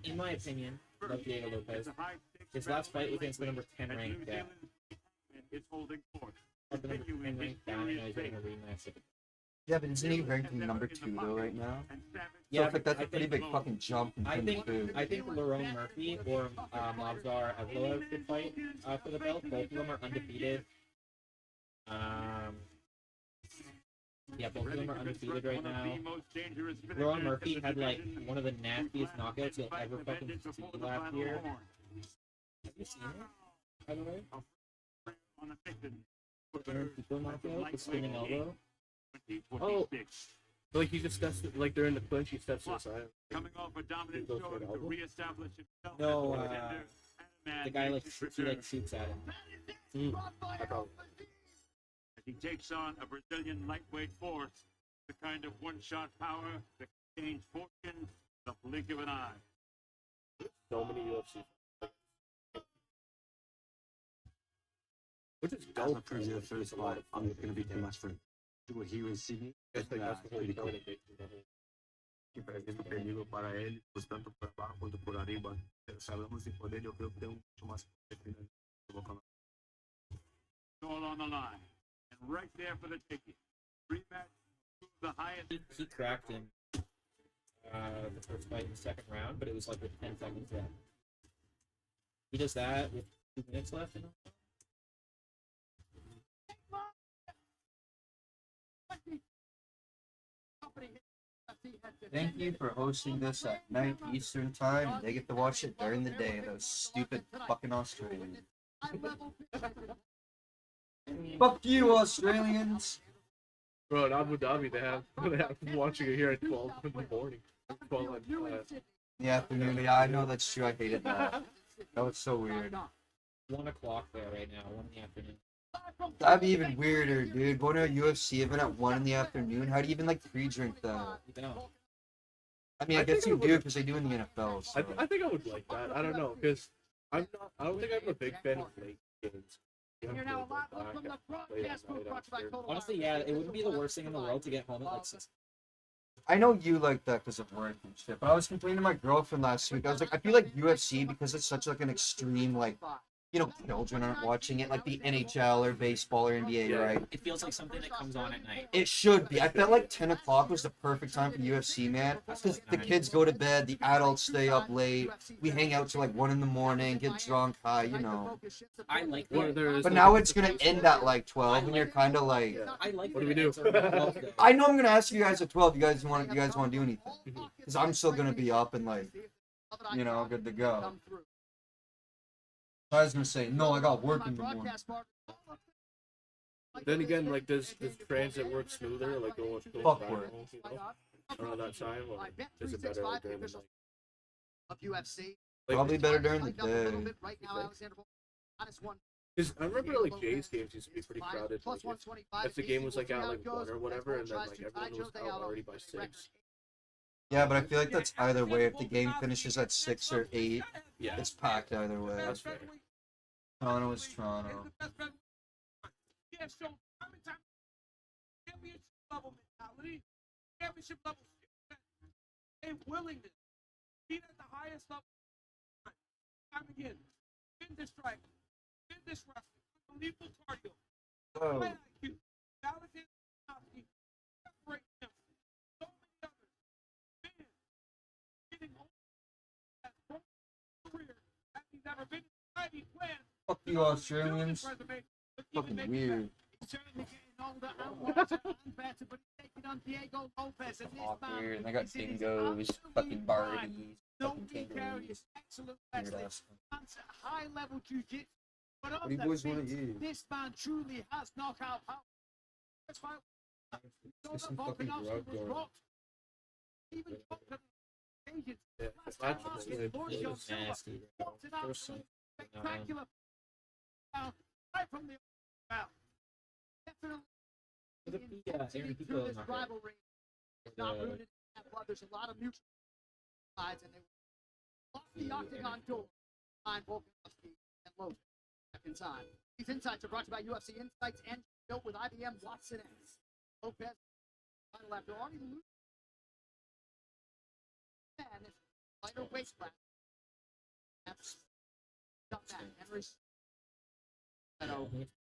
in my opinion, love Diego Lopez. His last fight was against the number 10 ranked guy. The number 10 ranked guy, and he's getting a rematch. Yeah, but isn't he ranked number 2 though right now? Yeah, so that's a pretty big fucking jump. I think Lerone Murphy or Movsar Evloev could fight for the belt. Both of them are undefeated. Yeah, both of them are undefeated right now. Lerone Murphy had like one of the nastiest knockouts you'll ever fucking see last year. Have you seen it? By the way, the knockout, the spinning elbow. Oh, like he just steps like they're in the clinch, he steps to the side. Coming off a dominant show to reestablish himself. No, the guy like shoots at him. He takes on a Brazilian lightweight force, the kind of one-shot power that can change fortunes in the blink of an eye. So many UFC. Which is dope. The first fight, I'm not going to be too much for what he was seeing. That's pretty cool. Muito perigo para ele, tanto por baixo quanto por arriba. Sabemos que por ele eu creio que tem muito mais. All on the line, and right there for the taking. Rematch, the highest. He cracked him the first fight in the second round, but it was like with 10 seconds left. He does that with 2 minutes left. Thank you for hosting this at night Eastern time. They get to watch it during the day. Those stupid fucking Australians. Fuck you, Australians. Bro, in Abu Dhabi, they have watching it here at 12 in the morning. 12 in the afternoon. Yeah, I know that's true. I hated that. That was so weird. 1 o'clock there right now, 1 in the afternoon. That'd be even weirder, dude. Going to a UFC event at 1 in the afternoon. How do you even like pre-drink that? I mean, I guess you do because they do in the NFL. So. I think I would like that. I don't know because I don't think I'm a big fan of late games. Honestly, yeah, it wouldn't be the worst thing in the world to get home at like 6. I know you like that because of work and shit, but I was complaining to my girlfriend last week. I was like, I feel like UFC because it's such like an extreme like. You know, children aren't watching it like the NHL or baseball or NBA, right? It feels like something that comes on at night. It should be. I felt like 10 o'clock was the perfect time for UFC, man. Because the kids go to bed, the adults stay up late. We hang out till like 1 in the morning, get drunk, high, you know. I like that. But now it's going to end at like 12, and you're kind of like... I like what do we do? I know I'm going to ask you guys at 12. You guys want to do anything? Because I'm still going to be up and like, you know, good to go. I was gonna say no. I got work in the morning. Then again, like does transit work smoother? Like going fuck back work. home, you know? Around that time, or is it better like during the night? Of UFC. Probably better during the day. Because I remember like Jay's games used to be pretty crowded. Like, if the game was like at like 1 or whatever, and then like everyone was out already by 6. Yeah, but I feel like that's either way. If the game finishes at 6 or 8, yeah, it's packed either way. That's fair. Toronto is Toronto. Championship level, a willingness, being at the highest level, time again, in this strike, in this wrestling, unbelievable cardio, high IQ, validated philosophy, separate him, so many others, man, getting older, as broken career, as he's ever been, he planned. Fuck you, Australians. Fucking weird. Weird. I got dingoes, fucking Barbies, fucking kangaroos. Weird ass. High level jiu-jitsu. What do you boys want to eat? This man truly has knockout power. That's fine. Get some fucking grub going. Even Yeah, it's actually nasty. spectacular. Right from the mouth. Definitely through this rivalry. It's not rooted in that blood. There's a lot of mutual sides, and they lock the octagon door behind Volkanovski and Lopez. Second time. These insights are brought to you by UFC Insights and built with IBM Watson X. Lopez final after already losing. And lighter weight class. That's got that. Henry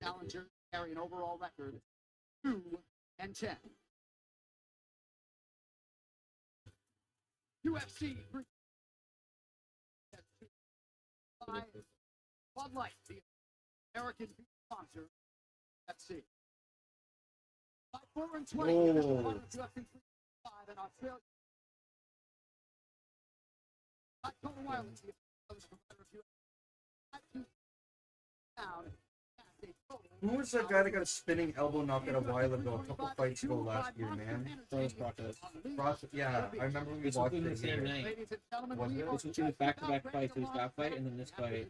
Challenger carry an overall record 2-10. UFC by Bud Light, the American sponsor. UFC. By 4-20. UFC 5 in Australia. By Total Wireless, the provider of down. Who was that guy that got a spinning elbow knockout a while ago, a couple fights ago last year, man? Yeah, I remember we This was watched in the it same here. night. Was it? This was two back-to-back fights. It was that fight and then this fight.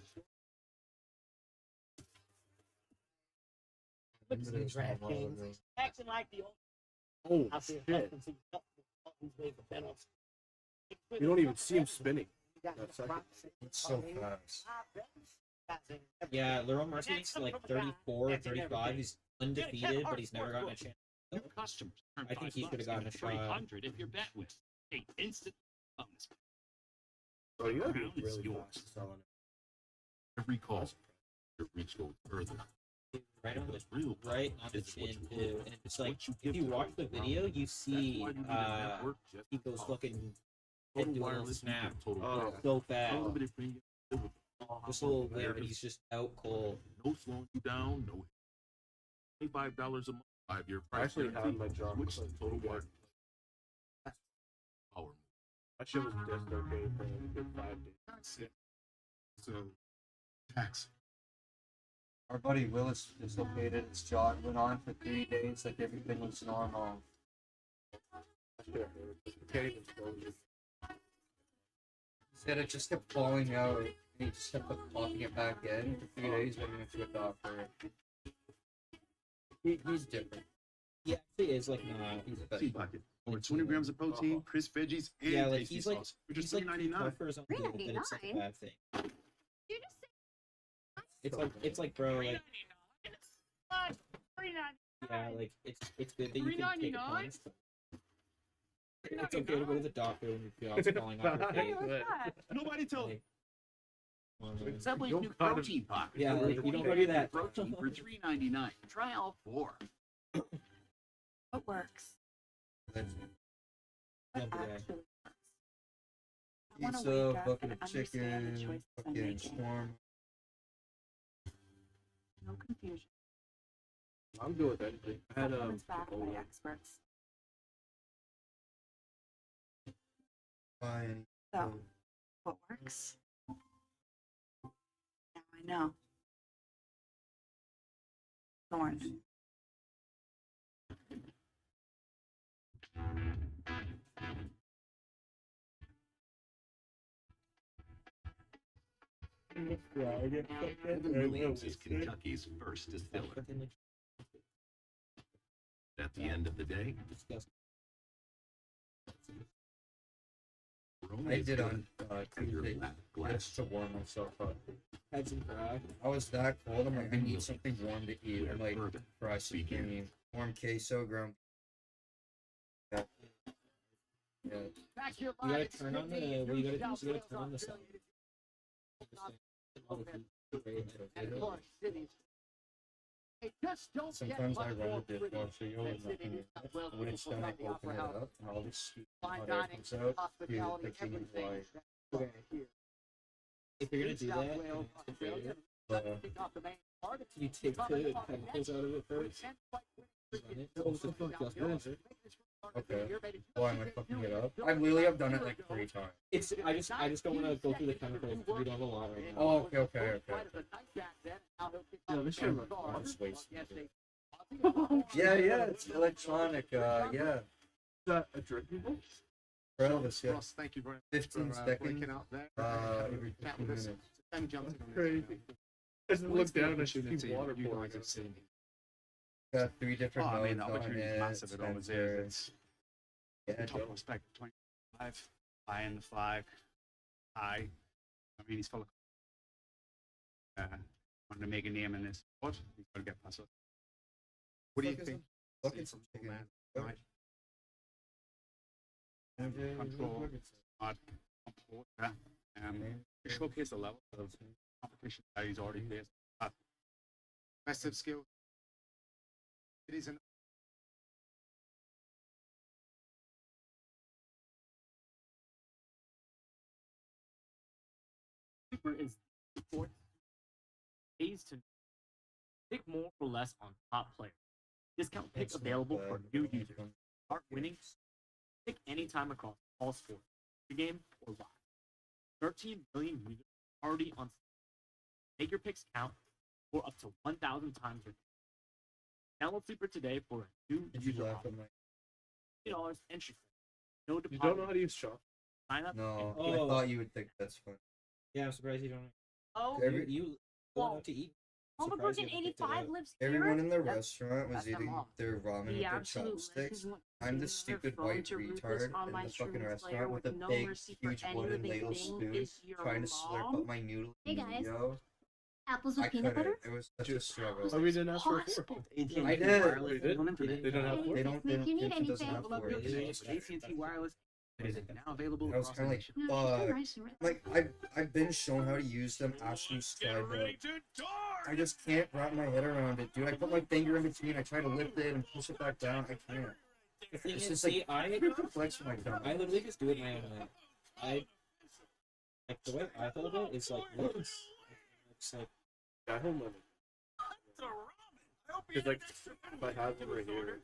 Acting like the old. Oh, shit. You don't even see him spinning. That second. It's so fast. Yeah, Leroy Mercy's like 34 or 35. He's undefeated, but he's never gotten a chance. New customers. Earn I think he $5 could have gotten a shot. 300 if your bet wins. A instant bonus. Oh, you gotta be Crown is really yours. fast selling it. Every call, your reach goes further. Right on Because the real right on the is what chin you too. hold. And it's It's like what you if give you to watch the the video, you see That's why you need a network just he as goes powerful. fucking head Total do a little wireless snap Total Oh. wireless. so fast. Unlimited premium. Just a little bit, but he's just out cold. No slowing you down. No. $25 a month. 5-year I price. actually had guarantee. my job. Switch to Total Wireless. Power. That shit was dislocated for a good 5 days. So, tax. Our buddy Willis dislocated his jaw. It went on for 3 days, like everything was normal. That shit hurt. You can't even close it. He said it just kept falling out, and he just kept popping it back in for 3 days, but he went to a doctor. He's different. He actually is like he's a Seed bucket. Over 20 grams of protein, crisp veggies, and yeah, like tasty he's like sauce, which is he's like $3.99. tough for his own good, that it's like a bad thing. You just It's like bro, like $3.99. yeah, like it's good that you can take a punch. It's okay to go to the doctor when you feel it's falling off your face. Nobody told me. Like, Subway's Don't new cut protein pocket. yeah, like you don't do that. Protein for $3.99. Try all 4. What works? That's What Don't do that. actually works? I wanna pizza, wake up bucket and of understand the chicken, choices I'm fucking making. shawarma. No confusion. I'm good with anything. I had Supplements backed by experts. Fine. So, what works? Now I know. Orange. Williams is Kentucky's first distiller. At the end of the day, Disgusting. Rome I is did good, on and your Tuesday lap glass. just to warm myself up. Had some cry. I was that cold. I'm like, I need something warm to eat. I'm like, Bourbon. fry some cream, warm queso, ground. Yeah. Yeah. Back here You live, gotta it's turn on the. Sydney, What you gotta do New is you gotta South turn on the Wales, sound. And of course, cities. They just don't Sometimes get I much run more the pretty dishwasher, you'll than have Sydney, nothing New in South it. Wales, When it's people done, I from the open Opera it House. up, and all this sweet Fine hot air dining, comes out. hospitality, the clean everything. white. Okay. If you're gonna do South that, Wales, it's a favor. Take off the main part. You take the chemicals out of it first. Run it. Oh, so fuck, that's good. Okay. Why am I fucking it up? I literally have done it like 3 times. It's I just don't want to go through the chemicals. We don't have a lot right now. Oh, okay. Yeah, this shit looks I'm just wasting it. Oh, Yeah, it's electronic. Yeah. Is that a drinkable? For Elvis, yeah. Ross, thank you very much 15 for seconds. breaking out there. Every Chat 15 with us. minutes. Sam jumped in on this. Crazy. Just look down and see Opportunity water you pouring guys have out. seen. Got 3 different Oh, I mean, the modes on opportunity is it. massive. It always is. Spencer. It's Yeah, top dope. prospect 25, high in the 5, high. I mean, he's full of. Wanting to make a name in this sport, he's got to get past it. What do you Look at think? Look at some chicken. Right. Control. Hard. Yeah. To showcase the level of competition that he's already faced. Massive skill. It is an Super is sport pays to pick more or less on top players. Discount pick available for new users. Start winning. Pick anytime across all sports, the game or live. 13 million users already on. Make your picks count for up to 1,000 times your. Download Sleeper today for a new user offer. $50 entry fee. No You deposit. don't know how to use Shop? Sign up. No, Oh. I thought you would think that's fun. Yeah, I'm surprised you don't. Oh, You going out to eat. Homer Surprised Broken you haven't picked it 85 up. lives here. Everyone in the Yep. restaurant was That's them eating all. their ramen with The their absolute chopsticks. legends I'm the want stupid their white phone to ruthless retard on in my the fucking streams player restaurant with a no big, mercy for huge any wooden living ladle thing spoon, is your trying to slurp mom. up my noodle. Hey, guys. Yo, Apples I with peanut couldn't. butter? It was such a struggle. Oh, we didn't ask for a Possible. fork. I did. They didn't? They don't have Hey, fork? They don't. if you need Infant doesn't have anything, forks. AT&T Wireless is now available I was across kind the of nation. No, she's like, too nice and I've been shown how to use them. Ask me Skype. I just can't wrap my head around it, dude. I put my finger in between. I try to lift it and push it back down. I can't. The thing It's is, just see, like I flex my thumb. literally just do it my own way. Like the way I thought of it is like looks like I have money. Because like, if I have it right here,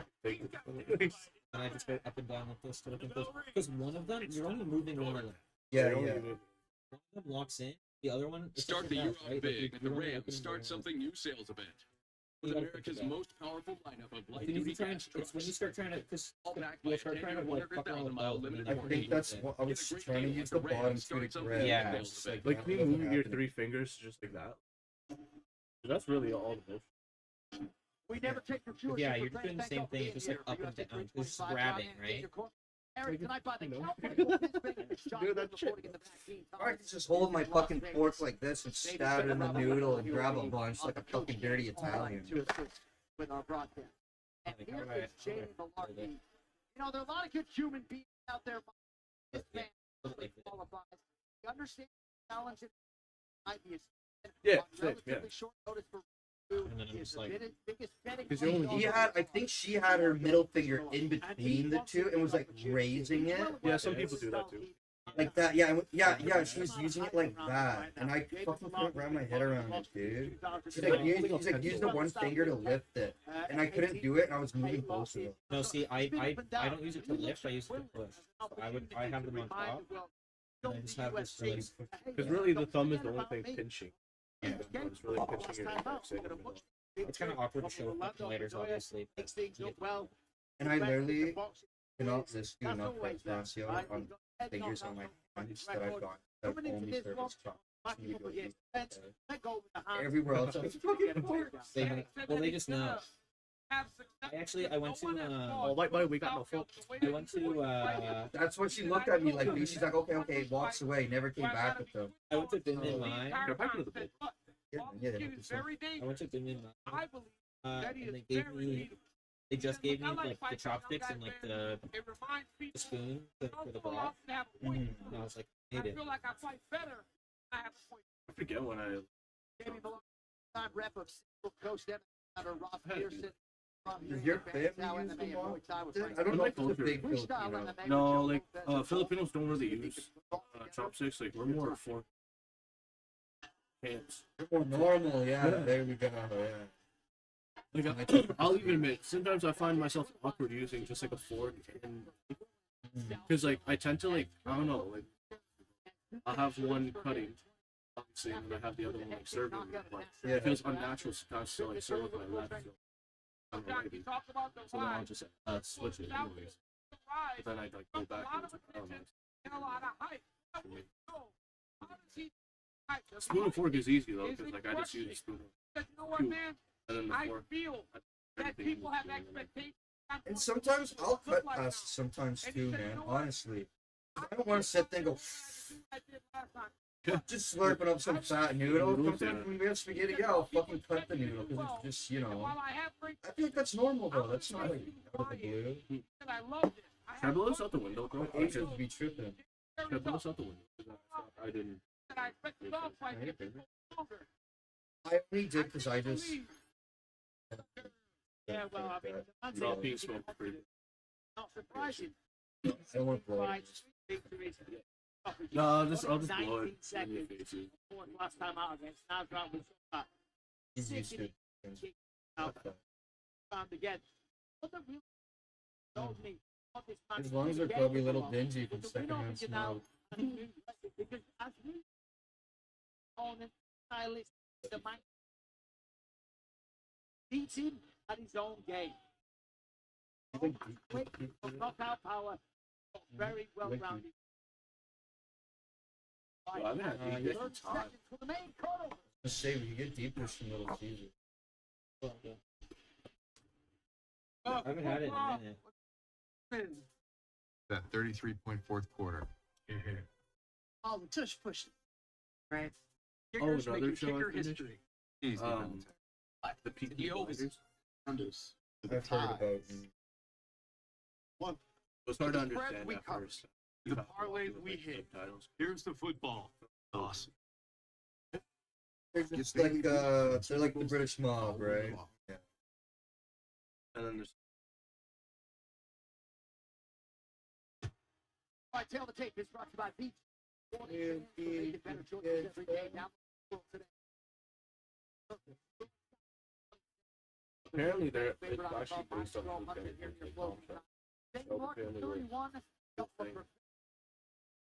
and I just go up and down like this to look at this. Because one of them you're only moving one of them. Yeah, They only yeah. move. One of them locks in, the other one is Start the something year else, off right? big Like, at the you're only Rams opening Start one. Something New sales event. You With gotta America's pick it up. most powerful lineup of As light soon as duty you try and, gas it's when you trucks. start trying to, because All backed by you'll a start trying to 10-year, like fuck around with 100,000-mile belts, and limited then I you think hate that's it. what I was Get a great trying to deal use at the the bottom Rams to Start Something grab. New Yeah, sales it's event. Like, can you That move doesn't your happen. 3 fingers just like that? That's really all the motion. We never take your But yeah, you're doing the same thing, just like up and down, just grabbing, right? Eric, tonight by the You know? Cowboys, Do that shit. Or I could just hold my fucking fork like this and stab it in the noodle and grab a bunch like a fucking dirty Italian. With our broadcast. And Like, here alright, is Jamie alright. Malarkey. You know, there are a lot of good human beings out there. This man Totally. qualifies. You understand the challenge it might be Yeah, on same, yeah. relatively short notice for you. And then I'm He is just the like- biggest betting 'Cause you only- man He on had, the I think she had her middle finger in between the two and was like raising it Yeah, some people do that too. like that. Yeah, yeah. She was using it like that, and I fucking couldn't wrap my head around it, dude. She's like, use the one finger to lift it, and I couldn't do it, and I was moving both of them. No, see, I don't use it to lift. I use it to push. So I have them on top, and I just have this for like. Because really, the thumb is the only thing pinching. Yeah, it's really pinching your index finger. It's kind of awkward to show with calculators, obviously. But And I literally cannot just do enough ratio on fingers on my hands that I've got that only surface chop. Everywhere else, I'm they just know. I went to Oh, like, buddy, we got no fork. I went to That's what she looked at me like, dude. She's like, okay, walks away, never came back with them. I went to Bin Min Mai. Go back into the bowl. Yeah, I went to Bin Min Mai. And they just gave me like the chopsticks and like the spoon for the broth. And I was like, hate it. I forget when I. Time rep of Central Coast Senator Ross Pearson. Does your family use the ball? I don't know if it's a big Filipino. No, like, Filipinos don't really use chopsticks. Like, we're more fork hands. More normal, yeah. There we go. Yeah. Like, I'll even admit, sometimes I find myself awkward using just like a fork, and because like I tend to like, I don't know, like I'll have one cutting, obviously, and then I have the other one like serving. But Yeah. it feels unnatural sometimes to like serve with my left. So, I don't know, maybe. So then I'll just switch it anyways. But then I'd like go back and it's like, I don't know. For me. Spoon and fork is easy though, because like I just use a spoon and then the fork. Everything And sometimes I'll cut past sometimes too, man. Honestly, I don't want to sit there and go just slurping up some fat noodle. Sometimes when we have spaghetti, yeah, I'll fucking cut the noodle because it's just, you know. I feel like that's normal though. That's not like out of the blue. Can I blow this out the window, bro? Asians be tripping. Can I put this out the window? I didn't. And I expect the dog fight to get longer. I only did because I just. Yeah, well, I mean, that's Not it. being smoked free. Not surprising. I don't want to blow it. No, I'll just blow it 19 in your seconds. face. Last time out against Nasrat was He's used to it. found again. What that really told me, what this man As long as they're did probably a again little was dingy from the secondhand win smell. because as we on an stylist, the man beats him at his own game. Quick, knockout power, very well rounded. Well, I haven't had these in time. Seconds for the main corner. Just say we get deep push from Little Caesar. I haven't had it in a minute. That 33.4th quarter. Oh, the tush push. Right. Kickers another making show I kicker finished? history. Easy. The Peaky The overs. Blinders. Unders. I've heard about It was hard to understand we at covered. first. The parlay we hit. Subtitles. Here's the football. Awesome. It's like they're like the British mob, right? Yeah. And then there's All right, tail the tape is brought to you by Beach. Making better choices every day. Now, today. apparently it's Favorite on actually the based on ball, the Hunter, Lieutenant here in your Colonel flow. contract. Then So Mark, apparently 31, thing.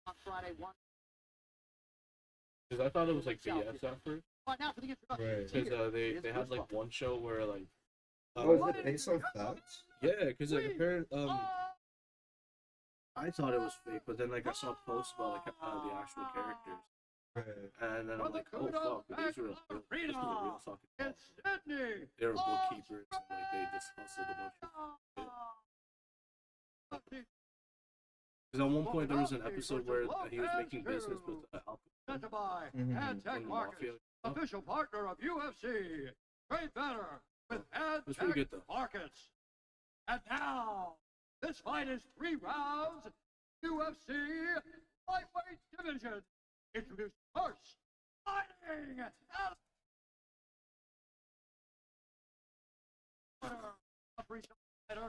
on Friday, 1. Because I thought it was like BS at first. Right now for the introduction. Right. Because they had like one show where like Oh, is it based on facts? yeah, because like apparently I thought it was fake, but then like I saw posts about like the actual characters, Right. and then I'm like, oh fuck, these are real fucking. It's Sydney. They were bookkeepers, and like they just hustled a bunch of. Because at one point there was an episode where he was making business with alcohol. Presented by Mhm. AdTech When the Markets, mafia. official partner of UFC. Trade better with That's pretty good AdTech though. Markets. And now, this fight is 3 rounds. UFC lightweight division. Introduced first, fighting out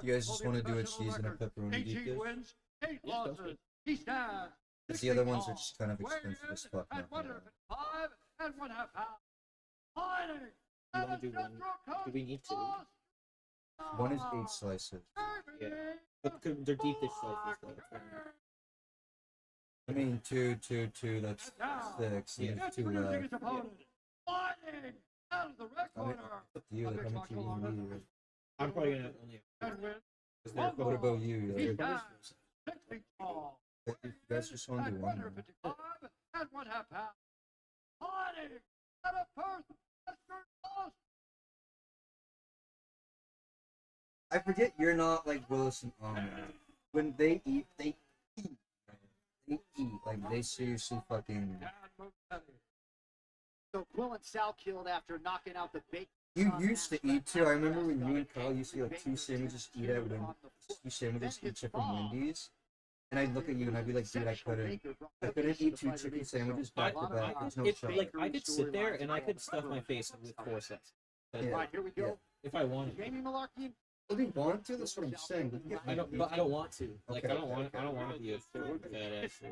You guys just want to do a cheese and a pepperoni deep 18 dish? wins, 8 Yeah, sounds losses. good. He stands. Because the other ones are just kind of expensive as fuck. At Not gonna lie. 105 and 1/2 pounds. Fighting. You want to do one? Do we need two? One is 8 slices. Yeah. But they're deep dish slices though. That's fine. I mean, two, that's 6. And there's 2 left. Fighting out of the red I mean, corner. it's up to you, like, how much you need. I'm probably gonna only 10 wins. because they're What about you? He Like, stands 6 feet tall. you guys just want to At do one. 155 and 1/2 pounds. Fighting out of Perth, Western Austin. I forget you're not like Willis and Ahmed. When they eat, they eat. They eat. Like, they seriously fucking. Dan Mosetti. So Quill and Sal killed after knocking out the bacon. You used to eat too. I remember when you and Carl used to get like 2 sandwiches eat at two sandwiches each at from Wendy's. And I'd look at you and I'd be like, dude, I couldn't eat 2 chicken sandwiches back to back. There's no It's shot. like I could sit there and I could stuff my face with 4 slices. Yeah. Right, here we go. If I wanted. Jamie Malarkey. Well, they want to. That's what I'm saying. But you I don't. get- But I don't want to. Like Okay, I don't want. okay. I don't want to be a fat ass.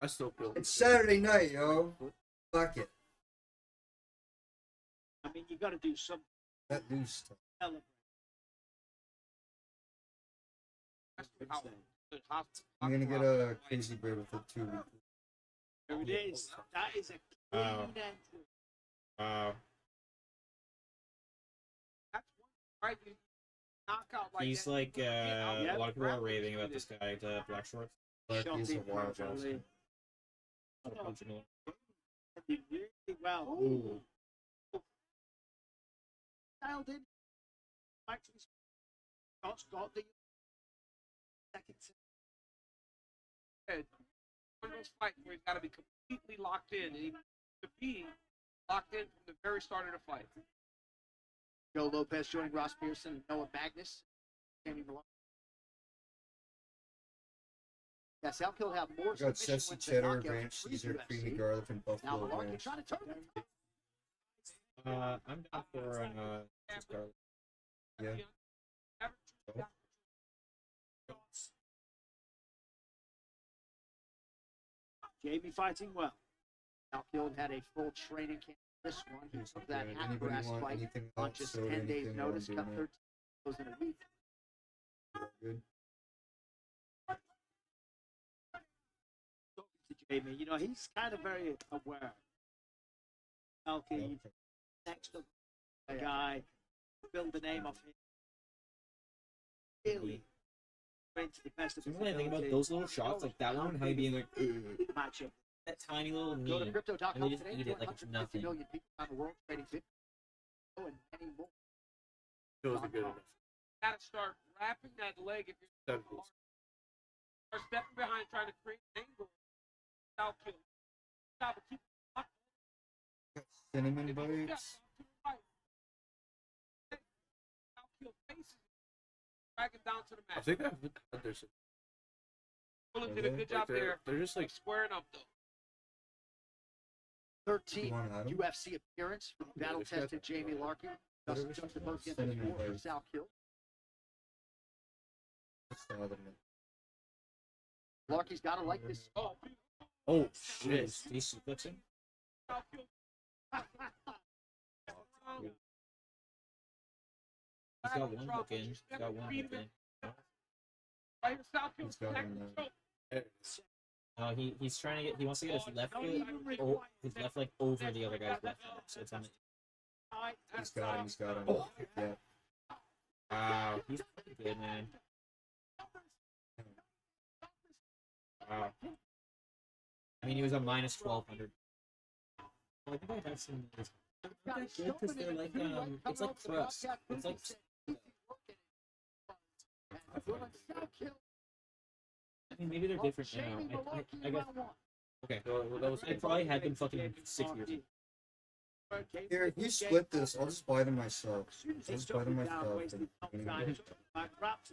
I still feel It's Saturday night, yo. Fuck it. I mean, you got to do some That new stuff. celebrate. I'm gonna get a crazy bear with a 2 week. There it is. That is a Wow. clean entry. Wow. That's one right. You knock out like He's that. like Yeah. a lot of people are raving about this guy, the Black Shorts. Like, he's a Shelby wild properly. bastard. Not a punch in the- Did really well. Ooh. Dialed in. Actually, Scott's got the second. One of those fights where he's got to be completely locked in, and he to be locked in from the very start of the fight. Joe Lopez joining Ross Pearson, and Noah Magnus, Jamie Malone. Yeah, Southkill have more I got submission Sessi wins than cheddar, knockouts in ranch free Caesar, UFC. creamy garlic, and Now buffalo Malarkey ranch. trying to turn it. I'm down for just garlic. Yeah. Jamie fighting well. Southkill had a full training camp. This one, Here's of that something. half Anybody grass want fight anything on else? just Soda, 10 days anything while I'm notice, doing cut it? 13 kilos in a week. Good. Talking to Jamie, you know, he's kind of very aware. Okay, next to a guy, build the name of him. Really went to the best of his Something I think about ability. those little shots, like that one, how you being like, Matchup. that tiny little Go to knee, crypto.com and they just today. eat it like it's 150 nothing. million people around the world trading Bitcoin and many more. Feels good enough. Gotta start wrapping that leg if you're Definitely. start stepping behind trying to create an angle. Southkill. Stop it, keep it locked. Cinnamon If you step bites. off to the right, Southkill faces it. Drag it down to the mat. I think I've had this. Fulham did a good job there. They're just like Squaring up though. 13th You want Adam? UFC appearance for the battle tested Jamie Larkin. Just juxtaposed against Cinnamon four for bites. Southkill. Just the other one. Larky's got to like this. Oh, Oh shit! He's suplexing. Southkill. He's got one hook in. He's got one hook in. Right here, Southkill. He's got Back him to the there. choke. He's trying to get. He wants to get his left foot, his left leg over the other guy's left leg. So it's on the. He's got him. He's got him. Oh. Yeah. Wow, he's pretty good, man. Wow. I mean, he was a minus 1200. Well, I think I have some. They're good because they're like it's like crust. It's like. I mean, maybe they're different now. I guess. Okay. well, that was I probably had them fucking 6 years ago. Here, if you split this, I'll just buy them myself. I'll just buy them myself.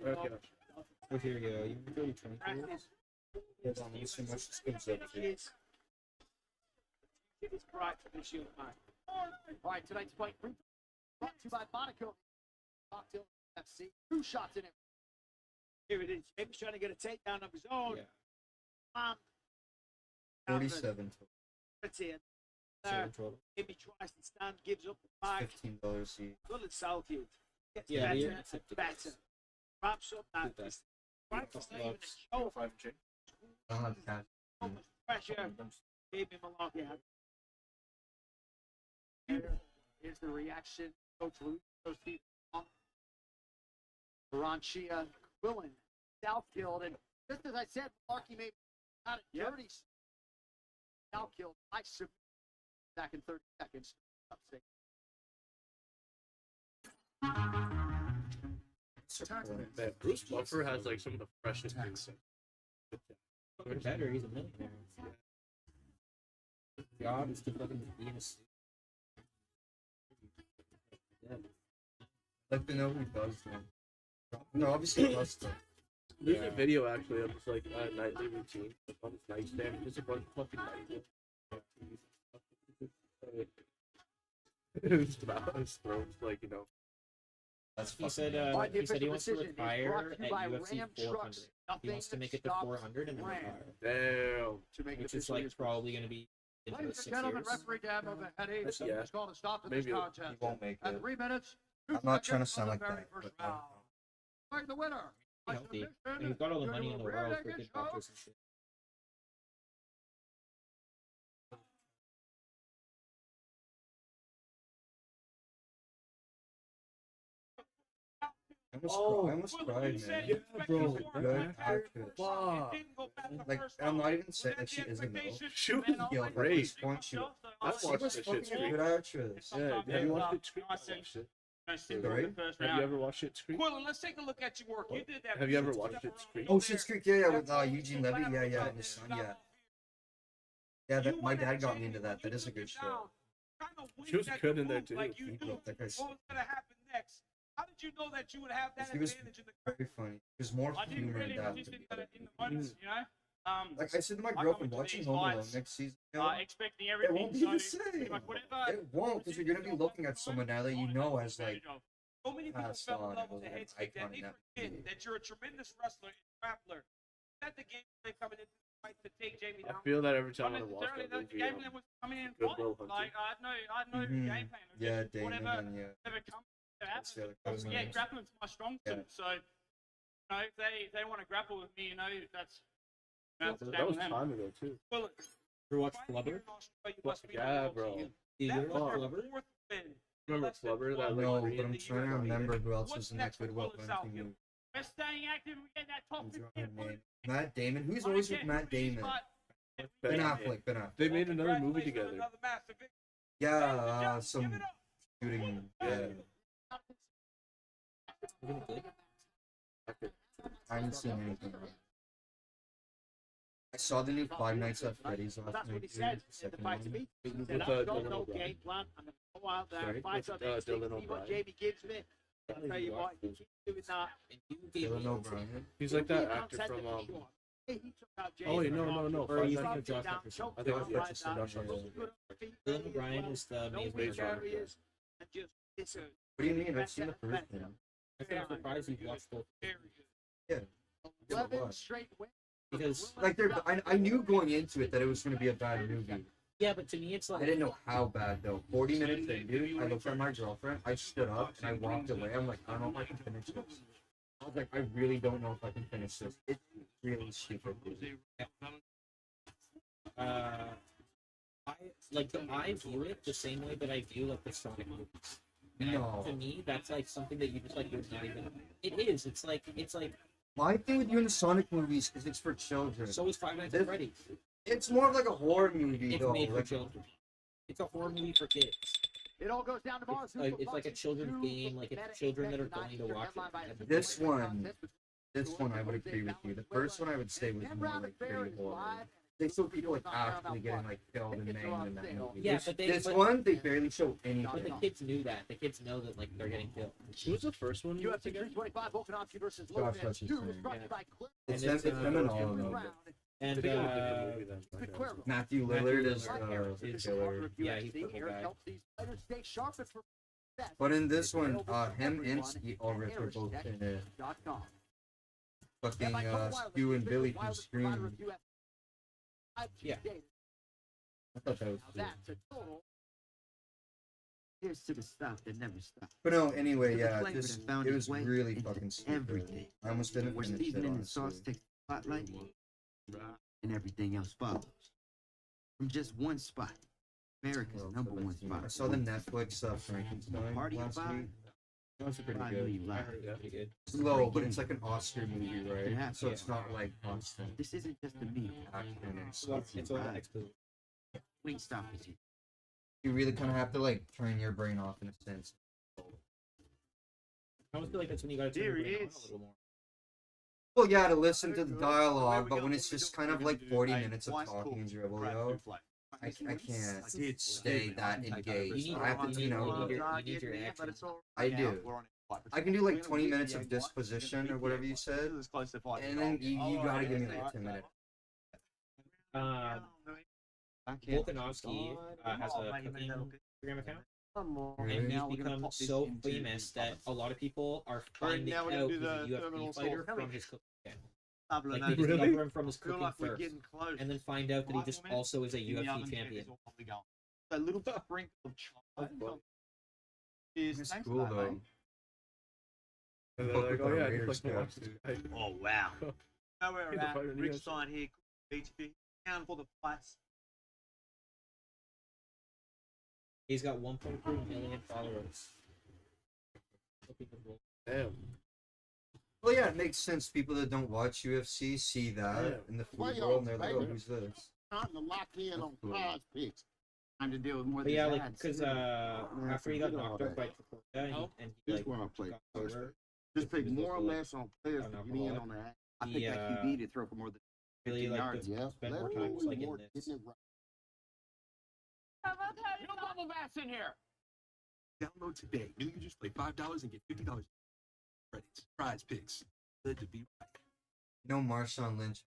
okay. Oh, here you go. You can go to 20 years. Hold on, let me see how much this comes up to. All right, tonight's fight brought to you by Monaco. Cocktail FC. 2 shots in it. Here it is. Jamie's trying to get a takedown of his own. Yeah. 47. That's it. 7 total. Jamie tries to stand, gives up the fight. $15 each. Good at Southfield. Gets Yeah, better they and accepted better. this. Wraps up that. Good best. Fight is not even a show. I'll have cash. So much pressure. Jamie Malarkey had. Here's the reaction. Coach Luis Baranchia, Quillen, Southfield, and just as I said, Malarkey made out of dirty. Southfield, nice submission back in 30 seconds. Man, Bruce Buffer has like some of the freshest things. Fucking better. He's a millionaire. God is to fucking be in a suit. Yeah. I'd like to know who does them. No, obviously he does stuff. There's a video actually of just like a nightly routine on his nightstand. Just a bunch of fucking nightly. His mouth, his throat's like, you know. That's He said he wants to retire at UFC 400. He wants to make it to 400 and then retire. Damn. To make Which is like probably going to be in Ladies 6 and gentlemen, years. referee Dan O'Mahony Yeah. has called a stop to this Maybe contest. He won't make At it. 3 minutes, I'm not trying to sound like that, First but round. Fighting the winner. by Healthy. submission, And he's got all the due money to in a the world for rear-naked good choke. doctors and shit. I almost cried, man. Yeah, bro. Good actress. Fuck. Like, I'm not even saying that she isn't though. She was Yeah, like, at great. this point, she I've she watched was this fucking shit a stream. good actress. Yeah, have you watched it stream? I watched it. Sorry? Have you ever watched it stream? Quillen, let's take a look at your work. You did that. Have you ever watched it stream? Oh, Schitt's Creek, yeah, with Eugene Levy, yeah, and his son, yeah. Yeah, that my dad got me into that. That is a good show. She was good in there too. Like you He knew broke that guy's- what was gonna happen next. How did you know that you would have that He was advantage in the very funny. There's more I didn't humor really in that. just than in the other the thing. ones, you know? Like I said to my I come girlfriend, into watching these Home Alone fights, next season, expecting it everything. won't be So the same. pretty much whatever. It won't, because you're gonna be looking at someone now that you know as like So many people passed fell in on love and with the was an head kick that icon they in that forget movie. that you're a tremendous wrestler and grappler. That the game plan coming into the fight to take Jamie I down. feel that every time Not I watch necessarily that the movie, game plan was coming in and Good fight. Will Hunting. Like I know the Mhm. game plan. It was Yeah, just Damon whatever and yeah. comes to That's the happen. other Obviously, yeah, names. grappling's my strong Yeah. suit. So if they want to grapple with me, that's that was time ago too. Well, You watch fighting Flubber? here in Australia must mean the Yeah, world to bro. you. Do you That watch was your Flubber? fourth win. Remember Less than Flubber? That 12 like No, Korean but I'm years. trying to remember who else What's was in that next for Goodwill Willis Hunting Southfield? movie. We're staying active. We get that top I'm 15. drawing a name. Matt Damon. Who's always with Matt Damon? Ben Affleck. Ben Affleck. They made another movie together. Yeah, some shooting. Yeah. I haven't seen anything. I saw the new Five Nights at Freddy's last That's night. what he too, said the in the second fight to one. me. He With, said, uh, I've got Dylan no O'Brien. game plan. I'm going to go out there Sorry, and fight with, on Dylan instinct, see what O'Brien. Jamie gives me. I'll tell you what, he keeps doing that. Dylan O'Brien. He's like that actor from He took out Oh wait, Jamie. no. Or Five he's Nights like at- Josh Hutcherson. I think Choke it's down, Josh right down. Hutcherson. Good on the feet, Dylan early as O'Brien well. is the No main weak version. areas, and just it's a What do you mean? I've seen the first one. I think I'm surprised you've watched both. Yeah. 11 straight wins. Because, Like I knew going into it that it was gonna be a bad movie. yeah, but to me it's I like, didn't know how bad though. 40 minutes in, dude. I looked at my girlfriend. I stood up and I walked away. I'm like, I don't know if I can finish this. I was like, I really don't know if I can finish this. It's really stupid, dude. I view it the same way that I view like the Sonic movies. And No. to me, that's like something that you just like would not even. It is. It's like My thing with you in the Sonic movies is it's for children. so is Five Nights at Freddy's. It's more of like a horror movie It's though. made for Like, children. It's a horror movie for kids. It all goes down to It's like a children's game. Like it's children that are going to watch it. this one I would agree with you. The first one I would say was more like pretty horror. They show people like actually getting like killed and maimed in that movie. Yeah, but This one they barely show But the anything. kids knew that. The kids know that like they're getting killed. Who was the first one? UFC 325 Volkanovski versus Josh Lopez. Hutcherson. 2 was brought by Cliff. It's And them and all of them. And I think it was a good movie then. Cuervo. Matthew Lillard is is killer. Yeah, he's the Here guy. helps these fighters stay sharp and for success. But in this one, him and Steve Ulrich are both in it. .com. Fucking Stu and Billy from Scream. Yeah. I thought that was cool. That's a total. Here's to the stuff that never stops. But no, anyway, yeah, Flavor this that found it its was way really into fucking stupid. everything. I almost didn't Where finish it, seasoning and sauce honestly. takes the spotlight, and everything else follows. From just one spot, America's number one spot. I saw the Netflix Frankenstein Party last of week. That was pretty 5 good. million I lives. heard it was pretty good. Slow, but it's like an Oscar movie, right? Yeah. So it's not like constant This isn't just a meal. action. It's all the next movie. Wing stoppers here. You really kind of have to like turn your brain off in a sense. I almost feel like that's when you gotta turn your brain on a little more. Well, yeah, to listen to the dialogue, but when it's just kind of like 40 minutes of talking and dribble, I can't stay that engaged. You need, I have to, you need your action. I do. I can do like 20 minutes of disposition or whatever you said, and then you gotta give me like 10 minutes. Volkanovski has a cooking Instagram account, and he's become so famous that a lot of people are finding out he's a UFC fighter from his cooking channel. Like they discover him from his cooking first, and then find out that he just also is a UFC champion. A little sprinkle of chocolate. It's cool though. And they're like, oh yeah, I can click the watch this guy. Oh wow. Now we're He's a at fighter, he Rick has- Stein here, HB, down for the flats. He's got 1.3 million followers. Damn. Well, yeah, it makes sense. People that don't watch UFC see that in the food world, and they're like, "Oh, who's this?" Time to lock in on cool. prize picks. Time to deal with more But than yeah, like, ads. cause after he got knocked out by Travolta, and he This like one I play got first. sober, Just take He's more or also, like, less on players to an get in alcoholic. on that. I he, picked that QB to throw for more than really 15 like yards. to Yeah, spend more let time him just like in more this. getting it right. No bubble baths in here. Download today. New users play $5 and get $50 credits. Prize picks. Good to be right. No, Marshawn Lynch.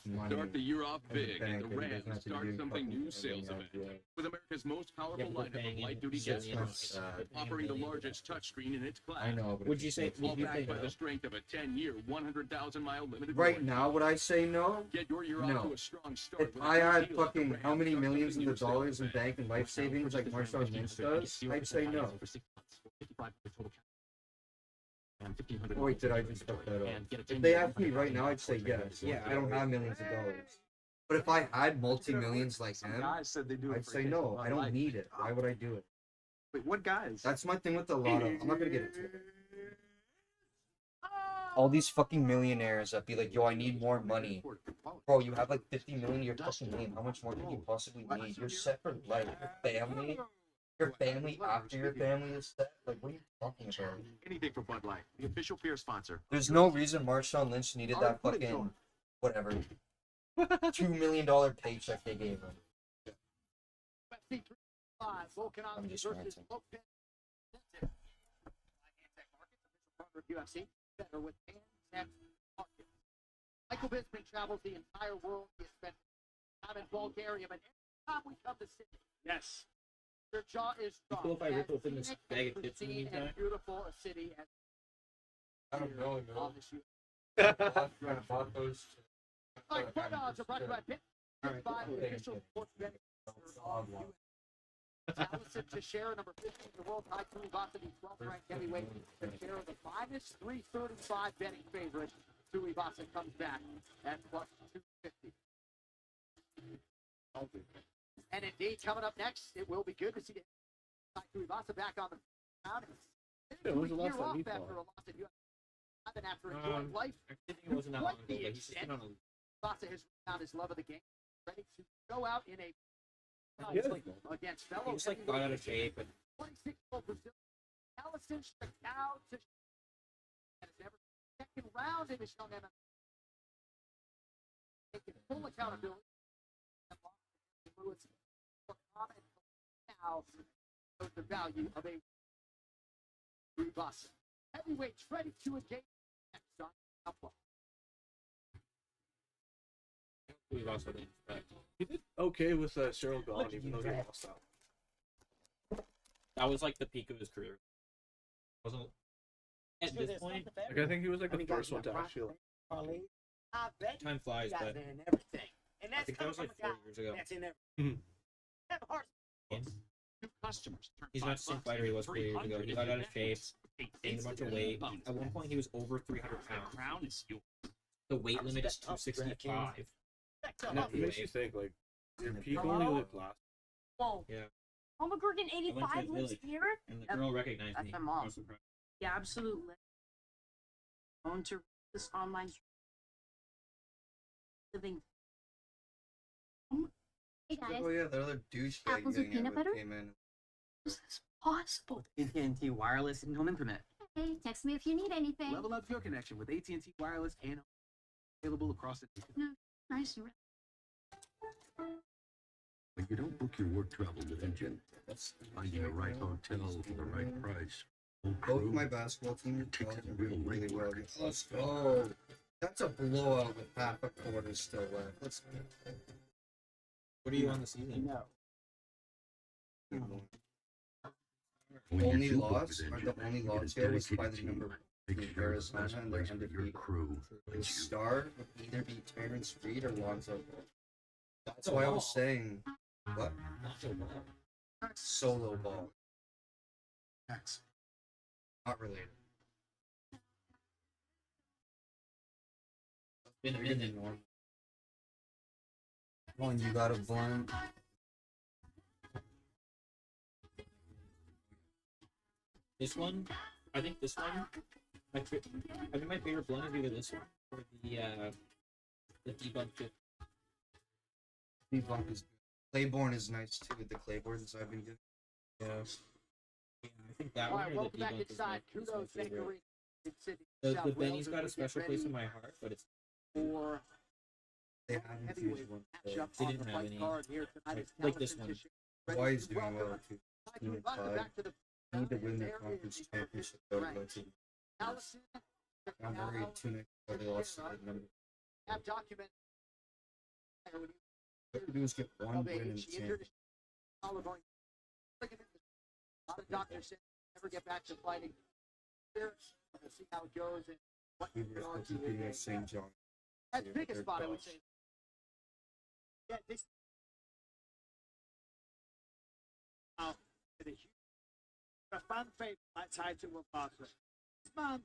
money. Start the year off as a big at the banker, he doesn't have Rams to Start do Something fucking New sales everything event. else, With America's most powerful but we're lineup paying of him light-duty $7 jet million. streamers, Sad. offering the largest touchscreen in its class. I know, but Would you say? All Would you say backed by no? the strength of a 10-year, 100,000-mile limited Right warranty. now, would I say no? Get your year No. off to a strong start. If with a I good had deal at the fucking Rams how many Start millions Something of New dollars sales in bank and life savings like Marshawn Lynch does, I'd say no. Oh, wait, did I just fuck that up? If they asked me right now, I'd say yes. Yeah, I don't have millions of dollars. But if I had multi-millions like Some him, guys said they do it I'd for say kids, no. but I don't like- need it. Why would I do it? Wait, what guys? That's my thing with the lotto. I'm not gonna get into it. All these fucking millionaires that be like, yo, I need more money. Bro, you have like 50 million, you're fucking million. How much more could you possibly need? You're set for life. Your family after your family is set. Like, what are you talking about? Anything for Bud Light, the official beer sponsor. There's no reason Marshawn Lynch needed that fucking whatever $2 million paycheck they gave him. UFC 305, Volkanovski just versus ranting. Lopez. Antec Markets, official partner of UFC, better with Antec Markets. Michael Bisping travels the entire world. He has spent time in Bulgaria, but every time we come to Sydney, Yes. your jaw is You strong. cool if I rip As open this scenic bag and of chips in the pristine and meantime? beautiful a city as I don't know, on this year. I bought those. Like fun odds are brought to you by Pitt. Alright, By the okay. official sports betting of UFC. Allison Teixeira, number 15 in the world, Tycoon Ivasa, the 12th ranked heavyweight. Teixeira, the minus 335 betting favorite. Ivasa comes back at plus 250. And indeed, coming up next, it will be good to see Tycoon Ivasa back on the ground. Yeah, when's the last Year time off he after fought? a loss at UFC. And after enjoying life, I think it wasn't that long ago, but he's just been on a. Ivasa has found his love of the game, ready to go out in a He was like, against he fellow just like got out of shape and 26-year-old Brazilian Allison Chacao to and has never second round in his young MMA. Taking full accountability and lost to Lewis for comment now shows the value of a bus. Heavyweights ready to engage next on Upload. we've also been. He did okay with Cheryl Gone, even though he lost out. That was like the peak of his career. Wasn't at this point. Like, I think he was like the first one to actually. Time flies, but And everything. And I that's think that was like 4 years ago. that's in everything. Mhm. Have heart. New customers. Turn He's not the same $5 fighter he was 4 years ago. He got out of shape, gained a bunch of weight. $8 At one point, he was over 300 pounds. crown is yours. The weight limit is 265. And it makes you think, like, your peak only lived last. Yeah. Mama Gordon I went to 85 his lives village, here. and the girl recognized That's me. my mom. I was surprised. Yeah, absolutely. Going to this online living. Hey guys, Oh yeah, the other douchebag Apples with getting peanut it butter? came in. is this possible? AT&T Wireless and Home Internet. Hey, text me if you need anything. Level up your connection with AT&T Wireless and available across the nation. Nice. When you don't book your work travel with Engine, finding the right hotel for the right price. Both my basketball teams are doing really well. Let's go. That's a blowout with half a quarter still left. Let's go. What are you on the season? No. Only loss, or the only loss here was by the number Make of sure the Arizona, best and they're place for your undefeated. crew The is you. star would either be Terrence Reed or Lonzo Ball. That's why I was saying, what? Solo ball. Next. Not related. Been a Bigger minute. than normal. Oh, and you got a blunt. This one, I think this one. I think my favorite blend is either this one or the debunk. Debunk is good. Claiborne is nice too. The Claibornes I've been getting. Yeah. Yeah, I think that All one right, or welcome the back debunk inside. is my Kudos, favorite. Victory. in Sydney, The South Benny's Wales, got a as we get special place in ready my heart, but it's for They haven't heavyweight used one. matchup They on didn't the have fight any. card here tonight. It's Like this Allison one. Teixeira ready Hawaii's to doing well welcome too. Tycoon Team and Ivasa five. back to the Need to win the There conference is the championship. right. Though, Allison I'm worried too next. They lost to the number. have documented when he What you do is get one of win in age, the she injured his championship. collarbone. A lot of doctors said never get back to fighting. We'll see how it goes and what We he were goes competing at St. John. That's the biggest spot, I would say. Yeah, this. A fan favorite that's tied to a boxer. This man,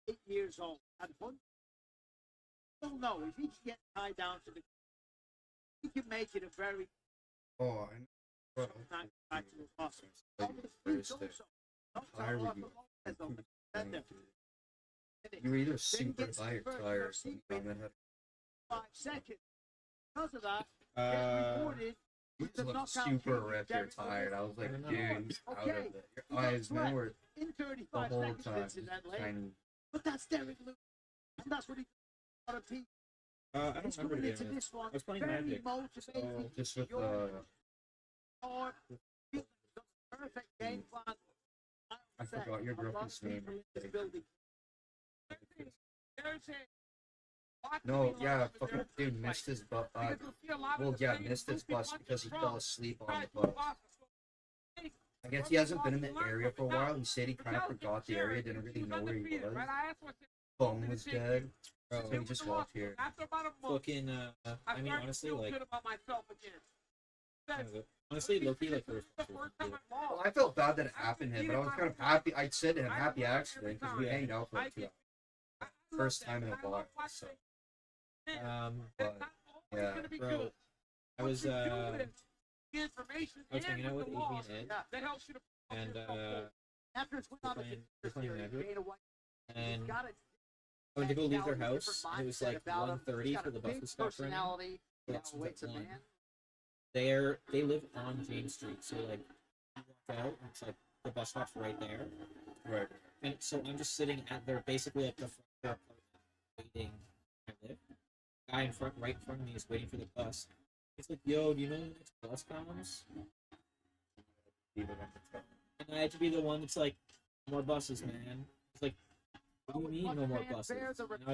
8 years old, and one. Don't know if he can get tied down to the. He can make it a very. Oh, I know. Back to a boxer. Thursday. Tire review. You were either super high or tired or something. 5 seconds. Because of that, You just look super ripped or tired. I was like, dude, he's out of it. Your eyes, man, were in the 35 whole seconds, time shiny. But that's Derek Lewis. And that's what he got a peak. I don't remember to be honest. I was playing Magic. So Just with perfect game plan. I forgot your girlfriend's name. No, yeah, fucking dude missed his bus. Well, yeah, missed his bus because he fell asleep on the bus. I guess he hasn't been in the area for a while. He said he kind of forgot the area, didn't really know where he was. Phone was dead, so he just walked here. Fucking, I mean, honestly, like, honestly, Loki, like, first. Well, I felt bad that it happened to him, but I was kind of happy. I said to him, happy accident, because we hanged out for like 2 hours. First time in a while, so. But, yeah. Bro, I was hanging out with Amy and Ed, and, we're playing Magic, and I went to go leave their house, and it was like 1:30 for the bus to stop running. So that's at 1. They live on James Street, so like you walk out, and it's like the bus stop's right there. Right. And so I'm just sitting at their basically at the front of their apartment waiting. I live. Guy in front, right in front of me, is waiting for the bus. He's like, "Yo, do you know when the next bus comes?" And I had to be the one that's like, "More buses, man." He's like, "What do you mean no more buses?" And I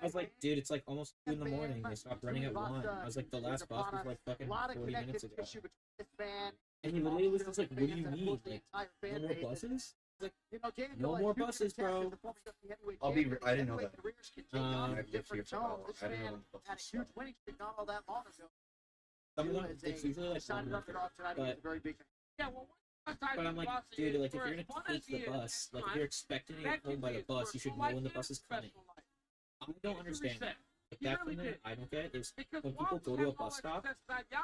was like, "Dude, it's like almost 2 in the morning. They stopped running at 1." I was like, "The last bus was like fucking 40 minutes ago." And he literally was just like, "What do you mean? Like, no more buses?" Like, no more buses, bro. I didn't know that. I lived here for how long? I didn't know when the buses stopped. Some of them, it's usually like 1 minute, but I'm like, dude, like, if you're gonna take the bus, like, if you're expecting to get home by the bus, you should know when the bus is coming. I don't understand that. Like, that thing that I don't get is when people go to a bus stop,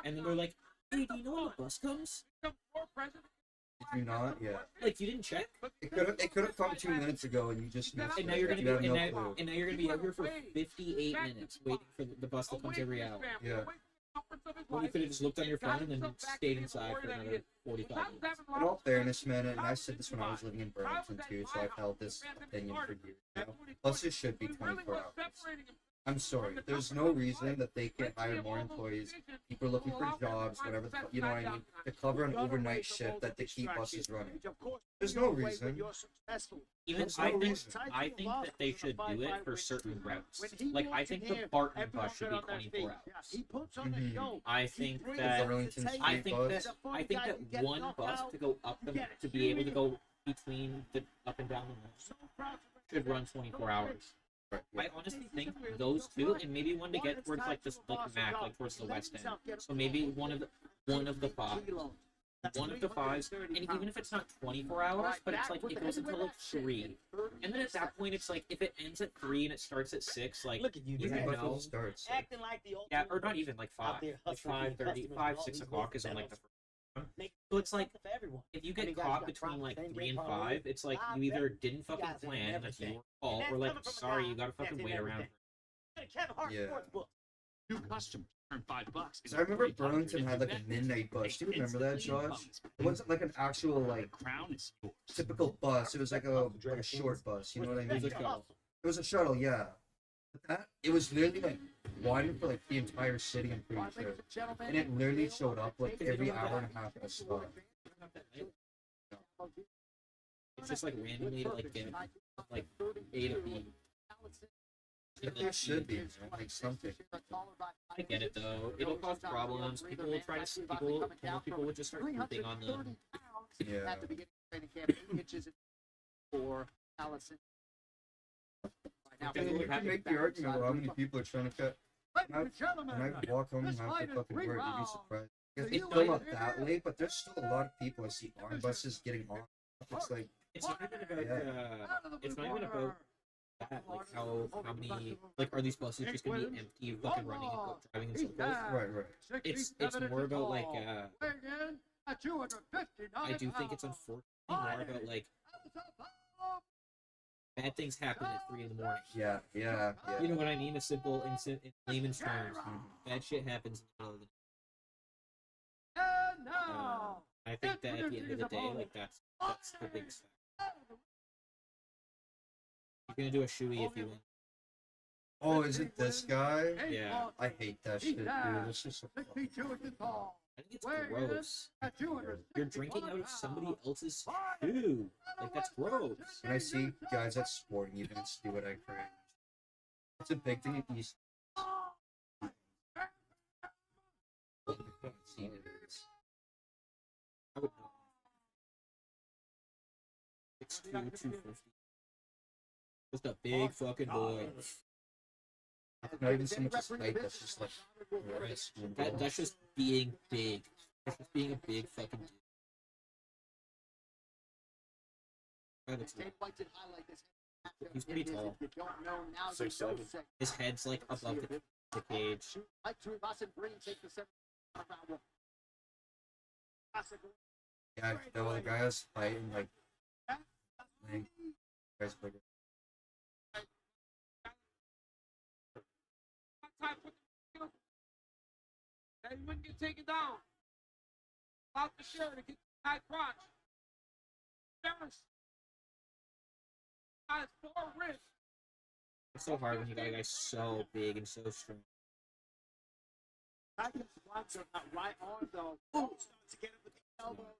and then they're like, "Hey, do you know when the bus comes?" Did you not? Yeah. Like, you didn't check? It could have come 2 minutes ago, and you just missed And now it. you're gonna You have be, no and clue. now you're gonna be out here for 58 minutes waiting for the bus that comes every hour. Yeah. Well, you could have just looked on your phone and then stayed inside for another 45 minutes. In all fairness, man, and I said this when I was living in Burlington too, so I've held this opinion for years now. Buses should be 24 hours. I'm sorry, there's no reason that they can't hire more employees, people looking for jobs, whatever, you know what I mean, to cover an overnight shift that they keep buses running. There's no reason. Even There's no I think reason. that they should do it for certain routes. Like, I think the Barton bus should be 24 hours. Mhm. I think The that Burlington Street I think bus. that one bus to go up to be able to go between the up and down the road should run 24 hours. I honestly think those two, and maybe one to get towards like this, like Mac, like towards the west end. So maybe one of the five. One of the fives, and even if it's not 24 hours, but it's like it goes until like 3, and then at that point it's like if it ends at 3 and it starts at 6, like you know, starts. Acting like the old yeah, or not even like 5, like 5:30, 5, 6 o'clock is on like the first one. So it's like if you get caught between like 3 and 5, it's like you either didn't fucking plan, that's your fault, or like sorry, you gotta fucking wait around. Yeah. New customers earn $5. So I remember Burlington had like a midnight bus. Do you remember that, Josh? It wasn't like an actual like typical bus. It was like a short bus. You know what I mean? It was a shuttle, yeah. But that it was literally like one for like the entire city. I'm pretty sure, and it literally showed up like every hour and a half at a stop. It's just like randomly to like get like A to B. There should be, man, like something. I get it though. It'll cause problems. People will try to people will just start pooping on them. Yeah. At the beginning of training camp, 8 inches for Allison. Right now, I mean, you can make the argument about how many people are trying to cut. When I walk home after fucking work, you'd be surprised. Because it's still not that late, but there's still a lot of people I see arm buses getting on. It's like It's not even about it's not even about that. Like how many like are these buses just gonna be empty, fucking running and driving in circles? right. It's more about like I do think it's unfortunately more about like bad things happen at 3 in the morning. Yeah. You know what I mean? A simple in layman's terms. Bad shit happens in the middle of the day. I think that at the end of the day, like that's the biggest factor. You're gonna do a shoey if you win. Oh, is it this guy? Yeah. I hate that shit, dude. It's just so I think it's gross. You're drinking out of somebody else's food. Like that's gross. When I see guys at sporting events do it, I cringe. It's a big thing at East. I would know. 6'2", 250. Just a big fucking boy. Not even so much as height, that's just like wrist. That's just being big. That's just being a big fucking dude. He's pretty tall. 6'7". His head's like above the cage. Yeah, the guy has height and like guy's bigger. And you wouldn't get taken down. Out the shirt to get the high crotch. Harris. Has 4 wrists. It's so hard when you got a guy so big and so strong. I can sponsor that right arm though. Oh, starts to get it with the elbow.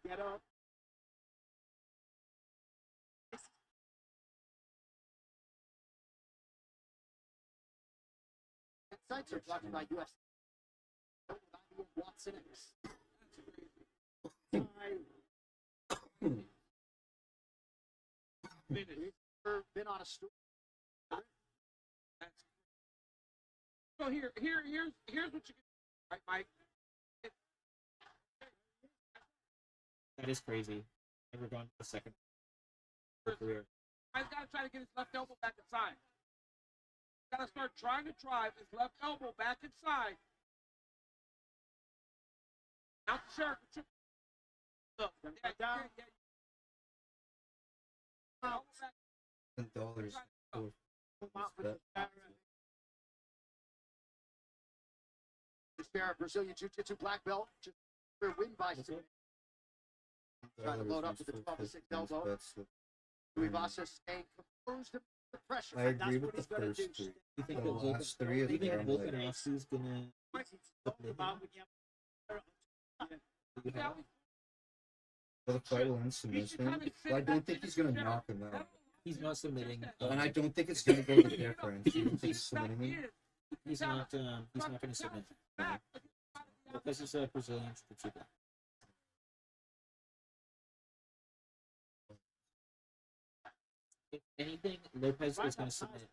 Get up. Sites are brought to you by UFC. Watson X. Been on a stool. So here's what you can do, right, Mike? That is crazy. Never gone to the second career. He's got to try to get his left elbow back inside. Got to start trying to drive his left elbow back inside. Out the sheriff. Look, down. $10. Brazilian Jiu-Jitsu black belt. Win by submission. Trying to load up with the 12-6 elbow. Rivasa staying composed to the pressure. I agree with the first 3. You think The that last 3 is Volkanovski's gonna for the fight will end submission. But I don't think he's gonna knock him out. He's not submitting. And I don't think it's gonna go the difference. You don't think he's submitting me? He's not gonna submit. Because it's a Brazilian Jiu-Jitsu. If anything, Lopez is going to submit.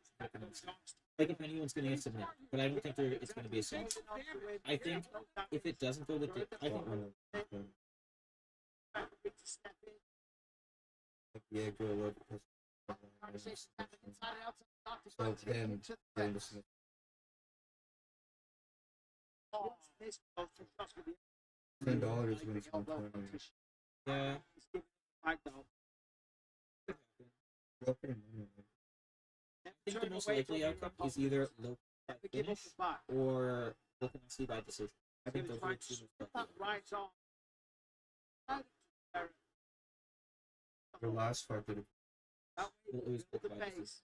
Like, if anyone's going to submit. But I don't think it's going to be a submission. I think if it doesn't go the I think Diego Lopez. So it's him getting the submission. $10 when it's 120. Yeah. I think the most likely outcome is either low finish or Volkanovski by decision. I think those are the two most likely. The last fight did it. It was both by decision.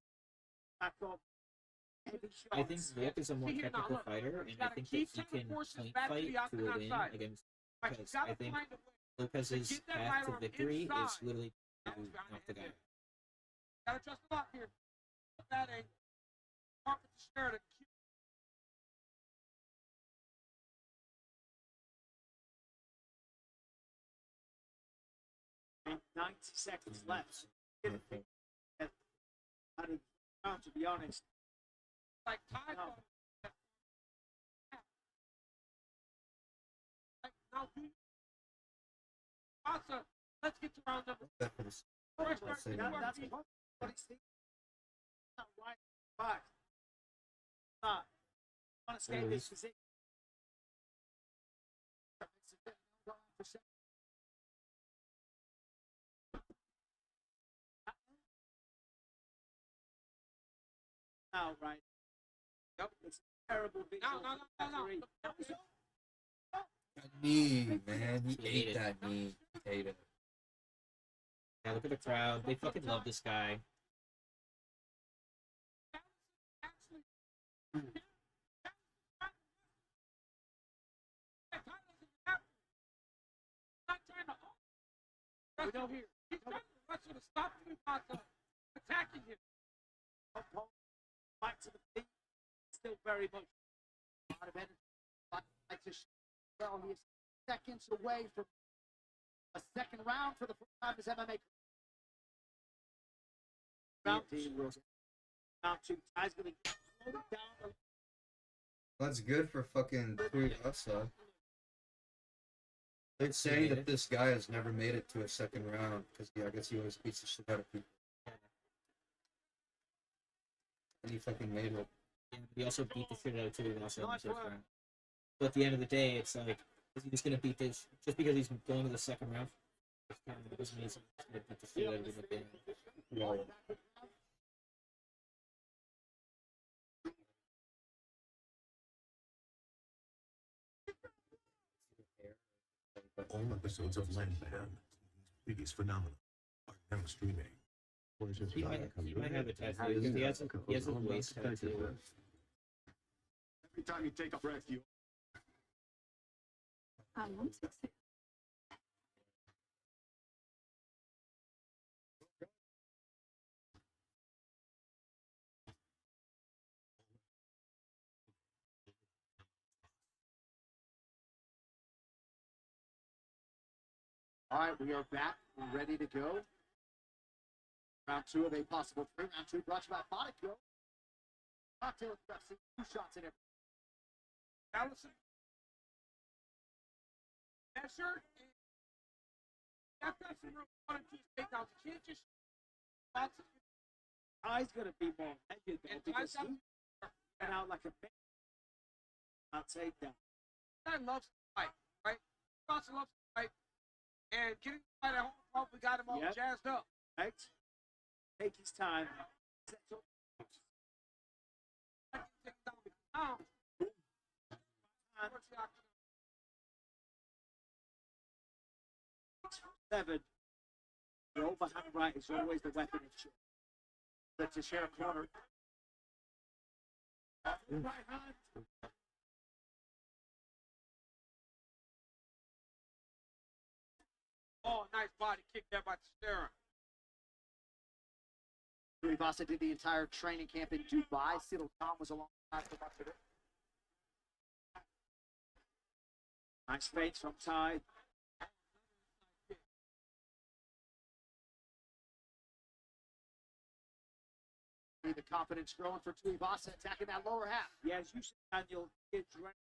I think Volk is a more technical fighter, and I think that he can point fight to a win against. Because I think Lopez's path to victory is literally to knock the guy out. Gotta trust the lock here. That ain't. Mark with the stare to keep. 90 seconds left. To be honest. Like time. No. Like, now, Asa, let's get to round number. That's what he's thinking. Not right back. Not. Want to stay in this position. Now, right. Yep. It's a terrible visual. No. That knee, man. He ate that knee. He ate it. Yeah, look at the crowd. They fucking love this guy. We don't hear. He's trying to wrestle to stop you from attacking him. Back to the feet. Still very much out of energy. Well, he is seconds away from a second round for the first time in his MMA career. Round two. Ty's going to slow it down. That's good for fucking Tuivasa. They're saying that this guy has never made it to a second round because I guess he always beats the shit out of people. And he fucking made it. And he also beat the shit out of Tuivasa in the first round. But at the end of the day, it's like, is he just gonna beat this just because he's going to the second round? It doesn't mean he's gonna beat the shit out of him again. Right. All episodes of Len Man, biggest phenomenon, are now streaming. He might have a tattoo because he has a waist tattoo. Every time you take a breath, you. One six six. All right, we are back. We're ready to go. Round two of a possible three. Round two brought to you by Monaco. Cocktail UFC, 2 shots in every. Allison. Escher. That's some room. 1 and 2 takedowns. You can't just. Ty's going to be more measured though, because he went out like a man. I'll take that. Guy loves to fight, right? He also loves to fight. And getting the fight at home probably got him all jazzed up. Right? Take his time. Seven. The overhand right is always the weapon of choice. Let's just share a corner. Right hand. Oh, nice body kick there by Stera. Tuivasa did the entire training camp in Dubai. Cyril Khan was alongside for much of it. Nice feints from Ty. See the confidence growing for Tuivasa attacking that lower half. Yeah, as you said, Daniel, it's running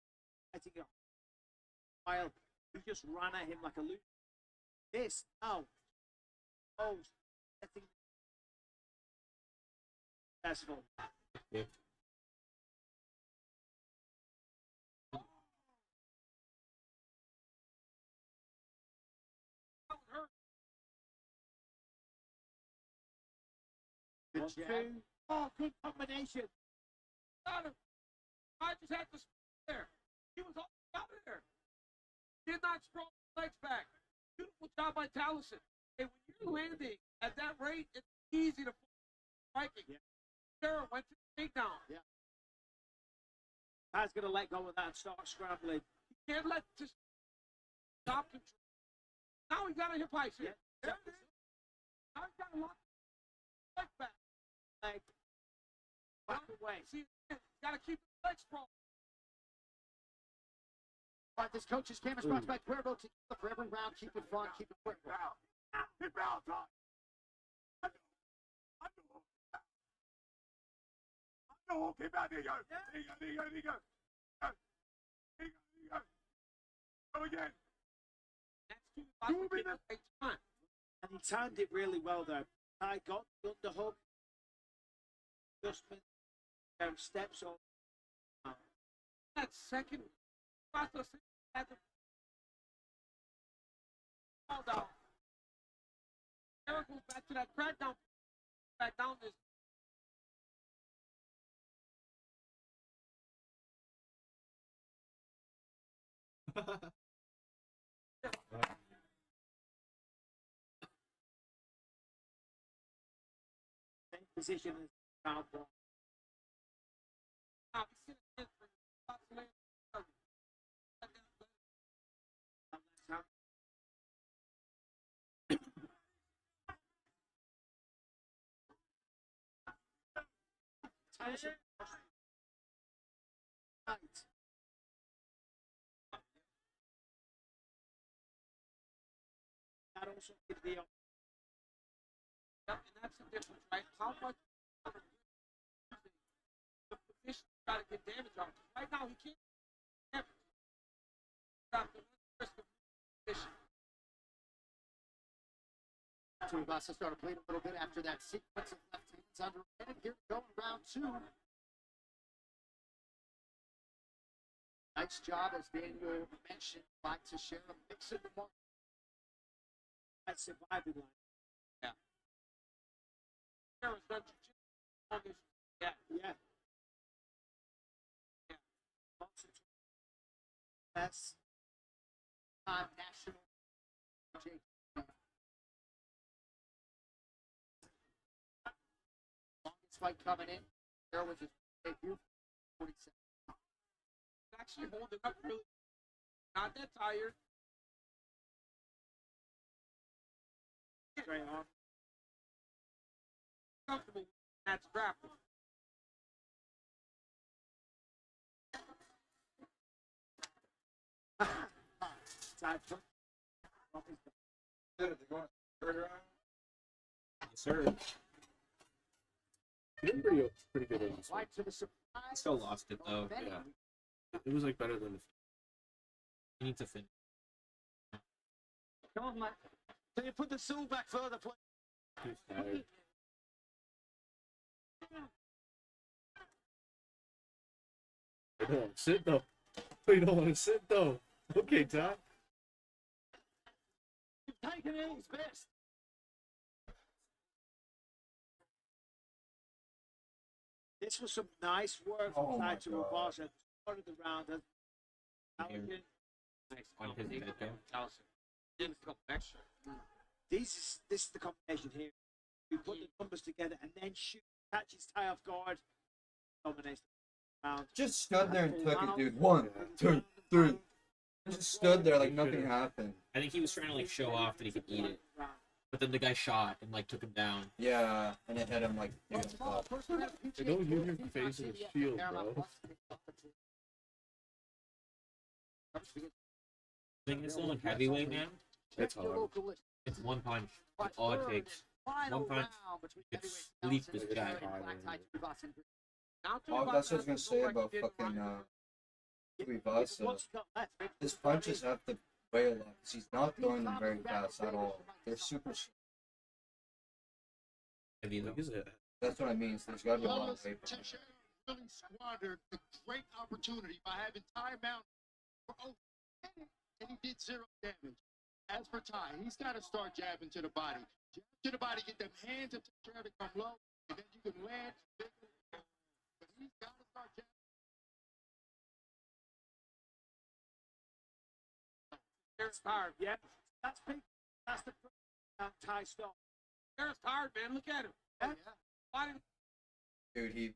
while you just run at him like a loose. This, oh, successful. Yeah. Good jab. Oh, good combination. Got him. I just had to there. He was all out of there. Did not sprawl his legs back. Beautiful job by Taliesin. And when you're landing at that rate, it's easy to striking. Yeah. Sarah went to the takedown. Yeah. Ty's gonna let go of that and start scrambling. You can't let just stop control. Now he got a hip high shit. There it is. Now he got a lock. Leg back. Leg. Back away. See, he's got to keep the leg strong. But this coach's canvas brought by Cuervo to for every round. Keep it fun. Keep it quick. Hit round time. No, okay, back there you go. There you go, there you go, there you go. There you go, there you go. Go again. Do me the right time. And he timed it really well there. I got the underhook. Adjustment. Steps on. That second process had the fall down. Eric goes back to that crackdown. Back down this. Same position as round one. That also gives the Yep, and that's the difference, right? How much the position got to get damage on. Right now, he can't damage. Got the risk of position. Tuivasa started playing a little bit after that sequence of left hands under and here we go in round two. Nice job, as Daniel mentioned, like to share a mix of the market. That surviving line. Yeah. Sarah's done jiu-jitsu. Yeah. Yeah. Yeah. Best time national. Longest fight coming in. There was his debut. 47. Actually holding up really. Not that tired. Straight on. Comfortable. That's grappling. Side foot. Yes, sir. He did pretty good in this one. Right to the surprise. He still lost it though. Yeah. It was like better than He needs to finish. Come on, Matt. Can you put the stool back further, please? he's tired. I don't want to sit though. You don't want to sit though. Okay, Tom. You've taken it at his best. This was some nice work from side to Tuivasa at the start of the round. Elegant. Nice on his head though. Didn't come extra. This is the combination here. You put the numbers together and then shoot, catch his tie off guard, dominates the round. Just stood there and took it, dude. 1, 2, 3. Just stood there like nothing happened. I think he was trying to like show off that he could eat it. But then the guy shot and like took him down. Yeah, and it hit him like in the butt. They don't use your face as a shield, bro. Thing is though, in heavyweight, man, It's hard. it's one punch. That's all it takes. One punch. You could sleep this guy. Oh, that's what I was gonna say about fucking Tuivasa. His punches have to weigh a lot because he's not throwing them very fast at all. They're super. Heavy though. That's what I mean. So there's gotta be a lot of weight. Teixeira really squandered the great opportunity by having Ty Mountain for over 10 and he did 0 damage. As for Ty, he's got to start jabbing to the body. Jab to the body, get them hands of Teixeira to come low, and then you can land. But he's got to start jabbing. There's hard. Yep, that's big. That's the Ty stop. There's hard, man. Look at him. Oh, yeah. Why didn't Dude, he.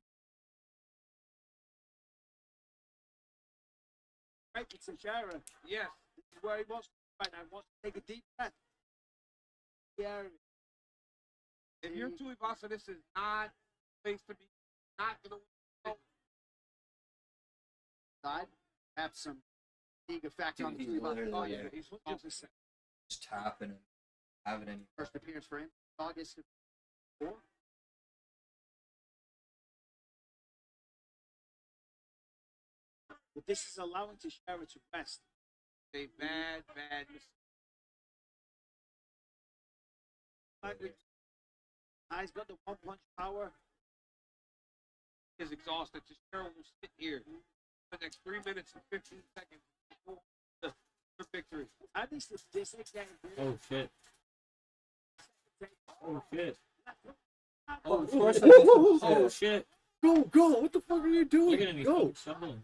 Right to Teixeira. Yes. This is where he wants to Right, I want to take a deep breath. Yeah. If you're Tuivasa, this is not a place to be. Not going to Side, have some fatigue effect on the Dude, he's Tuivasa. literally Oh, yeah, like- he's 100%. Just tapping and having any. First appearance for him, August 4. But this is allowing Teixeira to rest. a bad mistake. He's got the one punch power. Is exhausted. Teixeira will sit here for the next 3 minutes and 15 seconds for victory. At least this again. Oh shit. Oh shit. Oh, Oh, of course shit. I did some Oh shit. shit. Go, go! What the fuck are you doing? You're gonna be Go! fucking stumbling.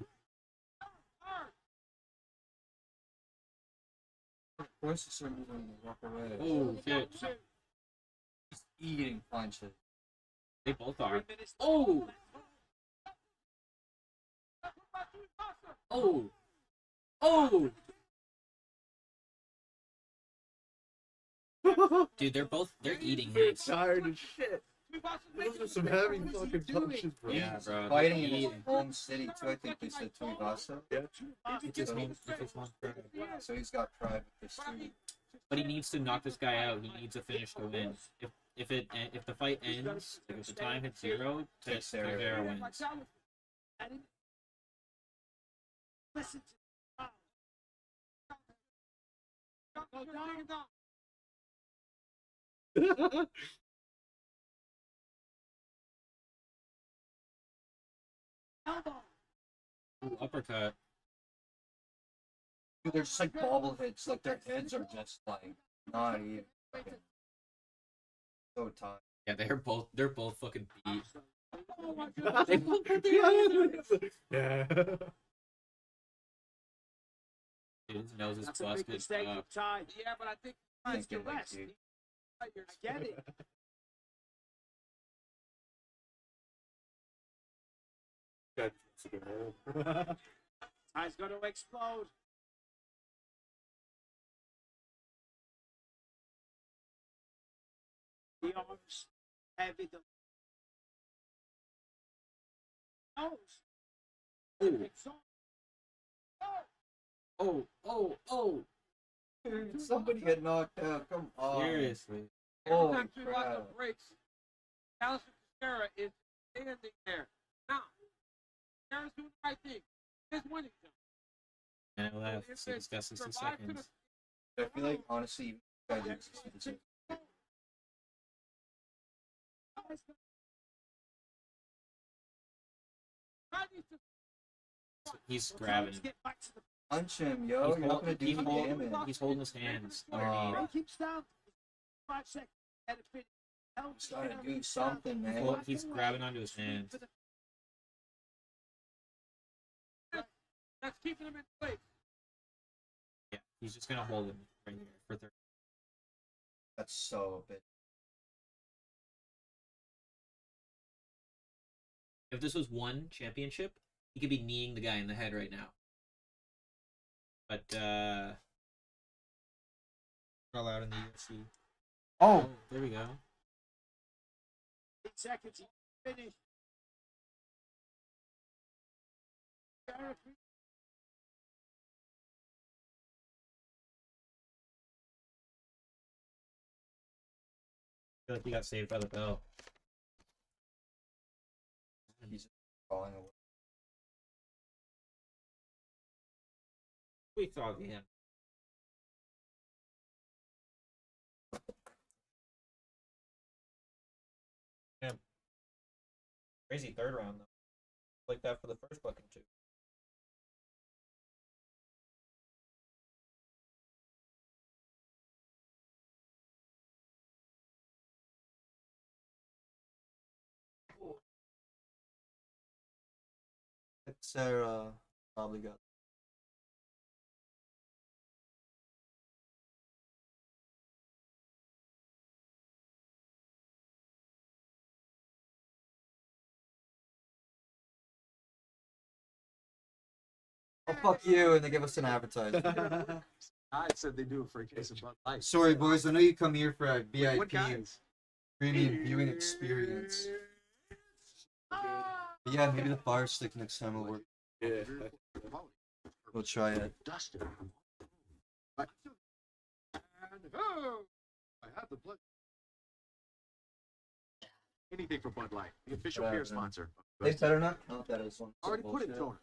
Of course, it's moving to walk away. Oh shit. He's eating punches. They both are. Oh! Oh! Oh! Dude, they're eating hits. Tired as shit. Those are some heavy fucking punches, bro. Yeah, bro. Fighting in They're his home city too. I think they said Tuivasa. Yeah. It's his home pride. So he's got pride with this too. But he needs to knock this guy out. He needs a finish to win. If the fight ends, like if the time hits 0, Teixeira wins. Listen to Ooh, uppercut. Dude, they're just like bobbleheads. Like their heads are just like not even. Fucking so tight. Yeah, they're both fucking beat. They both put their hands. Yeah. Dude, his nose is That's a big busted. mistake. Tied. Yeah, but I think Finds the Thinking like, rest. dude. I get it. Time's going to explode. The arms heavy. The nose. Oh. Dude, somebody get knocked out. Come on. Seriously. every Holy time Tuivasa crap. breaks, Alistair Teixeira is standing there. Now, Teixeira's doing the right thing. He's winning. And I left 60 seconds. I feel like honestly, you guys deserve. He's grabbing him. Punch him, yo. You're not gonna do any damage. He's holding his hands Oh. underneath. Keeps down. 5 seconds. Let it finish. He's gotta do something, man. He's grabbing onto his hands. That's keeping him in place. Yeah, he's just gonna hold him right here for 30. That's so big. If this was one championship, he could be kneeing the guy in the head right now. But not allowed in the UFC. Oh, there we go. 8 seconds. Finish. I feel like he got saved by the bell. he's falling away. We thought him. Yeah. Crazy third round though. Like that for the first fucking 2. Sarah probably got. Oh, fuck you, and they give us an advertisement. I said they do it for a case of Bud Light. Sorry, boys. I know you come here for a What VIP guys? premium viewing experience. But yeah, maybe the fire stick next time will work. Yeah. We'll try it. Dustin. And oh, I have the pleasure. Anything for Bud Light, the official Whatever. beer sponsor. They better not. Oh, that is one. Already put it in toner.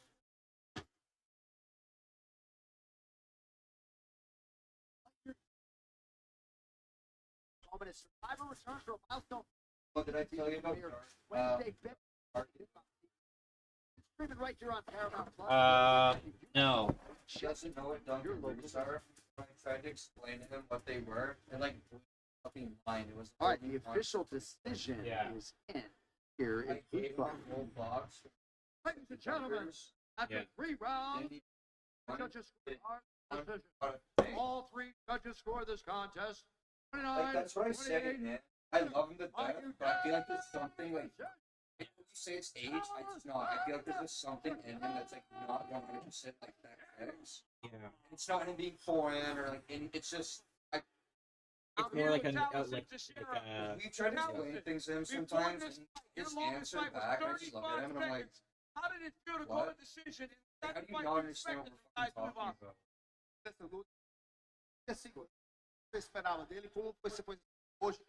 Dominant Survivor returns for a milestone. What did I tell you about? Wednesday, streaming right here on Paramount Plus. No. She doesn't know what Dunkin' Donuts are. I tried to explain to him what they were, and like fucking mind. It was All right, the official decision is in here. I gave him a whole box. Ladies and gentlemen, after 3 rounds, judges score our decision. All 3 judges score this contest. 29, Like that's what I said, 28. man. I love him to death, but I feel like there's something like. If you say it's age, it's not. I feel like there's just something in him that's like not 100% like that fix. Yeah. It's not him being foreign or like. It's just. It's more like We try to explain things to him sometimes, and his answer back, I just look at him and I'm like, how did it feel to call what? a decision? How do you not understand what we're fucking talking about? Essa luta. E assim, eu esperava dele, como você foi hoje,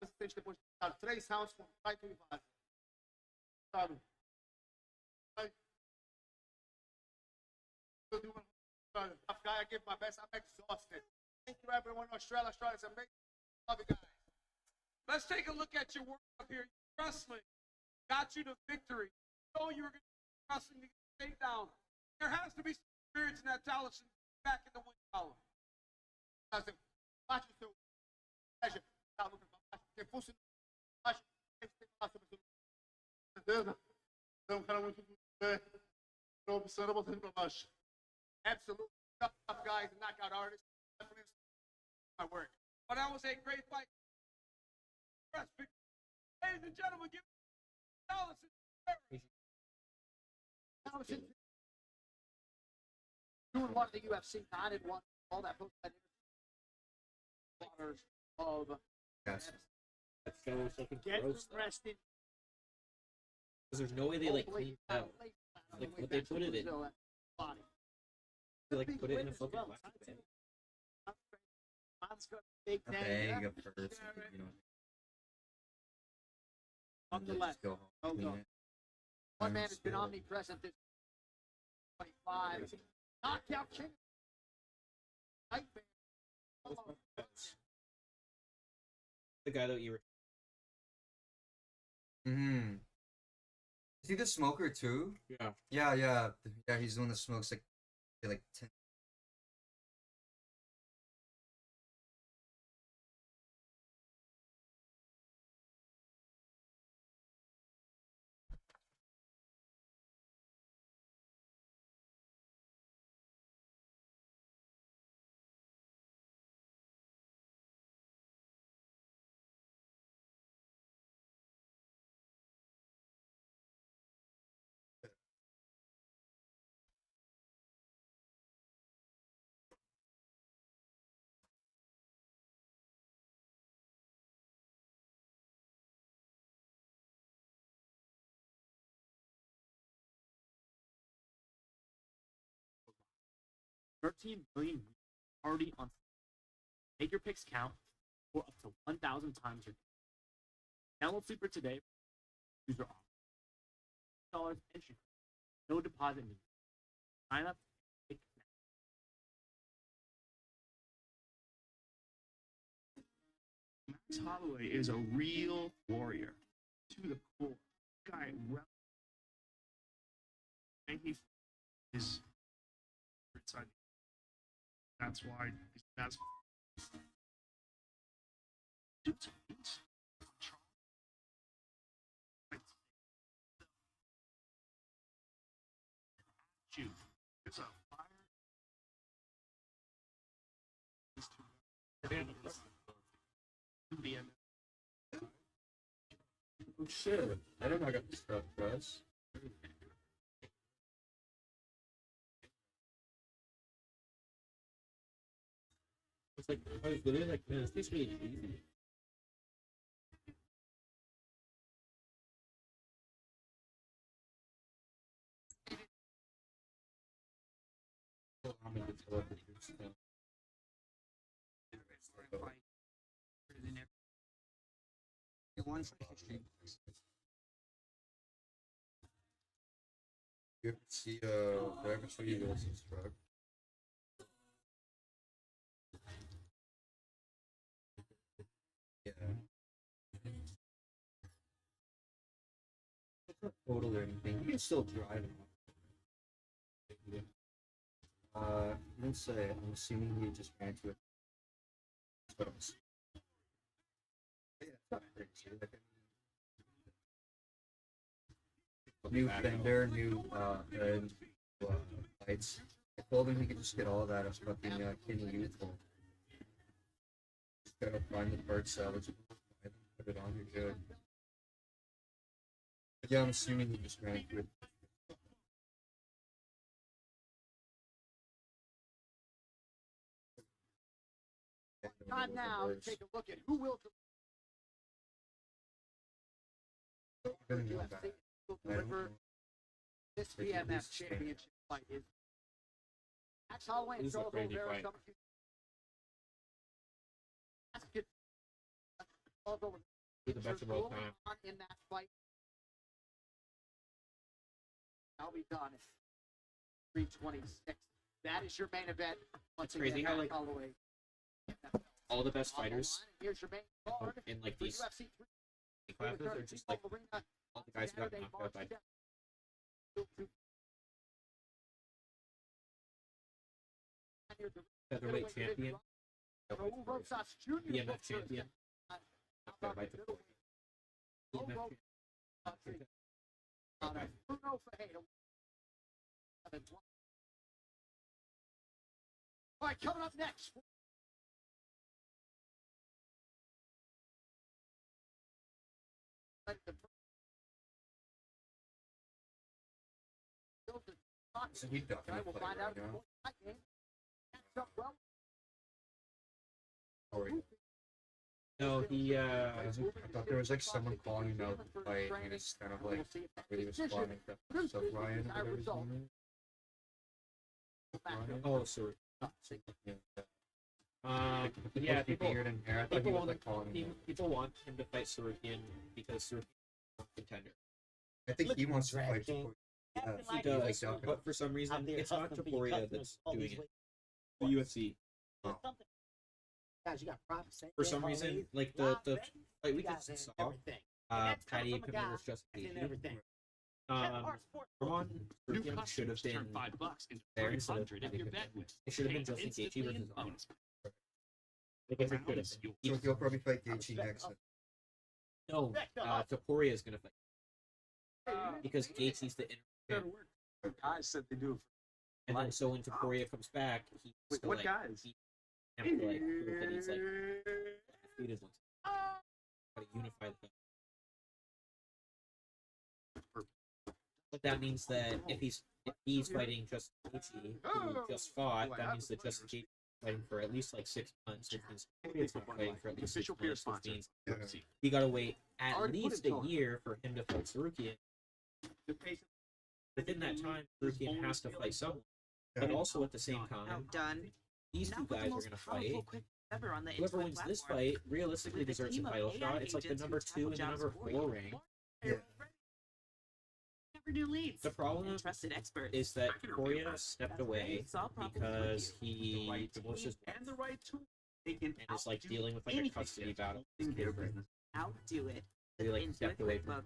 você fez depois de dar 3 rounds com Taito e Vaz. Sabe? Tough guy, I give my best. I'm exhausted. Thank you, everyone in Australia. Australia's amazing. Love you guys. Let's take a look at your work up here. Wrestling got you to victory. You know you were going to be wrestling to get the state down. There has to be some experience in that talent back in the win column. Bate o seu. Veja, tá lutando pra baixo. Porque fosse baixo, tem que falar sobre isso. Certeza? Você é um cara muito. Não observa você pra baixo. Absolutely tough guys and knockout artists. My work. But that was a great fight. Ladies and gentlemen, give Allison. Allison doing one of the UFC 9-1, all that post that waters of Yes. That's so fucking get gross. Though. rested. Because there's no way they like clean it out. Like what they put it in. Body. They like put it in a fucking plastic bag. Man's got a big A name. bag of first, you know. On the Just left. go home, clean it. One man has been omnipresent this 25. Knockout king. Nightmare. The guy that you were. Mm-hmm. Is he the smoker too? Yeah. Yeah. He's the one that smokes like 10. $13 million already on. Make your picks count for up to 1,000 times your. Download Sleeper today. User offer $dollars entry. No deposit needed. Sign up. Pick now. Max Holloway is a real warrior to the core. Guy, and he is inside. That's why that's. It's a fire. Oh shit! I don't know I got this stuff for us. It's like I was literally like, man, this tastes really cheesy. Ramen gets a lot of good stuff. You ever see did I ever show you Wilson's truck? Yeah. It's not total or anything. You can still drive it. Let's say I'm assuming you just ran to it. That's what I'm assuming. Yeah, it's not crazy. Like, new fender, new hood, lights. I told him he could just get all of that as fucking Kenny Youthful. Just gotta find the parts salvageable, put it on, you're good. But yeah, I'm assuming he just ran through it. Time now to take a look at who will UFC will deliver this BMF championship fight. Is Max Holloway and Joel Rivera coming to the best of all time. in that fight. I'll be done at 326. That is your main event. It's crazy how like Holloway. all the best fighters Here's your main card in like for these UFC 3 classes are just like all the guys who got knocked out by featherweight champion, BMF champion. All right, coming up next. So he definitely We'll play find out right now. that game. Well, Sorry. No, he I thought there was like someone calling him out the fight, and it's kind of like really responding to stuff. Ryan, whatever his name is. Ryan? oh sorry. Yeah, Yeah, people, beard and hair. I thought he people was want like calling him. people want him to fight Sorokin because Sorokin is a contender. I think he wants to fight before. He does, but for some reason, it's not Taporia that's doing it. The UFC. guys, you got props. For some reason, like the fight we just saw, Patty and Camille was just everything. Roman Sorokin should have been there instead of Patty Camille. It should have been Justin Gaethje versus Roman. I guess it could have been. So he'll probably fight Gaethje next. No, Taporia is gonna fight because Gaethje's the inner. Guys said they do. And then so when Taporia comes back, he's Wait, still what like, guys? He have to like prove that he's like defeated once. Gotta unify the. But that means that if he's fighting Justin Gaethje, who just fought, that means that Justin Gaethje is fighting for at least like 6 months, which means Taporia fighting for at least 6 months, which means he gotta wait at least a year for him to fight Sorokin. Within that time, Sorokin has to fight someone. But also at the same time, these two guys are gonna fight. Whoever wins this fight realistically deserves a title shot. It's like the number 2 and the number 4 rank. Yeah. The problem is that Taporia stepped away because he divorced his wife and is like dealing with like a custody battle. Outdo it. So he like stepped away from it.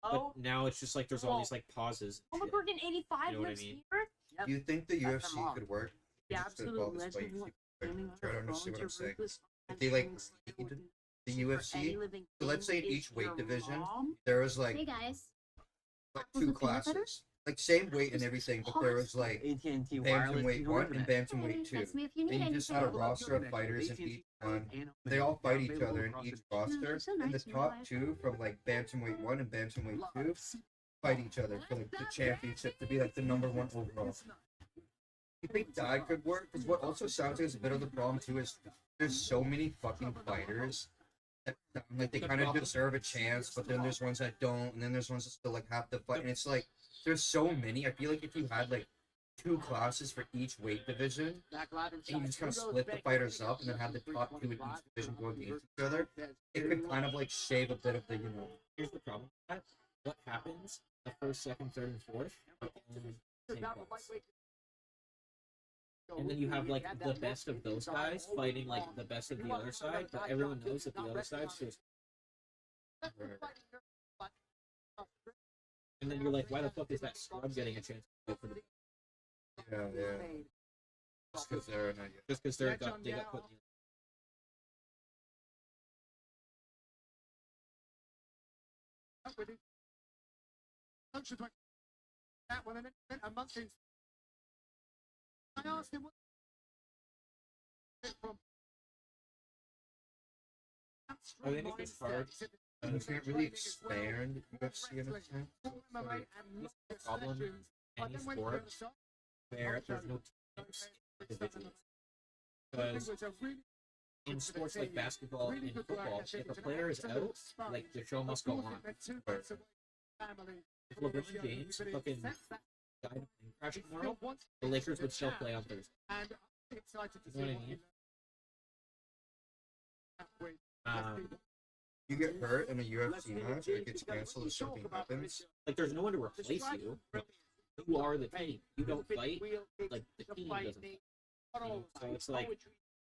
But now it's just like there's all these like pauses. Oh, look, we're in 85 You know what I lives mean? here. Do you think the UFC could work? The Just to absolute call this fight, legend. try to understand what I'm saying. If they like the UFC, so let's say in each weight division there was like Hey guys. 2 classes, like same weight and everything, but there was like bantamweight 1 and bantamweight 2. Text me if you need And you just had a roster of fighters in each one. They all fight each other in each roster, and the top 2 from like bantamweight 1 and bantamweight 2 fight each other for like the championship to be like the number 1 overall. You think that could work? Because what also sounds like is a bit of the problem too is there's so many fucking fighters that sound like they kind of deserve a chance, but then there's ones that don't, and then there's ones that still like have to fight, and it's like there's so many. I feel like if you had like 2 classes for each weight division, and you just kind of split the fighters up, and then have the top 2 in each division go against each other, it could kind of like shave a bit of the Here's the problem with that. What happens the first, second, third, and fourth are all in the same class. And then you have like the best of those guys fighting like the best of the other side, but everyone knows that the other side's just. And then you're like, why the fuck is that scrub getting a chance to go for the? Yeah. Just because they're not yet. Just because they got put in the. That one a month in. I asked him what I think it's hard. You can't really expand UFC in a sense. This is the problem in any sport where there's no teams individuals. Because in sports like basketball and football, if a player is out, like the show must go on. If LeBron James fucking died in a crash tomorrow, the Lakers would still play on Thursday. You know what I mean? You get hurt in a UFC match, it gets canceled if something happens. Like, there's no one to replace you. You are the team. You don't fight, like, the team doesn't fight. So it's like,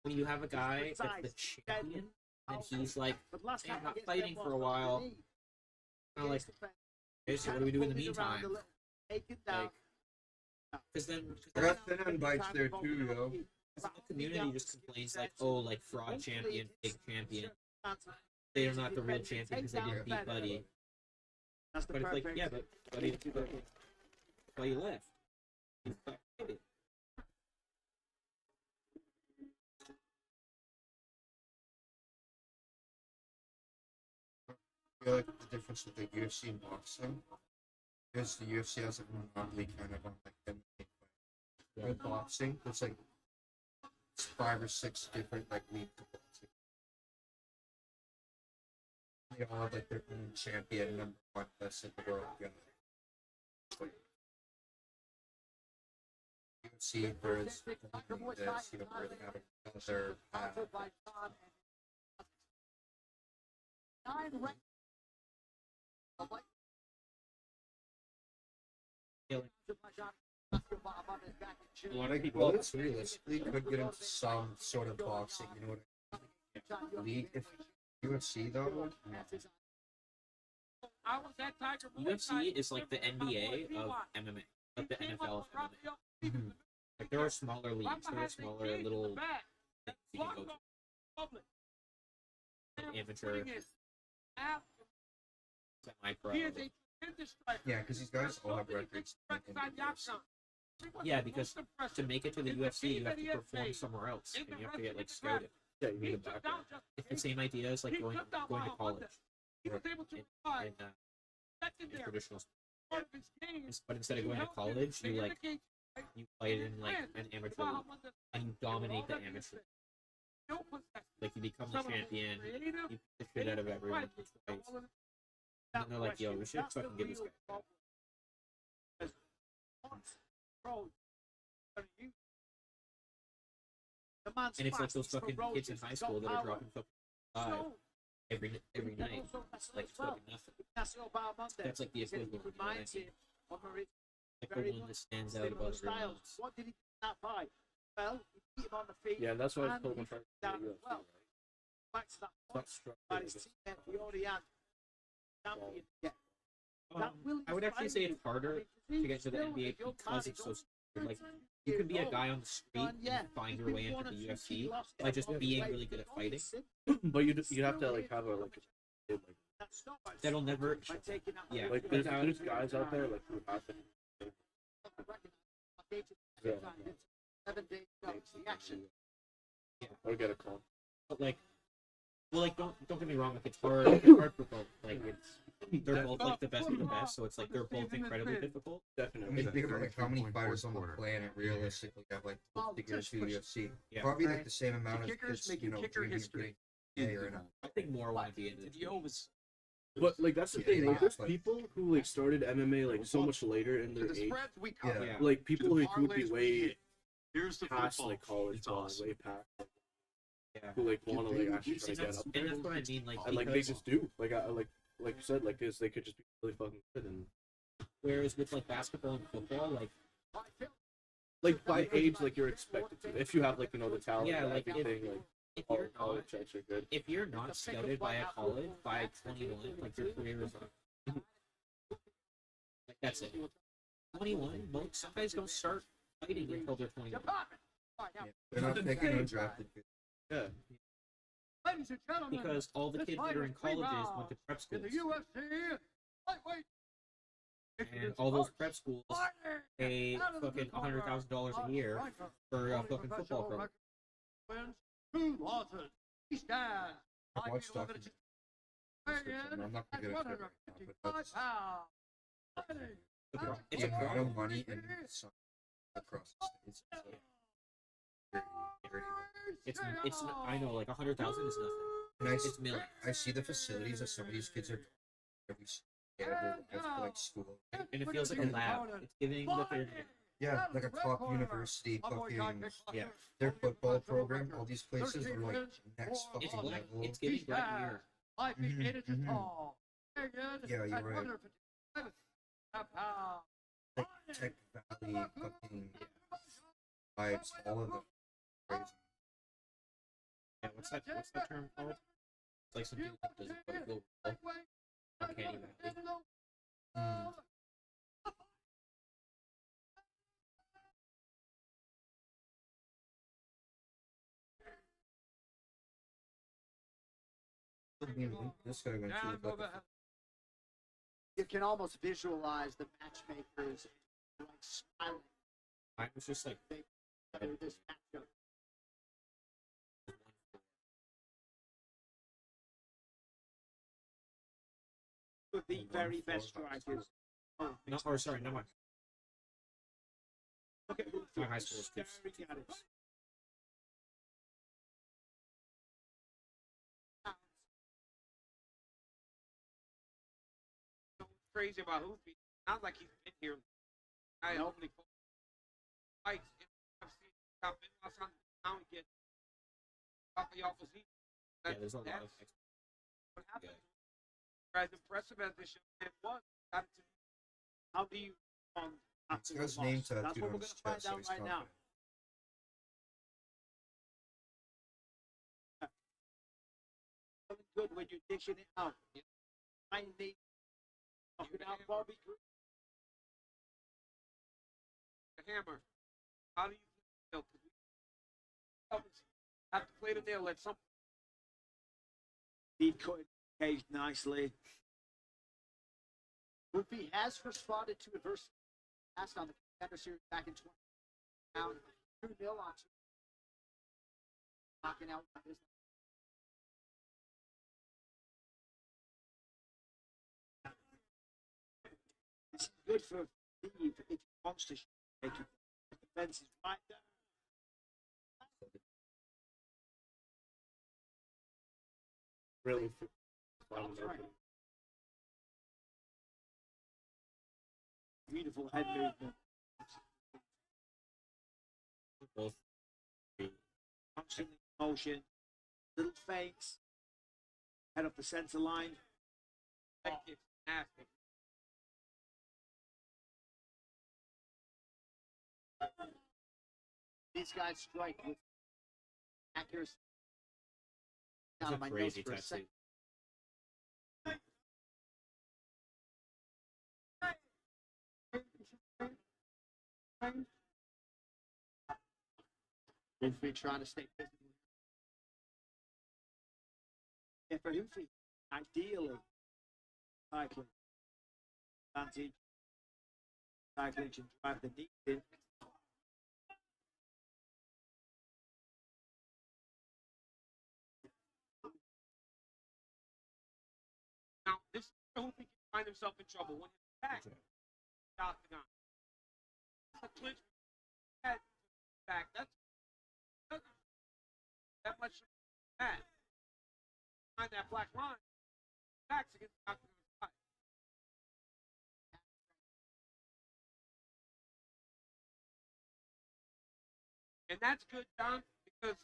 when you have a guy that's the champion, and he's like, hey, I'm not fighting for a while. Kind of like, okay, so what do we do in the meantime? Like, because then... There are thin bites there too, yo. The community just complains like, oh, like fraud champion, fake champion. They are not the real champion because they didn't beat Buddy. But it's like, yeah, but Buddy left. He's back. I feel like the difference with the UFC and boxing is the UFC has a monopoly kind of on like MMA. With boxing, it's like 5 or 6 different like leagues of boxing. They all have like their own champion, #1 best in the world. UFC whereas this, where they have another a lot of people realistically could get into some sort of boxing, you know what I mean? League, if UFC though, UFC is like the NBA of MMA, like the NFL of MMA. Like there are smaller leagues, there are smaller little things you can go to. Like amateur, semi-pro. yeah, because these guys all have records. Yeah, because to make it to the UFC, you have to perform somewhere else, and you have to get like scouted. Yeah, you need a background. It's the same idea as like going to college. In traditional sports. But instead of going to college, you fight in like an amateur league, and you dominate the amateur. Like you become the champion, you beat the shit out of everyone twice. And they're like, yo, we should fucking give this guy. And it's like those fucking kids in high school that are dropping fucking 5 every night. Like it's fucking nothing. That's like the equivalent. You know what I mean? Like the one that stands out above everyone else. What did he do in that fight? Well, he beat him on the feet. Yeah, that's why I told him and to he down UFC, as well. Back to that point. By his teammate, he already had champion. Yeah. I would actually say it's harder to get to the NBA because it's so stupid. Like, you can be a guy on the street and find your way into the UFC by just being really good at fighting. But you have to like have a That'll never. Yeah, like there's guys out there like who have to. Yeah. Yeah. Or get a call. But like Well, like don't get me wrong, like it's hard for both. Like they're both like the best of the best, so it's like they're both incredibly difficult. Definitely. When you think about like how many fighters on the planet realistically have like to get to UFC, probably like the same amount as Kickers kids, making kicker dreaming of history. getting or not. I think more want to be in it. But like that's the thing, like there's people who like started MMA like so much later in their age. Yeah. Like people who would be way Here's the past football. like college It's ball, awesome. way past. Yeah. Who like want to like actually try to get up And there. that's what I mean, like And like they because- just do. Like I like you said, like cause they could just be really fucking good and whereas with like basketball and football, like by age like you're expected to. If you have like the talent yeah, and like everything, if all you're college not checks are good. if you're not scouted by a college by 21, like your career is on. Like that's it. 21, most some guys don't start fighting until they're 21. They're not picking undrafted kids. Yeah. Ladies and gentlemen, Because all the kids that are in colleges went to prep schools. in the UFC lightweight. And all those prep schools pay fucking $100,000 a year for a fucking football program. Wins 2 losses. He stands. I've watched documentaries. I'm not gonna get into it right now, but that's It's a the amount problem. of money and some across the states. It's I know, like 100,000 is nothing. And It's millions. I see the facilities that some of these kids are every day of their life for like school. And it feels like a lab. It's giving the third. Yeah, like a top university, fucking Yeah. their football program. All these places are like next It's fucking like level. it's giving Black Mirror. 5 feet 8 inches Mhm. tall. Yeah, you're right. 155 pounds. Like Tech Valley, fucking vibes, all of them. Crazy. Yeah, what's that term called? It's like something that doesn't quite go well. Uncanny valley. This guy went to like You can almost visualize the matchmakers like smiling I was just like, through this matchup. With the very best strikers. no, or sorry, not my Look at who my high school is kids. staring at it. Crazy about Hoopy. Sounds like he's been here. I only fights in the UFC. Got been lost on the town get off of y'all physique. Yeah, there's a lot of What happened? As impressive as this young man was, got to How do you It's got his name tattooed That's what on we're his gonna find chest, so out he's right now. confident. Feeling good when you're dishing it out. Finally, knocking out Bobby Green. the hammer. How do you play the nail? Have to play the nail at some He'd cut cage nicely. Hoopy has responded to adversity. Asked on the Contender Series back in 20. Down 2-0 on 2. Knocking out one business. It's good for Steve if he wants to make it. The defense is right there. Really. Beautiful head movement. Both. Constantly in motion. Little feints. Head up the center line. it's nasty. These guys strike with accuracy. It's Out a of my crazy notes for a tattoo. second. Hoopy trying to stay physical. Yeah, for Hoofy, ideally, cycling. Advantage. Cycling can drive the knee in. find himself in trouble when he's back. The octagon. A clinch head back. That's that much that. Behind that black line. Backs against the octagon side. And that's good, John, because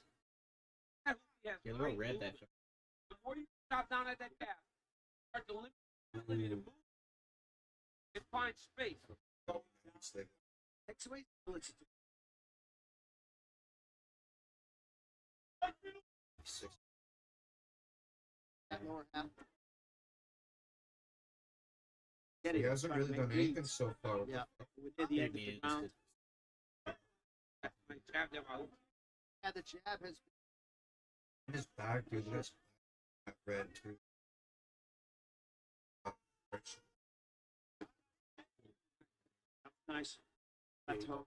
he has Yeah, they're all red that shot. the more you stop down at that gap, start to limit the ability to move and find space. X-ray ability to that lower half. He hasn't really done anything so far. Yeah. We did the end of the round. Yeah, the jab has His back, dude. This red too. Nice. Plateau.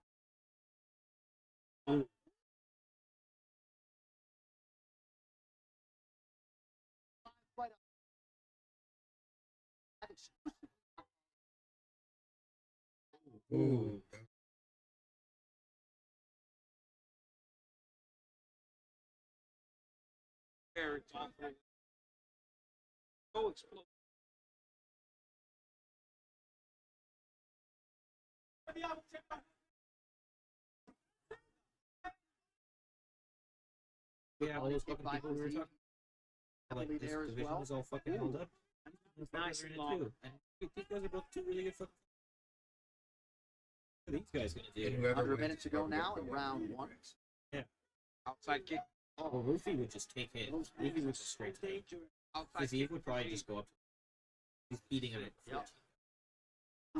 Ooh. Very tough. So explosive. Yeah, all those fucking people we were talking about. Like, this division is all fucking held up. Nice They're in and it long. too. And these guys are both two really good fucking. What are these guys gonna do? And whoever under a wins, minute to go whoever now gets in the round win. one. Yeah. Outside kick. Well, Rufy would just take hit. Rufy would just straight take. Outside Zeke would probably just go up. He's beating him at 14.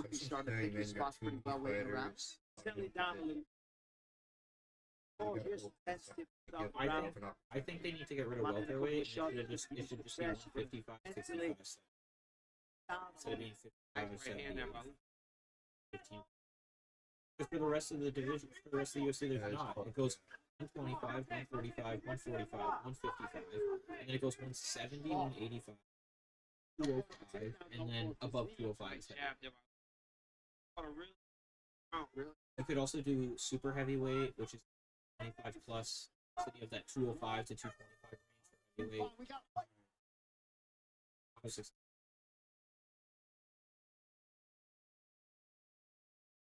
He's starting to pick his spots pretty well late in the rounds. Settle down a little. Oh, here's sensitive stuff around. I think they need to get rid of welterweight. It should just be 155, 65. Instead of being 55 or 70. 15. Because for the rest of the division, for the rest of the UFC, there's not. It goes 125, 135, 145, 155, and then it goes 170, 185, 205, and then above 205. You could also do super heavyweight, which is 25 plus. So you have that 205 to 225 range for heavyweight.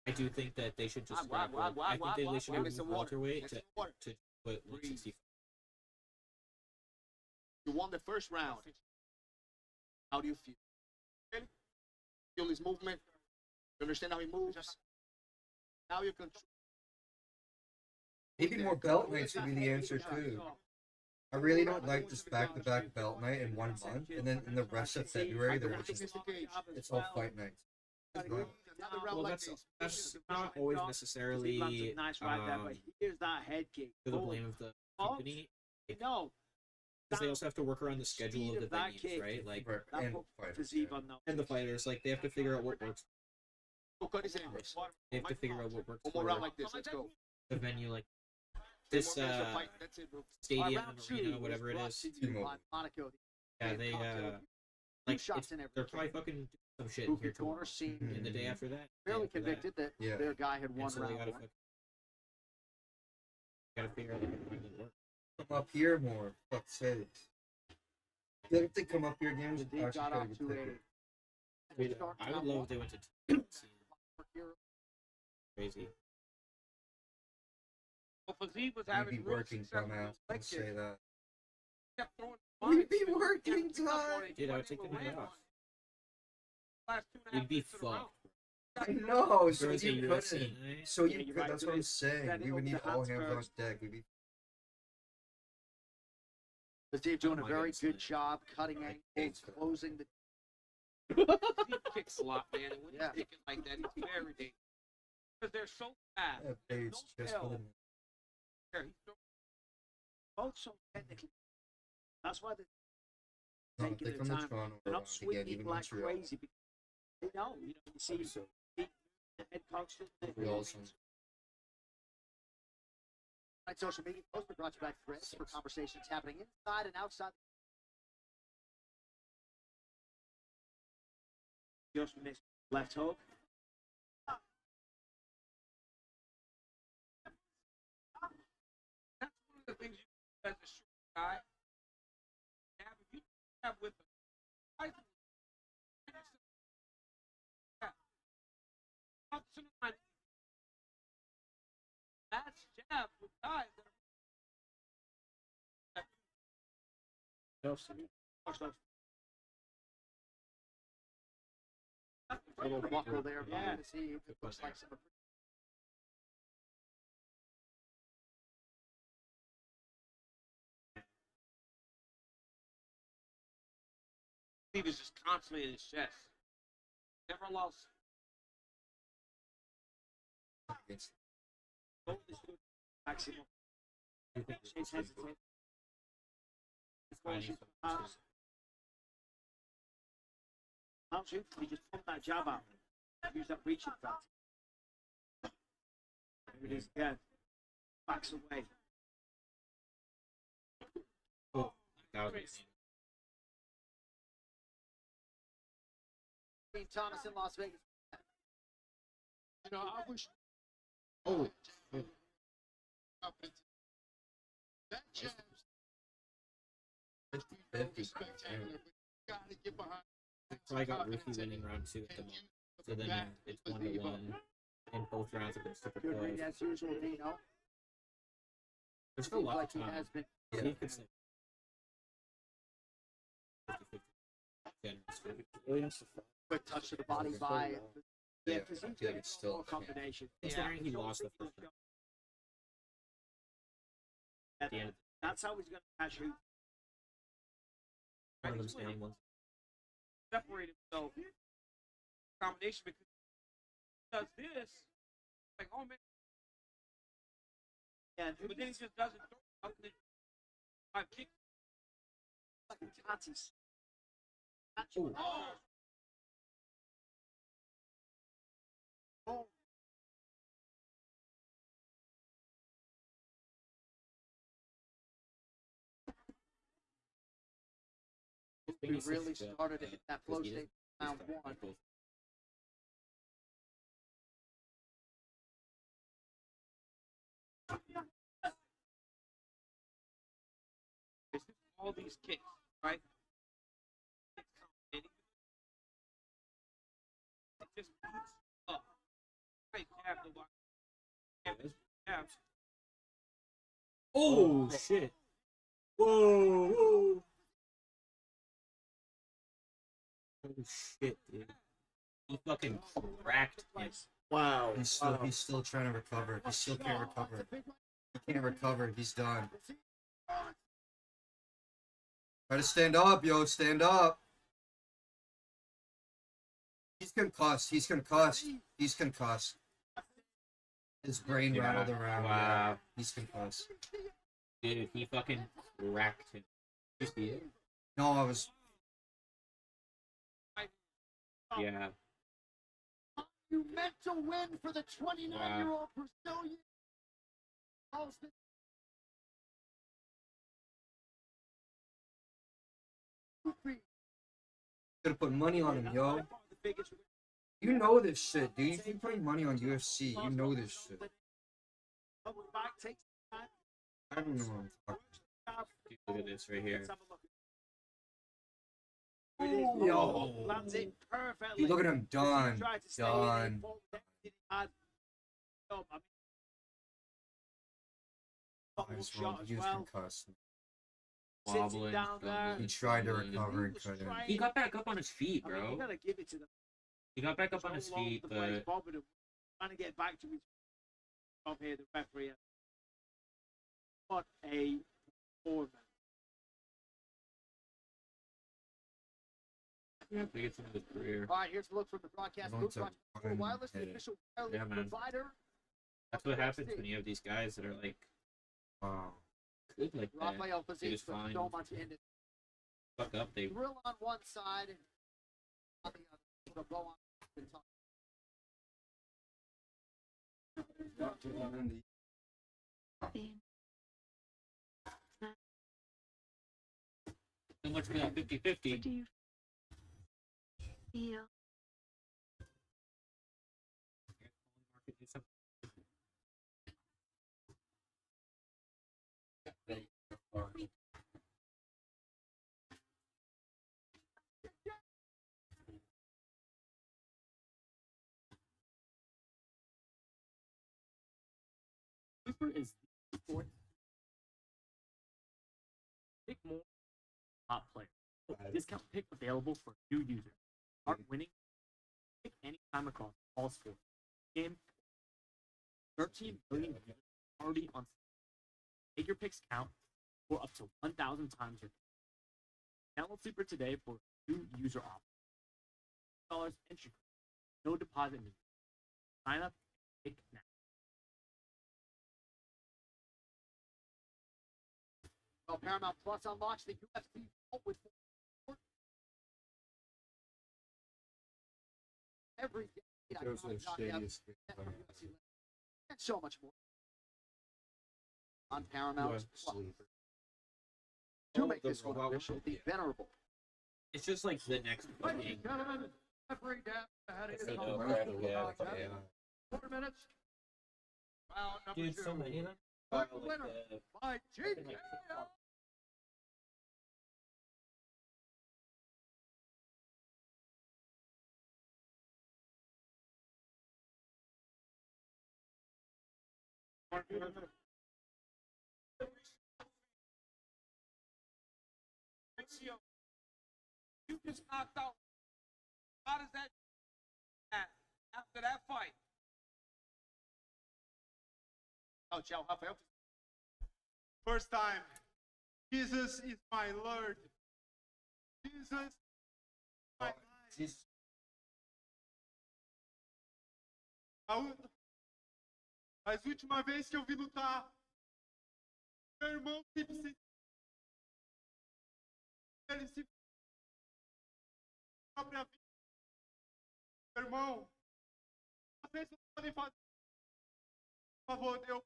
I do think that they should just scrap. I think they should remove welterweight to put 165. You won the first round. How do you feel? Feel his movement? You understand how he moves? Now you control. Maybe more belt nights would be the answer too. I really don't like this back-to-back belt night in 1 month, and then in the rest of February, it's all fight nights. Well, that's not always necessarily Nice right there, but here's that head kick. to the blame of the company. No. Because they also have to work around the schedule of the venues, right? Like, and the fighters, like, they have to figure out what works. They have to figure out what works One for more round like this. Let's go. the venue, like this stadium, arena, whatever it is. Yeah, they like they're probably fucking doing some shit in here tomorrow. And the day after that, Fairly convicted that their guy had won so they round gotta one. gotta figure out how to make it work. Come up here more. Fuck's sake. If they come up here games, They got off to I would love if they went to crazy. Well, Fazib was We'd having be real working success somehow. with Let's his leg say kick. that. Kept throwing We'd be bodies. working Kept picking up on time. it. Dude, I would Wasn't take the able to night land off. one. Last 2.5 You'd be minutes of the round. fucked. I know, so Thursday you UFC couldn't. night. So Yeah, you you're could, right. that's what I'm saying. That We would opens need the all hands hands on first. deck. We'd be Steve doing a Oh my very God, good son. job cutting angles, closing the. He kicks a lot, man. And when Yeah. he's kicking like that, he's very dangerous. Because they're so fast. yeah, There's base no just tell for the where he's throwing. Both so technically. That's why they're no, taking they their come to time. Toronto They're or not again, swinging even like Montreal. crazy because they know, you see So the head coach. we also Right, social media post brought to you by Chris for conversations happening inside and outside Just missed left hook. That's one of the things you do as a short guy. If you have with him, that's jab with guys that are. A little buckle there, but Yeah. to see it looks like some. Steve is just constantly in his chest. Never lost. Maximum. She's hesitant. He just pumped that jab out. Use that reaching practice. Here it is again. Backs away. Oh, that was Thomas in Las Vegas. You know, I wish. Oh. That jab's 50-50. spectacular, but you gotta get behind. I got Ruthie winning round 2 at the moment. So then it's 1-1. And both rounds have been super Good close. read as usual, Dino. There's still a lot Like of he time. has been. Yeah. He could say 50-50. Generous. Williams. Quick touch to the body by. Yeah, because I he's feel like got it's still a combination. Considering he lost the first round. At the end of That's how he's going to catch you. one of them standing ones. Separate himself. Combination because he does this. Like, oh man. Yeah, But then he just doesn't throw out the 5 kicks. Like Tati's. Ooh. Oh. We really started it in that flow state round 1. It's just all these kicks, right? It just beats up. Right, jab the block. Jabs. Oh, shit. Whoa. Holy shit, dude. He fucking cracked him. Wow. He's still trying to recover. He still can't recover. He can't recover. He's done. Try to stand up, yo. Stand up. He's concussed. He's concussed. He's concussed. His brain rattled around. Wow. Yeah. He's concussed. Dude, he fucking cracked him. Did you see it? No, I was. Yeah. You meant to win for the 29-year-old Brazilian. Could have put money on him, yo. You know this shit, dude. If you're putting money on UFC, you know this shit. I don't know what I'm talking about. Dude, look at this right here. Yo. Lands it perfectly. Dude, look at him. Done. Done. He was concussed. Wobbling. He tried to recover and couldn't. He got back up on his feet, I mean, bro. you gotta give it to them. He got back up on his So long feet, the players but bothered him trying to get back to his job here, the referee. What a performance. yeah, I think it's into his career. All right, here's a look from the broadcast booth. Watchparty Wireless, the hit it. official wireless Yeah, man. provider. That's what happens when you have these guys that are like Wow. good like that. Rafael They Fazis just from find so much in it. fuck up. They Drill on one side and on the other. So go on the top. too much for that 50-50. Do you feel Super is the fourth. Pick more top player. Discount pick available for new users. Start winning. Pick anytime across all sports. Game 13 million users already on. Make your picks count for up to 1,000 times your pick. Download Sleeper today for new user offer. $1 entry. No deposit needed. Sign up and pick now. Well, Paramount Plus unlocks the UFC Vault with every day. Those are the shadiest And so much more. On Paramount Plus. To make this one official, the venerable. It's just like the next Ladies fucking. and gentlemen, referee Dan ahead of They his know contest. right away. 4 minutes. Round number Dude, 2. so many of them. Quick Like winner the- by like TKO. You just knocked out. How does that after that fight? Oh, tchau, Rafael. First time. Jesus is my Lord. Jesus. My life. As última vez que eu vi lutar, meu irmão ele se própria vida. Meu irmão, vocês não podem fazer. Por favor, eu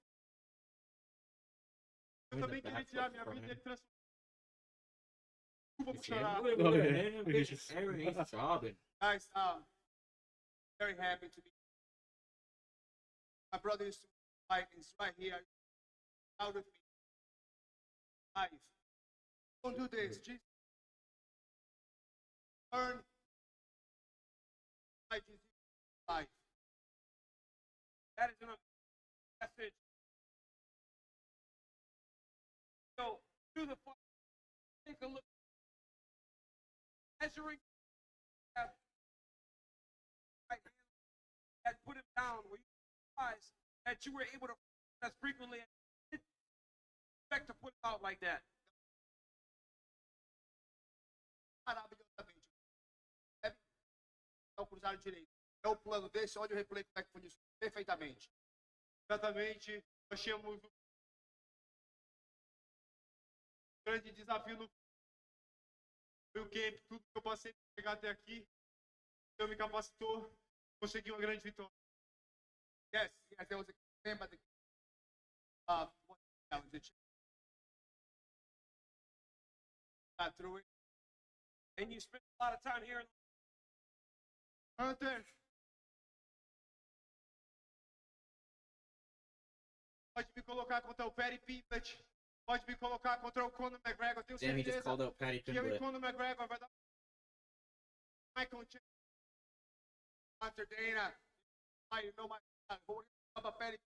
também queria tirar minha vida e ele transformou. Desculpa por chorar. Guys, very happy to be. My brother used to fight, is right here, out with me. Life. Don't do this. Jesus. Learn. Life is life. That is a message. So, through the fight, take a look. Measuring that right hand that put him down. Where you realize that you were able to as frequently as you did expect to put it out like that. Maravilhosamente. É o cruzado direito. É o plano desse, olha o replay como é que foi isso. Perfeitamente. Exatamente. Nós tínhamos um grande desafio no camp, tudo que eu passei para chegar até aqui, eu me capacitou, consegui uma grande vitória. Yes, yes, there was a remember the what challenge got through it. And you spent a lot of time here. Hunter, pode me colocar contra o Perry Pimblett, pode me colocar contra o Conor McGregor, tenho Damn, he just certeza called out Patty que eu e Pimblett. Conor McGregor vai dar Michael Ch Hunter Dana, I know my about Perry,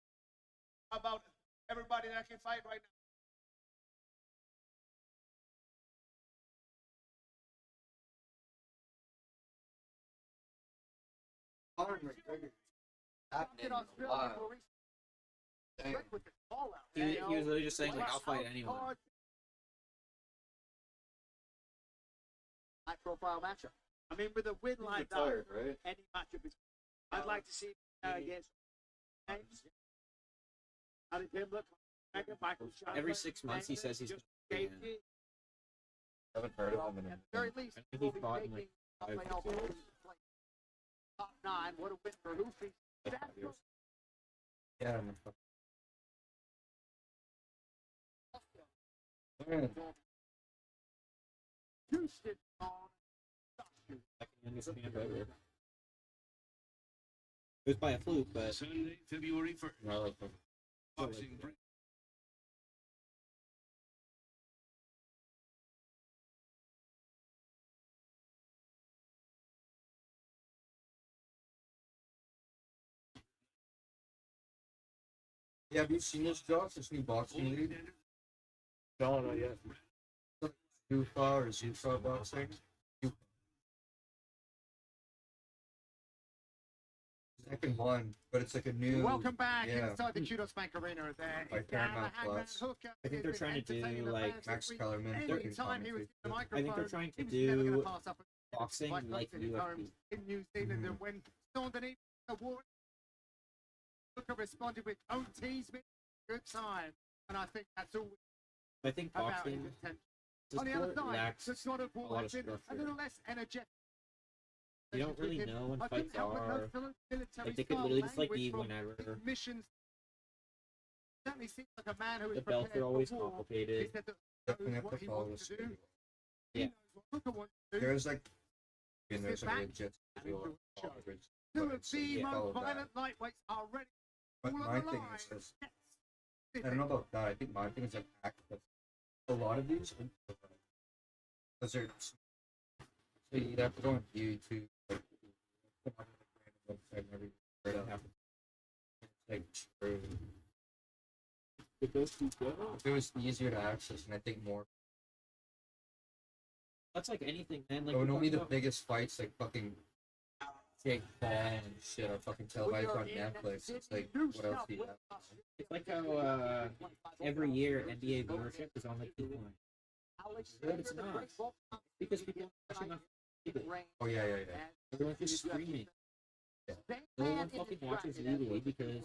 about everybody that can fight right now. Conor McGregor. Happening Australia live. for a reason. Damn. Quick with the call out. He was literally just saying, like, I'll fight anyone. High profile matchup. I mean, with a win like that, Retired, right? any matchup is. I'd like to see against James. Harry Pimblett, Michael Chandler, Every 6 months he says he's. James, Haven't heard of him in At the very least, I think we'll he be fought in, taking like, Rafael 5 Barber's place. Top 9. What a win for Hoofy. Yeah. Houston on. Second youngest man ever. It was by a fluke, but. Sunday, February 1st. Well, like, Boxing Yeah, have you seen this, Josh? This new boxing league? No, not yet. Zufa or Zufa boxing? Second one, but it's like a new. Welcome back yeah. inside the Kudos Bank Arena. There By is Dan the Paramount Hangman Plus. Hooker. I think they're trying to do Entertaining the like fans Max this week. Kellerman. Anytime he was given the I microphone, think they're trying to he was never do gonna pass up a boxing like like in his UFC. home in New Zealand. And when Sean Denise award, Hooker responded with "Don't tease me." Good time, and I think that's all I think about his boxing intention. this On the other sport side, lacks the sort of a ball lot has of been a structure. little less energetic. You don't really know when I couldn't fights help but are. note the military Like they could style literally just like language be from whenever. missions. Certainly seems like a man who is The belts prepared are always for war. He complicated. said that Definitely knows have what to he follow wants the to do. schedule. He Yeah. knows what Hooker wants to do. There's like. And there's Sit like a back legit schedule. and of average Two of fights, so the you most follow that. violent lightweights are ready. But all my on the thing line. is, I don't know about that. I think my thing is like a lot of these, because they're so you'd have to go on YouTube, like, put on a random website and everything. Right up. It's like true. If it was easier to access, and I think more. That's like anything, man. Like Oh, and we're only talking the about- biggest fights, like fucking Jake Paul and shit, are fucking televised on Netflix. It's like, what else do you have? It's like how every year NBA viewership is on the decline. But it's not. Because people are watching on TV. Oh yeah. Everyone's just streaming. No one fucking watches legally because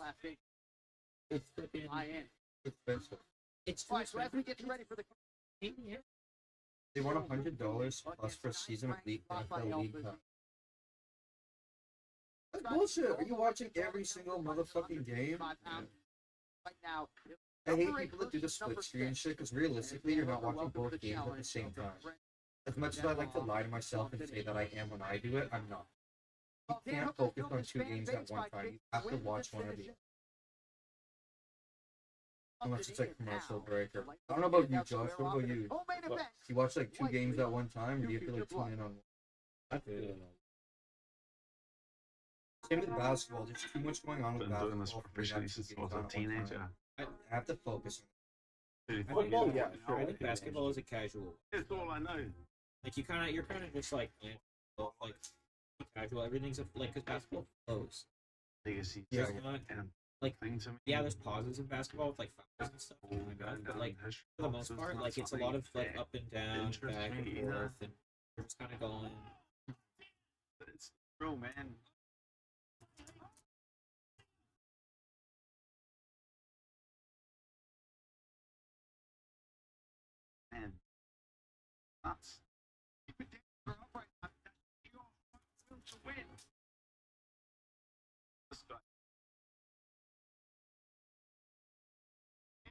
it's freaking Expensive. it's too All right, so as we expensive. get ready for the They want $100 plus for a season of League NFL League Cup. That's bullshit. Are you watching every single motherfucking game? right now, I hate people that do the split screen shit because realistically, you're not watching both games at the same time. As much as I like to lie to myself and say that I am when I do it, I'm not. You can't focus on two games at one time. You have to watch one or the other. Unless it's like commercial break or I don't know about you, Josh. What about you? You watch like two games at one time, or do you feel like tune in on one? I feel it. Same with basketball. There's too much going on with Been doing this basketball. for me to professionally have two since I games was on a at one time. teenager. I have to focus. Football, yeah, sure. I think basketball is a casual. That's all I know. Like you're kind of just like casual. Everything's like because basketball flows. Legacy. Yeah. There's not, Like thing to me. yeah, there's pauses in basketball with like fouls and stuff. But like for the most part, like it's a lot of like up and down, back and forth, and we're just kind of going. It's true, man. Man, nuts. This guy.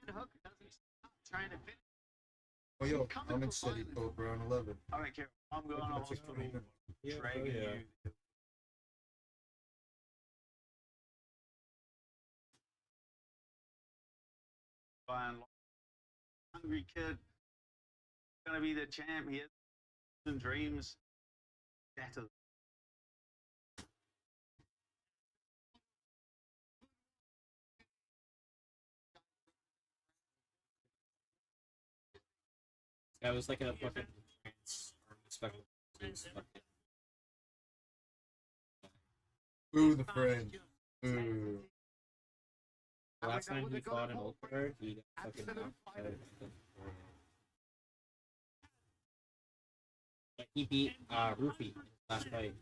And Hooker doesn't stop trying to finish. Oh yo, I'm in City Code Brown 11. I don't care. I'm going on hospital. Yeah, Dragging yeah. you. Fine. Hungry kid. Gonna be the champ here. And dreams. Better. That was like a fucking special. Ooh, the friend. Ooh. Last time he fought an old card, he got fucking knocked out. Like, he beat Rufy last fight.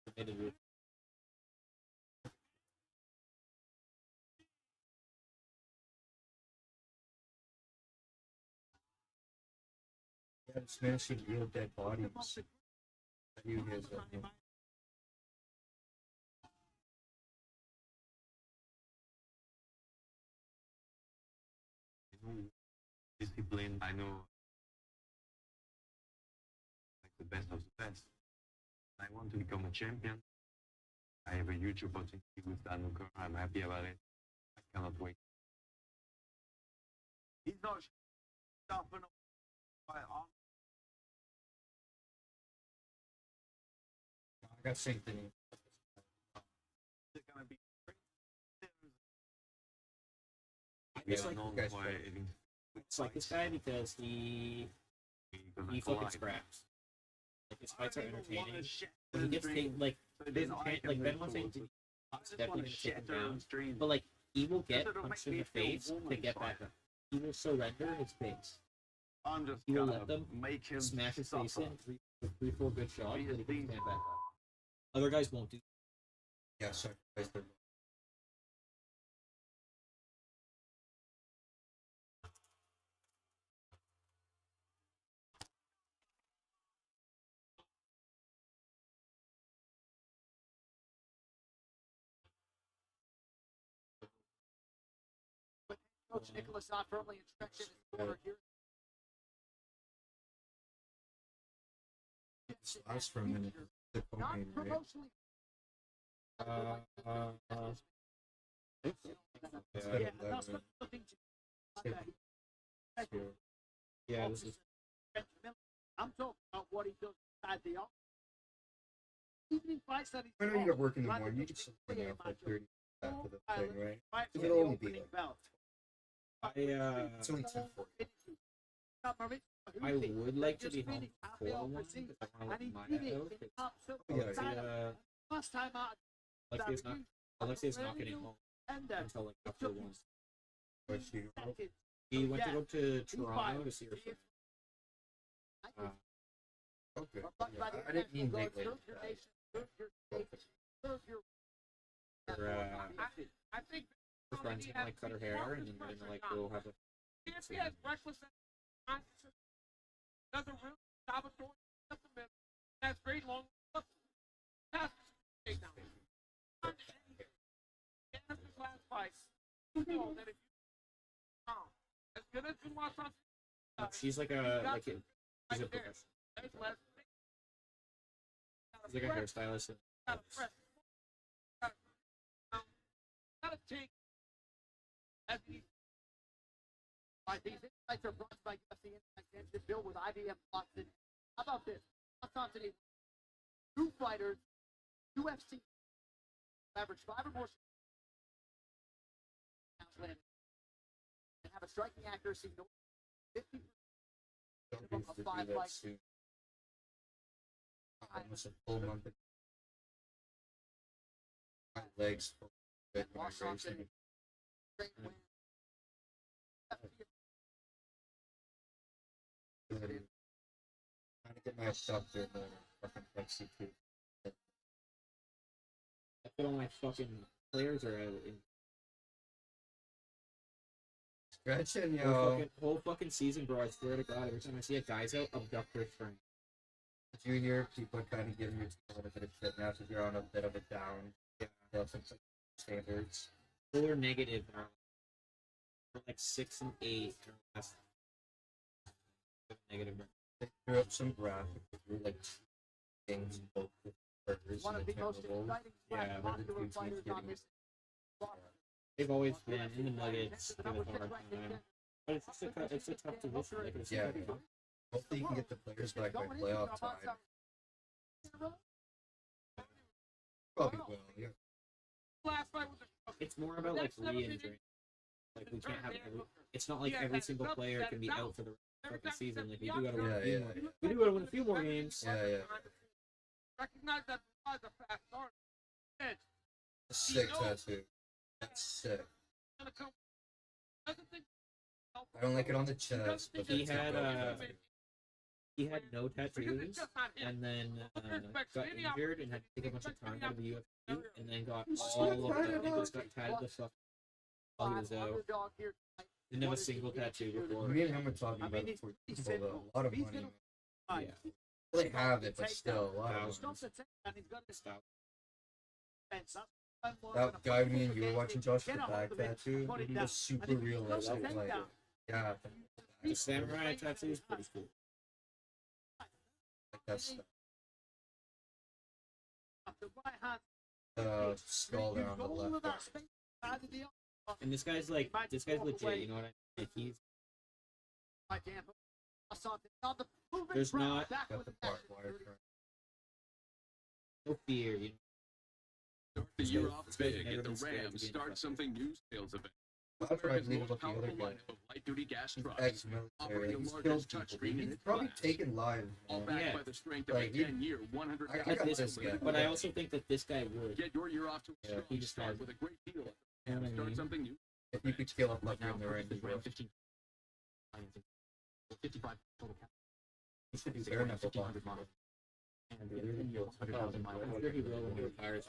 Submitted Rufy. Yeah, smashing real dead bodies. You guys Discipline, I know like the best of the best. I want to become a champion. I have a huge opportunity with Danuka. I'm happy about it. I cannot wait. He's not stopping by arm. I got same thing. They're gonna be We It's are like, known guys for fight. having it's like this guy because he fucking scraps. Like his fights are entertaining. But he gets taken like there's a chance, like Ben was saying, he's definitely gonna take him down. But like he will get punched in the face to get back up. He will surrender his face. I'm just He will gonna let them make him smash his face suffer. in three, 4 good shots, and then he can stand back up. Other guys won't do. Yeah, sorry. Coach Nicholas not firmly entrenched in his corner here. Last for a minute. The cocaine, right? Promotionally. Yeah, that's what the thing to Yeah, this is. I'm talking about what he does inside the office. Evening fights that he's I know you got work in the morning. You can still hang out for 30 after the thing, right? Yeah, It'll only be like, It's only 10:40. I would like to be home for one because I want to let my out. Last time out. Alexia's not getting home until like after 1. He went to go to Toronto to see her friend. Okay. Yeah, I didn't mean late. I think Her friend's gonna like cut her hair and then they're gonna like go have a. if he has breakfast doesn't really stop a door up the middle. That's great long pass take down. And this last fight, you know that if you as good as you want something, She's like a she's a professional. there's less. She's like a hairstylist. Gotta press. Gotta take. As he. These insights are brought to you by UFC Insights Engine built with IBM Watson. How about this? Today, 2 fighters, UFC, average 5 or more landed, and have a striking accuracy north of 50% of 5 fights. Almost a full month. My legs full of migration. Trying to get my stuff there, but fucking flexi too. I feel all my fucking players are out in Stretching, yo. whole fucking season, bro. I swear to God, every time I see a guy's out, abduct their friend. Junior, people are kind of giving your team a little bit of shit now because you're on a bit of a down. Yeah, that's some standards. They're negative now. They're like 6 and 8. Negative. They threw up some graphics. They threw like things in both the burgers One and of the the most terrible. exciting Yeah, popular fighters on this. They've always been in the Nuggets. Give it a hard time. But it's a tough division. Like, it's Yeah. tough. Hopefully you can get the players back by playoff time. Probably will, yeah. Last fight was It's more about like re-injury. Like we can't have it's not like every single player can be out for the fucking season. Like we do gotta win a few more. We do gotta win a few more games. Yeah. recognize that as a fast start. A sick tattoo. That's sick. I don't like it on the chest, but He that's a had good tattoo. he had no tattoos, and then got injured and had to take a bunch of time out of the UFC, and then got all of the and just got tatted the fuck while he was out. Didn't have a single tattoo before. Me and him were talking about it before. He pulled a lot of money. Yeah. Well, they have it, but still, a lot of money. That guy me and you were watching, Josh, with the back tattoo, he was super realistic. Like, yeah. The samurai tattoo is pretty cool. Like that stuff. The skull there on the left. And this guy's legit, you know what I mean? Like he's there's not Got the barbed wire. no fear, you know. Start the year off big at the Rams Start Something New sales event. I'd probably leave him with the other guy. Light-duty gas trucks. Ex-military. He's killed people. He's probably taken lives. All man. backed Yeah. by the strength of a Like, he- 10-year, 100. I got this guy. But I also think that this guy would. Get your year off to a Yeah, strong he just start has- with a great deal. You know what I Start mean? something new. If you could kill him like Now, in the right he's around 15. 55 total count. he should be fair enough to 1,500 miles. And the other thing, 100,000 miles. I'm sure he will when he retires.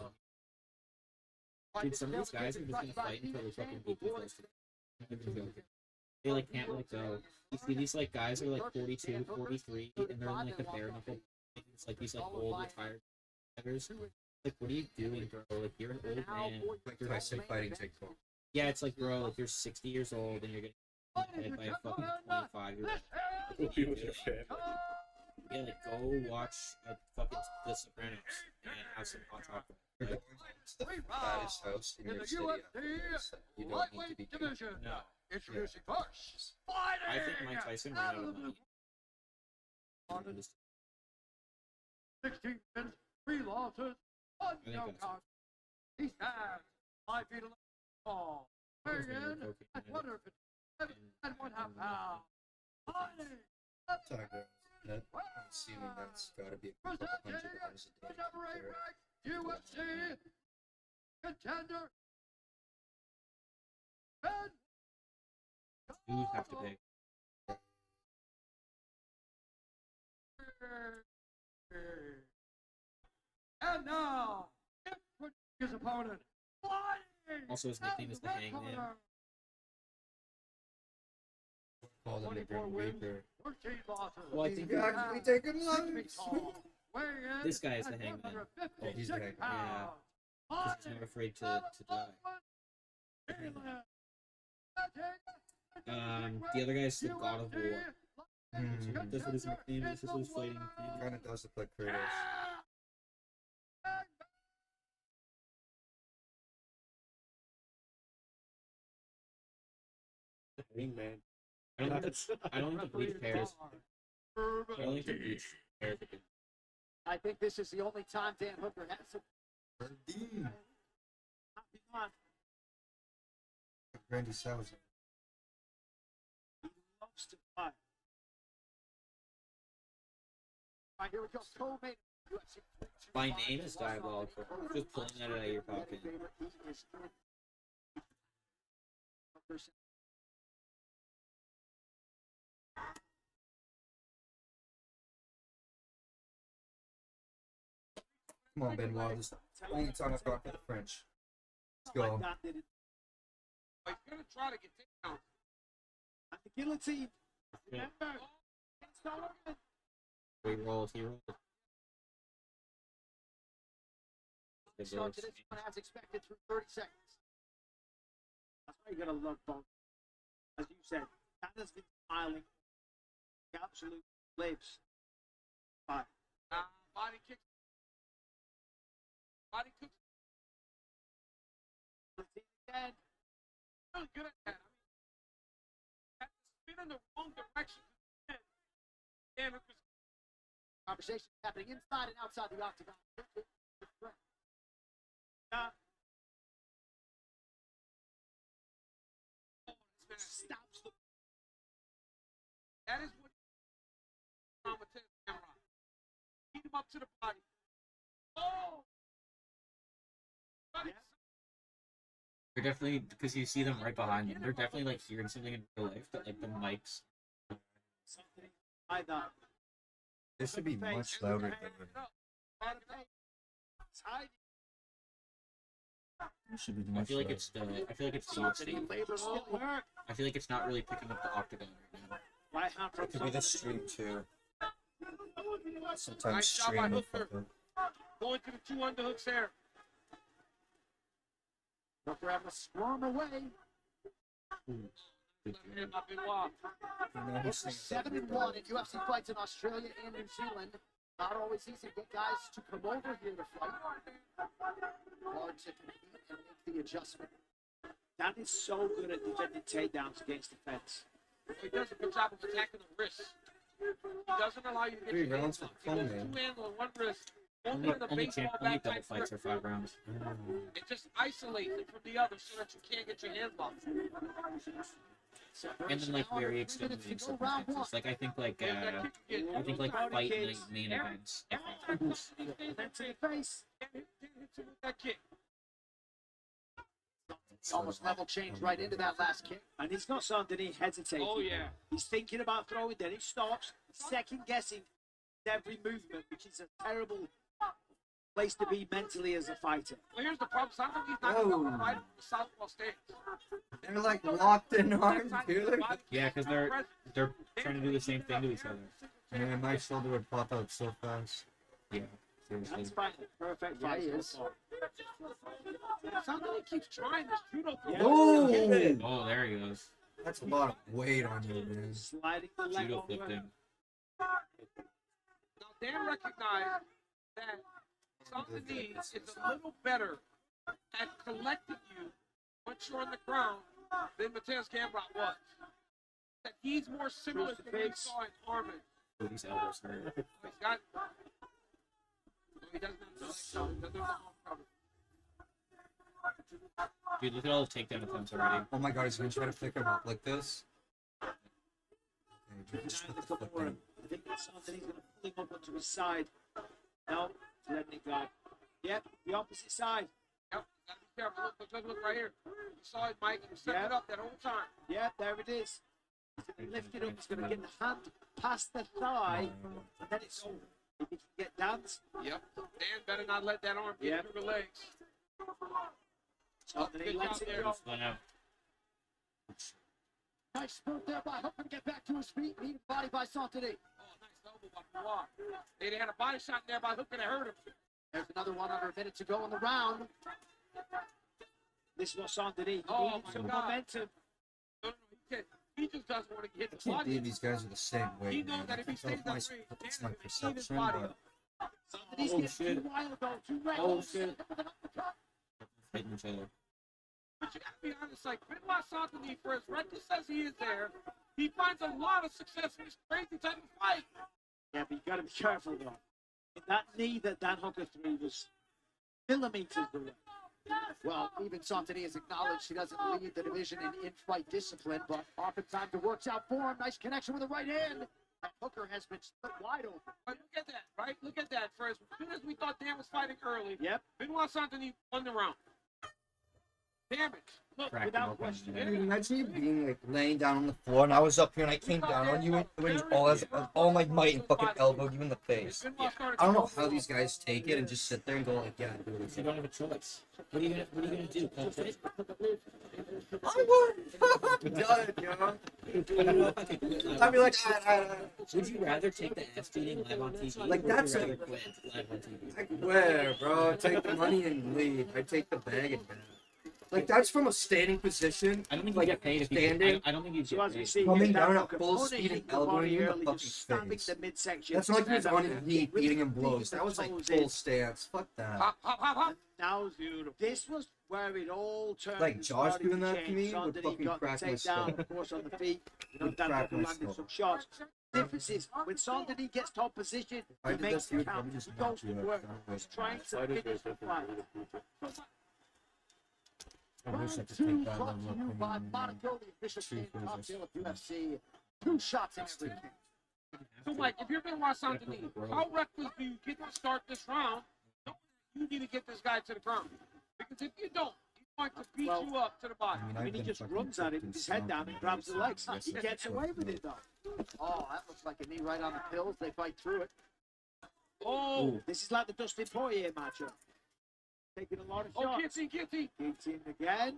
Dude, some of these guys are just gonna fight until they fucking beat themselves. They like can't let go. You see these like guys are like 42, 43, and they're in like the bare knuckle. It's like these like old retired fighters. Like, what are you doing, bro? Like, you're an old man. Like I said, fighting takes long. Yeah, it's like, bro, like you're 60 years old and you're getting hit by a fucking 25-year-old. Yeah, like go watch fucking The Sopranos and have some hot chocolate. You're Like, going to the fattest house in your city. You don't need to be doing it. no. Introducing first. I think Mike Tyson ran out of money. 16 wins, 3 losses, 1 think no that's- count. He stands 5 feet 11 tall. Weighing in at 157 and 1/2 pounds. Fighting Tiger. That, I'm assuming that's got to be a couple $100 a day. the number 8 ranked UFC contender. Ben Dudes have to pay. And now, his opponent. Also, his nickname is the Hangman. Call them the Grim Reaper. 13 losses. Well, I think actually taking 6 lives. feet tall. Weighing in this guy is the at Hangman. 156 he's the Hangman. Yeah. pounds. Because he's not afraid to die. The other guy's the God of War. That's what his nickname is. That's what his fighting nickname is. Kind of does look like Kratos. Man. I don't think the bleach pairs. I don't think the bleach pairs are good. I think this is the only time Dan Hooker has to. Randy Savage. He loves to fight. All right, here we go. Co-main UFC. My name is diabolical. Just pulling that out of your pocket. Come on, Benoit. This is the only time I've gone for the French. Let's go. He's gonna try to get down. At the guillotine. Yeah. Remember, it's not working. He rolls. Start to this one as expected through 30 seconds. That's why you gotta love both. As you said, China's been smiling. He absolutely lives. Fine. Body kick. Body kick. Again. Really good at that. I mean, had to spin in the wrong direction. Damn it. Conversation happening inside and outside the octagon. Stops the. That is what beat him up to the body. Oh! Yeah. They're definitely, because you see them right behind you, they're definitely like hearing something in real life, but like the mics. Something I thought. This should be much louder than It should be much. I feel like it's the I feel like it's not really picking up the octagon right now. It could be the stream too. Nice Sometimes job by stream will Hooker. fuck up. Going to the 2 underhooks there. Hooker having to squirm away. Left hand by Benoit. You know, he's 7-1 in UFC fights in Australia and New Zealand. Not always easy to get guys to come over here to fight. Hard to compete and make the adjustment. That is so good at defending takedowns against the fence. He does a good job of attacking the wrist. He doesn't allow you to get 3 your rounds hands for up. the He fun, goes man. 2 hands on one wrist only in the baseball only bat double type fights are 5 rounds. It just isolates it from the other so that you can't get your hands locked. And then like very extenuating circumstances. Like I think like fight night main events. That kick. Almost level change right into that last kick. And it's not something he hesitating. Oh, yeah. He's thinking about throwing, then he stops, second guessing every movement, which is a terrible place to be mentally as a fighter. Well, here's the problem. Sometimes he's not going to fight the southpaw stance. They're like locked in arms, dude. Yeah, because they're trying to do the same thing to each other. Man, my shoulder would pop out so fast. Yeah, seriously. That's fine. Perfect fight. Yeah, he is. Sometimes he keeps trying this judo throw. Oh, there he goes. That's a lot of weight on you, man. Sliding the leg Judo over. flipped him. Now, Dan recognized that Santini is a little better at collecting you once you're on the ground than Mateus Gamrot was. That he's more similar to what we saw in Armin. Oh, these elbows hurt. He's got. He doesn't have the leg cover. He doesn't have the arm cover. Dude, look at all the takedown attempts already. Oh my god, he's gonna try to pick him up like this. Okay, Trying just to put the cover foot for him. down. I think that's something he's going to pull him up onto his side. No, he's letting it go. Yep, the opposite side. Yep, gotta be careful. Look right here. You saw it, Mike. He set it up that whole time. Yeah, there it is. He's going to lift it up. He's going to get the hand past the thigh, and then it's over. If he can get dance. Yep. Dan better not let that arm get through the legs. So then he lets it go. Nice spurt there by Hooker to get back to his feet. Needed body by Santini. Oh, nice elbow by Pilar. They had a body shot in there by Hooker that hurt him. There's another one under a minute to go in the round. This was Santini. He Oh, needed my some God. momentum. No, he just doesn't want to get the I can't body. believe these guys are the same He weight, knows man. that if he That's stays my, that way, that's Dan my is going to eat his perception, body but up. Santini's Oh, getting shit. too wild though. Too Oh, reckless. shit. Hitting each other. But you gotta be honest, like Benoit Santini, for as reckless as he is there, he finds a lot of success in this crazy type of fight. Yeah, but you got to be careful though. That knee that Dan Hooker threw was millimeters away. Well, even Santini has acknowledged he doesn't lead the division in in-fight discipline, but oftentimes it works out for him. Nice connection with the right hand. And Hooker has been split wide open. But look at that, right? Look at that. For as soon as we thought Dan was fighting early, Yep. Benoit Santini won the round. Damage. Look, Crack him without open. question. I mean, imagine you being like laying down on the floor, and I was up here and I came down on you, and when all my might and fucking elbowed you in the face. I don't know how these guys take it and just sit there and go like, yeah, do You don't have a choice. What are you gonna do? Punch it? I would. Done, yo. I'd be like, Would you rather take the ass beating live on TV? Like, or would that's you a- rather quit live on TV? Like, where, bro? Take the money and leave. I take the bag and go. Like, that's from a standing position. I don't think you like, get paid if you standing. I don't think you So get as we paid. see, Coming Dan down at Hooker full speed and punishing the elbowing body you in the early, fucking just stabbing face. the midsection. That's not like he was And on his knee with beating him the blows. That was like toes full in. stance. Fuck that. Hop, hop, hop, hop. Now, this was where it all turned. Like, and Josh started doing that to change. me would Santini fucking got the crack my takedown, skull. of course, on the feet. Would Dan crack Hooker my landed skull. some shots. Difference is, when Santini gets top position, I he did makes that to you, the count. probably He just goes knocked to you out. work. That was He's trying to Fighters finish the are fight. I wish I could Two take that brought level to of you by opinion. Monaco, the official Two team phases. cocktail of UFC. 2 shots in every kick. So, Mike, if you're Benoit Santini, how reckless do you get to start this round? You need to get this guy to the ground. Because if you don't, he's going to beat you up to the body. I mean, I I've mean, he been just fucking runs at it fucking with his head down and stomping grabs the those legs. guys. He gets away with it, though. Oh, that looks like a knee right on the pills. They fight through it. Oh, This is like the Dustin Poirier matchup. Taking a lot of oh, shots. guillotine. Kicks in again.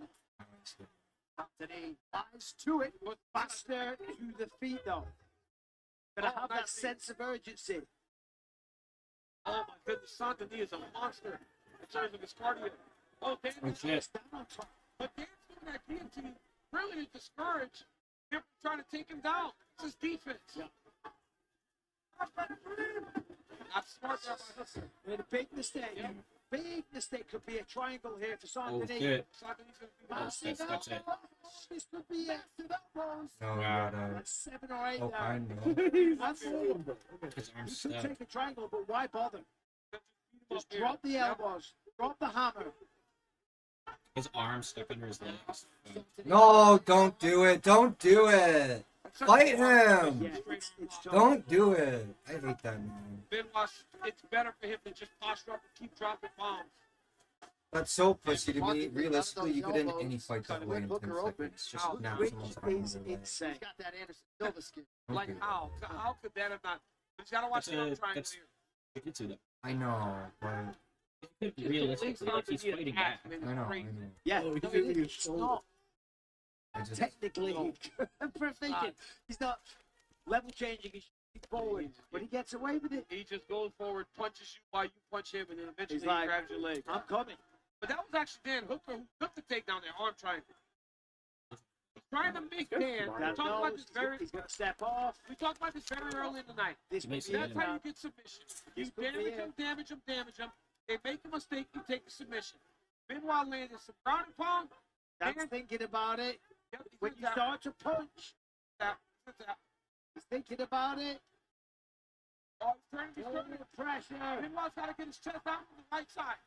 Anthony flies to it. But faster to the feet, though. Gotta have that nice feet. sense of urgency. Oh, my goodness. Santini is a monster in terms of his cardio. Oh, Dan is shit. down on top. But Dan's doing that guillotine really to discourage him from trying to take him down. It's his defense. Yeah. Not smart there by Hooker. Made a big mistake. Big mistake. Could be a triangle here for Oh Santini. shit. Santini's going to be That's it. This could be it. No, we got That's 7 or 8 Oh, I there. know. That's all. His arm's He could stuck. take a triangle, but why bother? Just drop the elbows. Drop the hammer. His arm stuck under his legs. No, don't do it. Don't do it. Fight him. Yeah, it's tough. Don't do it. I hate that man. Benoit, it's better for him to just posture up and keep dropping bombs. That's so pussy to me. Realistically, you could end any fight that way in 10 seconds. Just snap Rich someone's is arm over the leg. insane. He's got that Anderson Silva skin. Like Okay. how could that have not? He's got to watch the arm triangle That's here. jiu-jitsu, though. I know, but Realistically, like, he's fighting back. I know. Yeah, Oh, he's no, hitting his it's shoulder. not I just technically proficient. He's not level changing. He's shooting forward, but he gets away with it. He just goes forward, punches you while you punch him, and then eventually He's like, he grabs your leg. I'm coming. But that was actually Dan Hooker who took the takedown there, arm triangle. He's trying to make Dan. We That talked about knows this very. he's going to step off. We talked about this very early in the night. This He makes could be That's it. how you get submission. You This could be damage it. him. They make a mistake, you take the submission. Benoit landed some ground and pound. That's Dan, thinking about it. yep, he When gets you out, start to punch, out, gets out. he's thinking about it. Oh, he's turning his Feeling shoulder. the pressure. Benoit's got to get his chest out on the right side.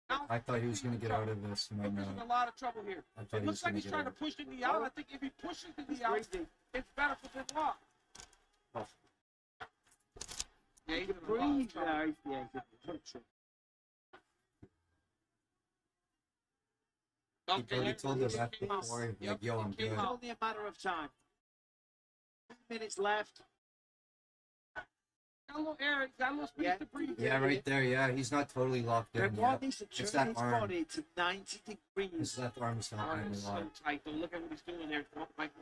Now, I thought he was gonna get out of this. He might Hooker's in a not. lot of trouble here. I thought It he looks was like gonna he's get trying to out. push the knee out. I think if he pushes the knee out, it's better for Benoit. Yeah, he's in a lot of Breathe trouble. there. Yeah, he's in He probably told the ref Came out. before, Yep, like, yo, I'm it came good. It's out. only a matter of time. 2 minutes left. Got a little air, he's got a little space Yeah. to breathe. Yeah, right there. Yeah, he's not totally locked in Benoit yet. needs to It's turn that his arm. body to 90 His degrees. left arm is not Arm really is so locked. tight, though. Look at what he's doing there. Michael.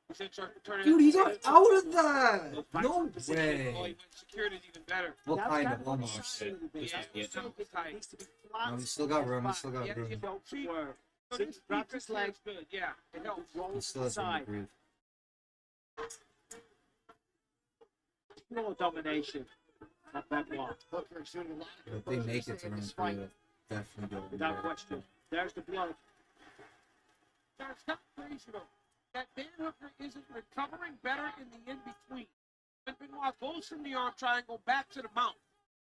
He said, "Try to turn it." Dude, he got out of that. Go back No to position. Oh, he way. went secured it even better. Well, That's kind kind of, of on the almost. side a little bit. Yeah, It's so tight. needs to be flat. No, he's still got room. He's still got Yeah, room. you know, see, Work. so See, this grab defense his leg. is good. Yeah, it helps. Roll He to still the has room to side. breathe. Pure domination. Not Benoit. Hooker shooting a lot of If they make it to in round this 3, fight. they'll definitely go. Without question. There's the blood. That's not crazy though. That Dan Hooker isn't recovering better in the in-between. When Benoit goes from the arm triangle back to the mount,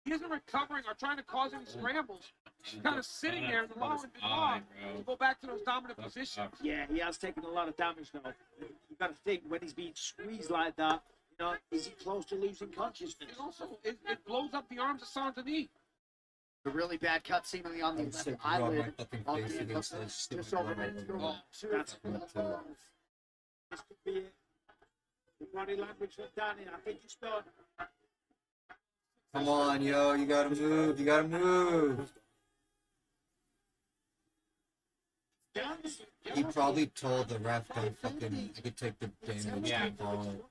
he isn't recovering or trying to cause any scrambles. He's kind of sitting there and allowing Benoit to go back to those dominant positions. Yeah, he has taken a lot of damage now. You got to think when he's being squeezed like that. You know, is he close to losing consciousness? And also, it blows up the arms of Saint-Denis. A really bad cut seemingly on the I'd just left like to rub my eyelid fucking of face Dan against Hooker. that stupid Just over blood into over the there. That's This could be it. The body language from Danny. I think it's done. Come on, yo, you gotta move. You gotta move. He probably told the ref that fucking I could take the damage Yeah. and call it.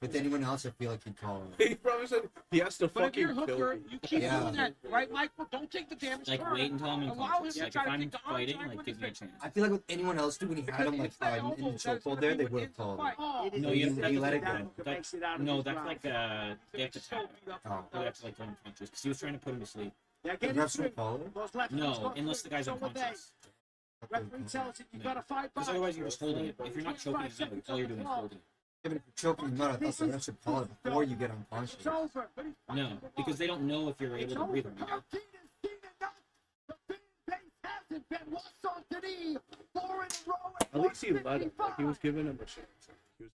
With anyone else, I feel like he'd call it. He probably said he has to But if fucking you're kill Hooker, me. you keep Yeah. doing that, right, Michael? Don't take the damage. Like, turn. wait until I'm in Allow him punches. to Like, if try to I'm take the arm fighting, triangle like, with give his me a face. chance. I feel like with anyone else, dude, when he had him like in the chokehold there, they would have called it. No, He- you he have let to it go. Makes it out of No, his that's mouth. like, they have to tap him. Oh. They have to, like, let him punches. Because he was trying to put him to sleep. They're The getting refs through. don't call it. Those left hands No, got unless through. the guy's So would they. unconscious. Referee tells him you've got to fight back. Because otherwise you're just holding it. If you're not choking him out, all you're doing is holding it. Even if you're choking him out, I thought the refs would call it before you get unconscious. It's over. No, because they don't know if you're able to breathe or not. At least he let him. Like, he was giving him a chance. He was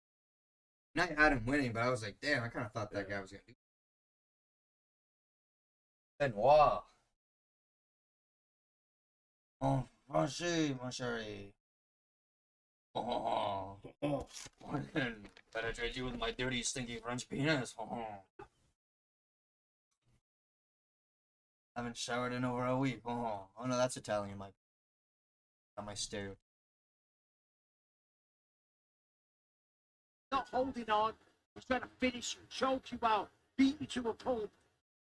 And I had him winning, but I was like, damn, I kind of thought that guy was gonna do. Benoit. Oh, Franchi, mon chéri. Oh, penetrate you with my dirty, stinky French penis. Oh. Haven't showered in over a week. Oh no, that's Italian, Mike. Not my stereotype. Not holding on. He's trying to finish you, choke you out, beat you to a pulp.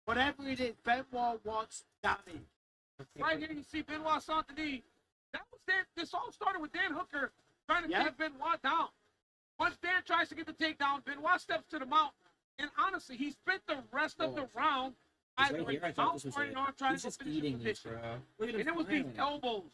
Whatever it is, Benoit wants damage. Right here, you see Benoit Saint-Denis. That was Dan. This all started with Dan Hooker trying to Yeah. take Benoit down. Once Dan tries to get the takedown, Benoit steps to the mount. And honestly, he spent the rest of the round Right either here, I in thought mount this was or it. in arm He's triangle just finishing eating these, position. bro. Look at him And it was these smiling. elbows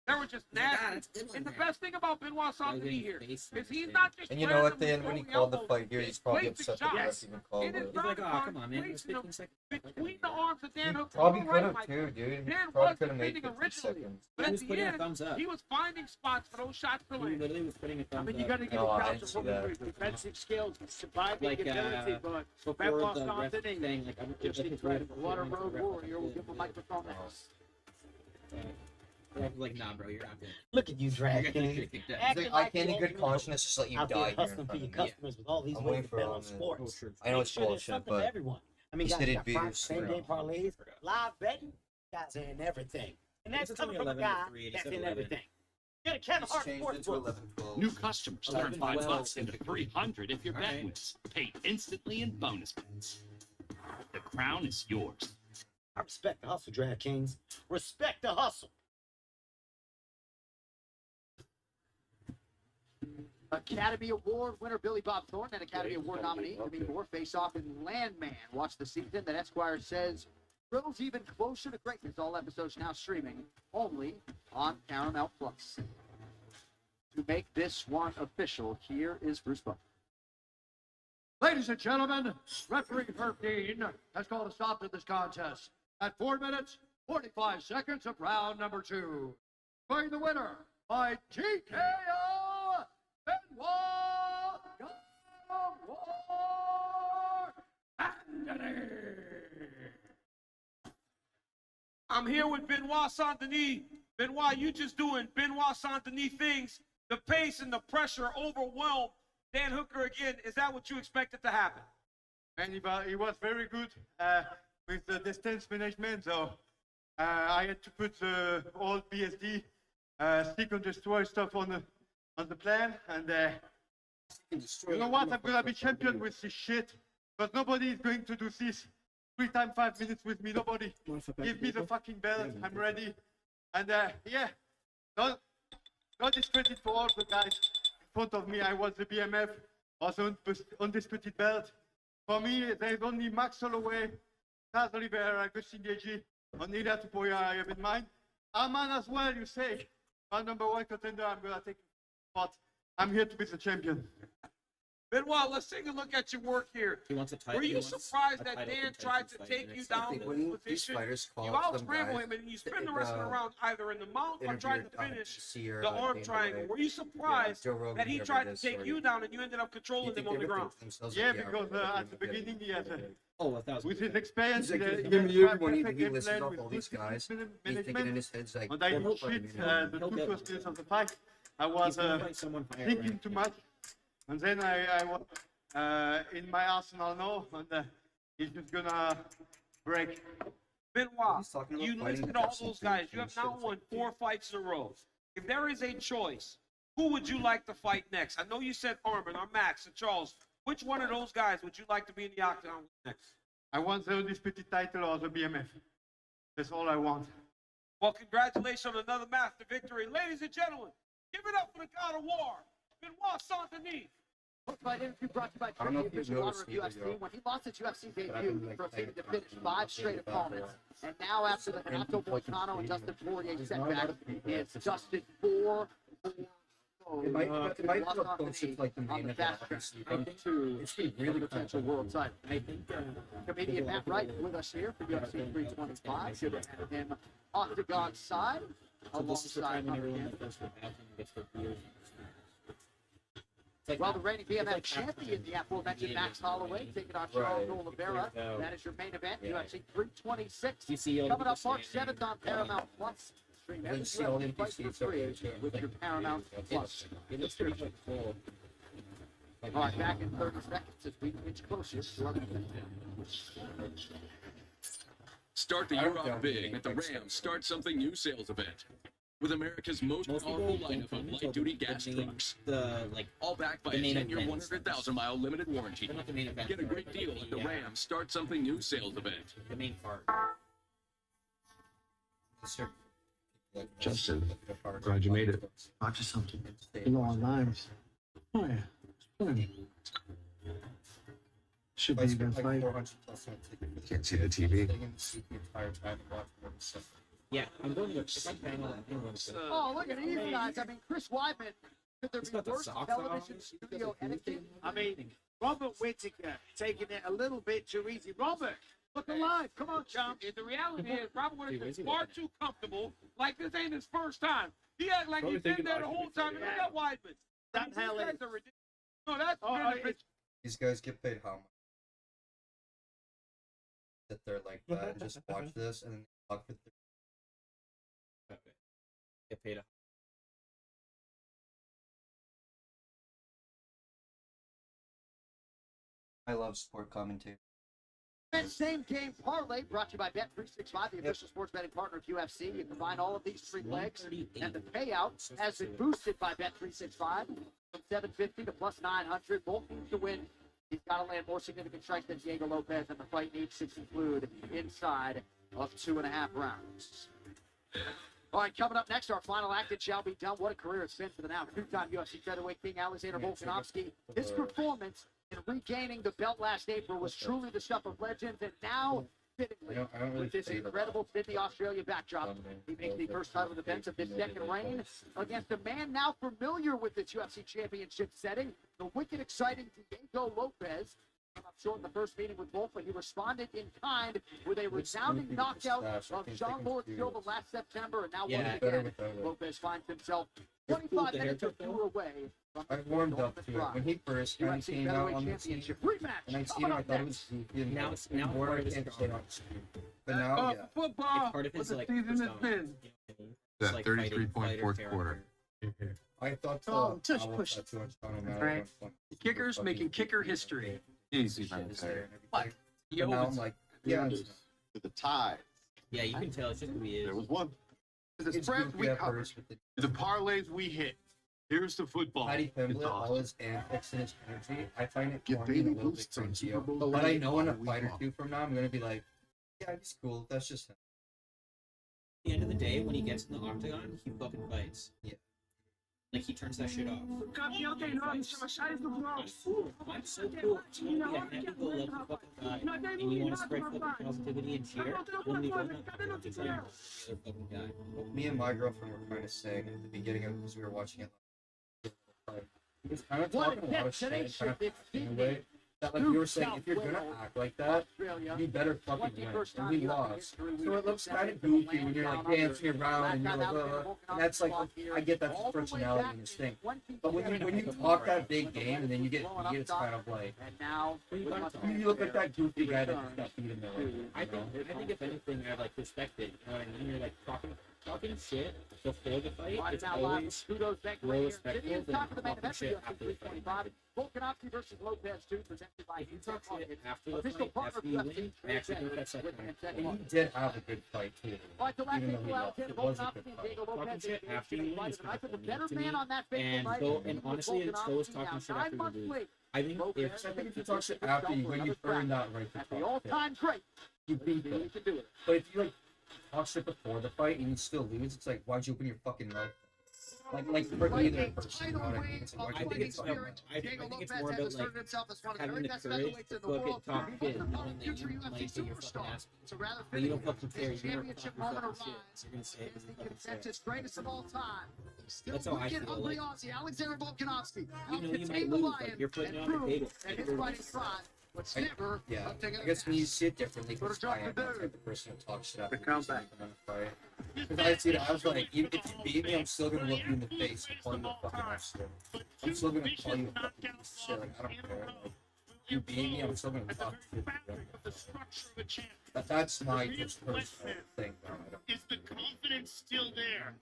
They were just nasty. And the best thing about Benoit Saint Denis here is he's not just And you know what, randomly Dan? When he throwing called the elbows, fight here, he's probably placing upset that the ref shots. even called It is it. He's like, not oh, come on, man. It was placing 15 them seconds. between the arms of Dan He Hooker. probably You're could right, have Mike. too, dude. He Dan probably was could have made defending 50 originally, seconds. but He at was the putting a end, thumbs up. he was finding spots for those shots to He land. literally was putting a I thumbs mean, you up. got to give No, a I shout didn't to see him that. for his defensive skills, surviving Like, ability, but before Benoit the ref Saint Denis saying, like, I'm just like, incredible. What a like, road ref, warrior. We'll like, give him a microphone next. the ref was like, nah, bro, you're not good. Look at you, Drag You're King. gonna get kicked out. Acting He's like, I like can't you in good don't know. conscience just let you Out there die here in hustling front for of your me. customers with all these I'm ways waiting to for bet all on this. sports. I know Make it's sure there's bullshit, something for but everyone. I mean, he guys said it'd got be prop, same game strong. parlays, live betting, guys are in everything. And that's It's coming only from a 11 to guy 3, that's just in 11. everything. Get a Kevin He's Hart changed it to Sportsbook. 11-12. New customers turn 11, $5 12. into $300 if your bet Alright. wins. Paid instantly in bonus bets. The crown is yours. I respect the hustle, Drag Kings. Respect the hustle. Academy Award winner Billy Bob Thornton and Academy Award nominee Demi Moore face off in Landman. Watch the season that Esquire says thrills even closer to greatness. All episodes now streaming only on Paramount Plus. To make this one official, here is Bruce Buck. Ladies and gentlemen, referee Herb Dean has called a stop to this contest at 4 minutes, 45 seconds of round number 2. Declaring the winner by TKO, Benoit Anthony. I'm here with Benoit Saint Denis. Benoit, you just doing Benoit Saint Denis things. The pace and the pressure overwhelmed Dan Hooker again. Is that what you expected to happen? And he was very good with the distance management. So I had to put all BSD stick and destroy stuff on the plan. And you know what? I'm gonna be champion with this shit. But nobody is going to do this 3 times 5 minutes with me. Nobody. Give me the fucking belt. I'm ready. And yeah, don't discredit for all the guys in front of me. I was the BMF, also undisputed belt. For me, there's only Max Holloway, Taz Oliveira, Agustin Gaethje, and Ilya Tuporia I have in mind. Arman as well, you say. My #1 contender, I'm gonna take part. I'm here to be the champion. Benoit, let's take a look at your work here. He wants a title. Were you surprised that Dan tried to take you down in When this these position? fighters call You up out them scramble guys, him and you spin the rest of the round either in the mount or interviewed, trying to finish Sierra, the arm Dana triangle. White, Were you surprised Joe Rogan, that he whoever tried it to is, take sorry. you down and you ended up controlling him on the ground? Yeah, because at the beginning he had Oh, 1,000%. with his experience, He's like, he give had me a everyone, he perfect game listens plan off with all these good guys. distance He's thinking in management. his head, like, And I "Well, did fucking shit minute." the He'll 2 get first it. minutes of the fight. I He's was gonna fight someone higher thinking ranked. too much. And then I was in my arsenal now, and he's just gonna break. Benoit, He's talking about you fighting listed all Tyson those Fury guys. You and have shit. now It's won like, 4 fights in a row. If there is a choice, who would you like to fight next? I know you said Arman or Max or Charles. Which one of those guys would you like to be in the octagon with next? I want the undisputed title or the BMF. That's all I want. Well, congratulations on another master victory. Ladies and gentlemen, give it up for the God of War, Benoit Saint Denis. Post-fight interview brought to you by I don't know Turkey, if you've official honor of noticed either, UFC. though. When he lost his UFC But I've debut, been, he like, proceeded to playing finish 5 straight opponents. And now after the Renato Moicano and Dustin Poirier setback, it's Dustin 4-4. It might feel close to like the main event, obviously, but it's been really potential world title. I think Comedian Matt Wright with us here for UFC 325. Good to have him octagon side so this is the alongside time when Hunter everyone Campbell. that goes to the bathroom gets their beers. Well, the reigning BMF like champion, the aforementioned Yeah. Max Holloway, taking on Charles Right. Oliveira. There you go. That is your main event, Yeah. UFC 326. You see all Coming the up March saying, 7th on Paramount Plus. Stream every You see all the UFC fight for NPCs free over there, with your Paramount Plus. It looks pretty like full. Like, All right, back in 30 seconds as we inch closer to our Start the I year don't know. off big at the Rams Start Something New sales event. With America's most Most powerful people don't lineup of think light-duty the gas main- trucks. The like All backed by the a main 10-year, events. 100,000-mile limited warranty. they're not the main event. Get a they're great like deal at the the, Rams Start Something New sales event. The main part. Justin, glad you made it. Watch you something. You know, online. Oh, yeah. Plenty. Should be a good fight. Can't see the TV. Sitting in the seat the entire time and watching every second. Yeah, I'm going to if I'm paying all that, I'm going to Oh, look at these guys. I mean, Chris Weidman, could there He's be got the worse socks television on. studio He's got the etiquette? I mean, Robert Whittaker taking it a little bit too easy. Robert, look alive. Come on, chump. The reality is, Robert Dude, Whittaker where's is he far looking too comfortable. Like this ain't his first time. He act like Probably he's been thinking there the I whole should be time. And look at Weidman. That These hell guys is. are ridiculous. No, that's benefits. These guys get paid how much? Sit there like that and just watch this and then talk for Okay. Get paid up. I love sport commentary. And same game parlay brought to you by Bet365, the official sports betting partner of UFC. You can find all of these three legs, and the payout has been boosted by Bet365 from 750 to plus 900. Both teams to win. He's got to land more significant strikes than Diego Lopez, and the fight needs to conclude inside of 2.5 rounds. All right, coming up next, our final act, it shall be done. What a career it's been for the now two-time UFC featherweight king Alexander Volkanovski. His performance in regaining the belt last April was truly the stuff of legends, and now, fittingly, I don't really with this say that. incredible Sydney, Australia backdrop, he makes the first title defense of his second reign against a man now familiar with this UFC championship setting, the wicked, exciting Diego Lopez. Came up short in the first meeting with Wolf, but he responded in kind with a resounding knockout of Jean-Paul Silva last September, and now once again, Lopez finds himself 25 minutes or fewer away from I warmed up to it when he first kind of came out on the scene. And I seen him, I thought it was goofy and Now it's now more part I of his can't say on screen. But now, Oh, yeah. football. It's part of his What like the season has persona, been. you know what I mean? That Like 33 point fighter fourth character. quarter. I thought Oh, the tush owl push. tattoo on Toronto Matter Right. was fun. Kickers Fucking making kicker goofy. history. Easy, Shit man. is there and Fuck. everything. Yo, But now I'm like, yeah, it's To the tie. Yeah, you can tell it's just who he is. There was one. The it's spreads goofy we at covered, first with the the parlays we hit. Here's the football. Patty It's Pimblett, all awesome. his antics and his energy, I find it Get corny baby and a little bit boosts on cringy. Super Bowl But I know in a week fight or long. two from now, I'm gonna be like, yeah, he's cool. That's just him. At the end of the day, when he gets in the octagon, he fucking fights. Yeah. Like he turns that shit off. Campeão tem nome, chama Charles do Bronx. I'm so cool. You want to be a happy go lucky fucking guy, and you want to spread fucking positivity and cheer. When we go up, it's like another fucking guy. What me and my girlfriend were kind of saying at the beginning of because we were watching it. He was kind of talking a lot of shit, and kind of in a way that like you were saying, if you're gonna act like that, you better fucking win. And we lost, so it looks kind of goofy when you're like dancing around and you're like, blah, blah, blah. And that's like, I get that's his personality and his thing. But when you talk that big game and then you get beat, it's kind of like you look like that goofy guy that just got beat in the ring. I think if anything, I like respect it. You know what I mean? You're like talking shit before the fight. It's always more respectful than talking shit after the fight. Volkanovski versus Lopez 2, presented by If you talk shit after the official fight, partner after of you UFC, win, I actually think that's like And he did have a good fight too. All right, so last Even week, though he lost, it was a good Volkanovski and fight. Diego talking Lopez shit after you win is tonight, kind but the of better funny man to on that me. fateful And night so, was and honestly, it's so is Volkanovski. talking Now, shit 9 after months you lose. late, I think Lopez I think if you talk shit after you win, you earn that right to at the talk shit. all-time great. You beat them. You can do it. But if you like talk shit before the fight and you still lose, it's like why'd you open your fucking mouth? Like for either person, you know what I mean? It's like, why'd you I open think your it's fucking more, mouth? I think it's more about like having the courage to fucking talk shit, knowing that you might get your fucking ass beat. But you don't fucking care. You're gonna talk your fucking shit. You're gonna say it. You're gonna fucking say it. Greatest of all time. That's how I feel. Like, Alexander Volkanovski. you know, you might lose, like you're putting it on the table. And Like, his fighting pride was never Yeah, up to I guess when you see it differently, because I am that type of person who talks shit after The comeback. losing in a fight. Because I see it, I was like, even if you beat me, I'm still gonna look you in the face and call you a fucking asshole. I'm still gonna call you a fucking piece of shit. Like, I don't care. Like, you beat me, I'm still gonna talk shit to you. That's my just personal thing. I don't. Is the confidence still there?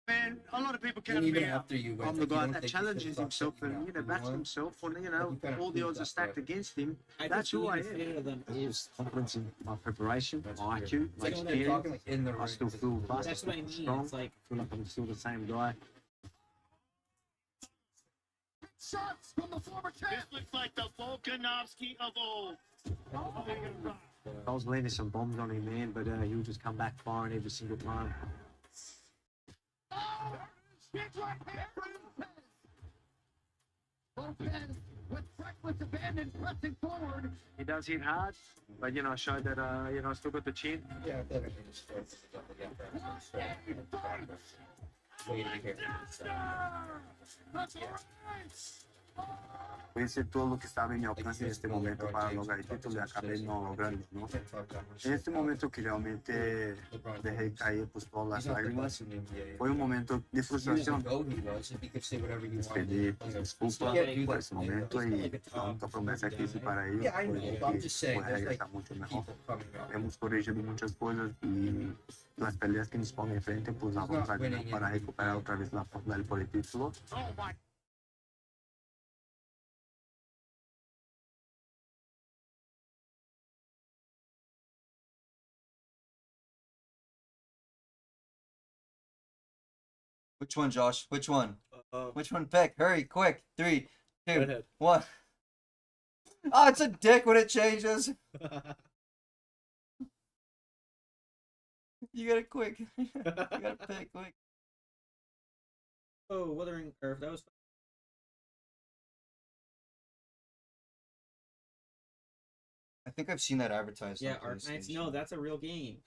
Man, a lot of people And can't even be after you win, I'm the like, you guy don't that think you should challenges talk himself shit, and, you backs know? himself when, Like, you kinda all the prove odds are that, stacked right? against him. I That's think who I being a fan am. of them Is confidence in my preparation, That's my weird. IQ, It's my like when they're talking experience. like in the I ring. still feel fast, That's what I mean. strong. It's like I feel like I'm still the same guy. shots from the former champ. This looks like the Volkanovski of old. I was landing some bombs on him, man, but he'll just come back firing every single time. Lopez with reckless abandon pressing forward. He does hit hard. But show that still got the chin. Yeah, I feel like I can just throw this up again for waiting here. Hice todo lo que estaba en mi alcance en este momento para lograr el título y acabé no logrando, ¿no? En este momento que realmente dejé caer pues todas las lágrimas, fue un momento de frustración. Les pedí disculpas por ese momento y la única promesa que hice para ellos fue que voy a regresar mucho mejor. Hemos corregido muchas cosas y las peleas que nos ponen enfrente pues las vamos a ganar para recuperar otra vez la oportunidad por el título. Which one, Josh? Which one? Which one pick? Hurry, quick. 3, 2, 1. Oh, it's a dick when it changes. You gotta quick. You gotta pick quick. Oh, Wuthering Earth. That was. I think I've seen that advertised. Yeah, Arknights. No, that's a real game.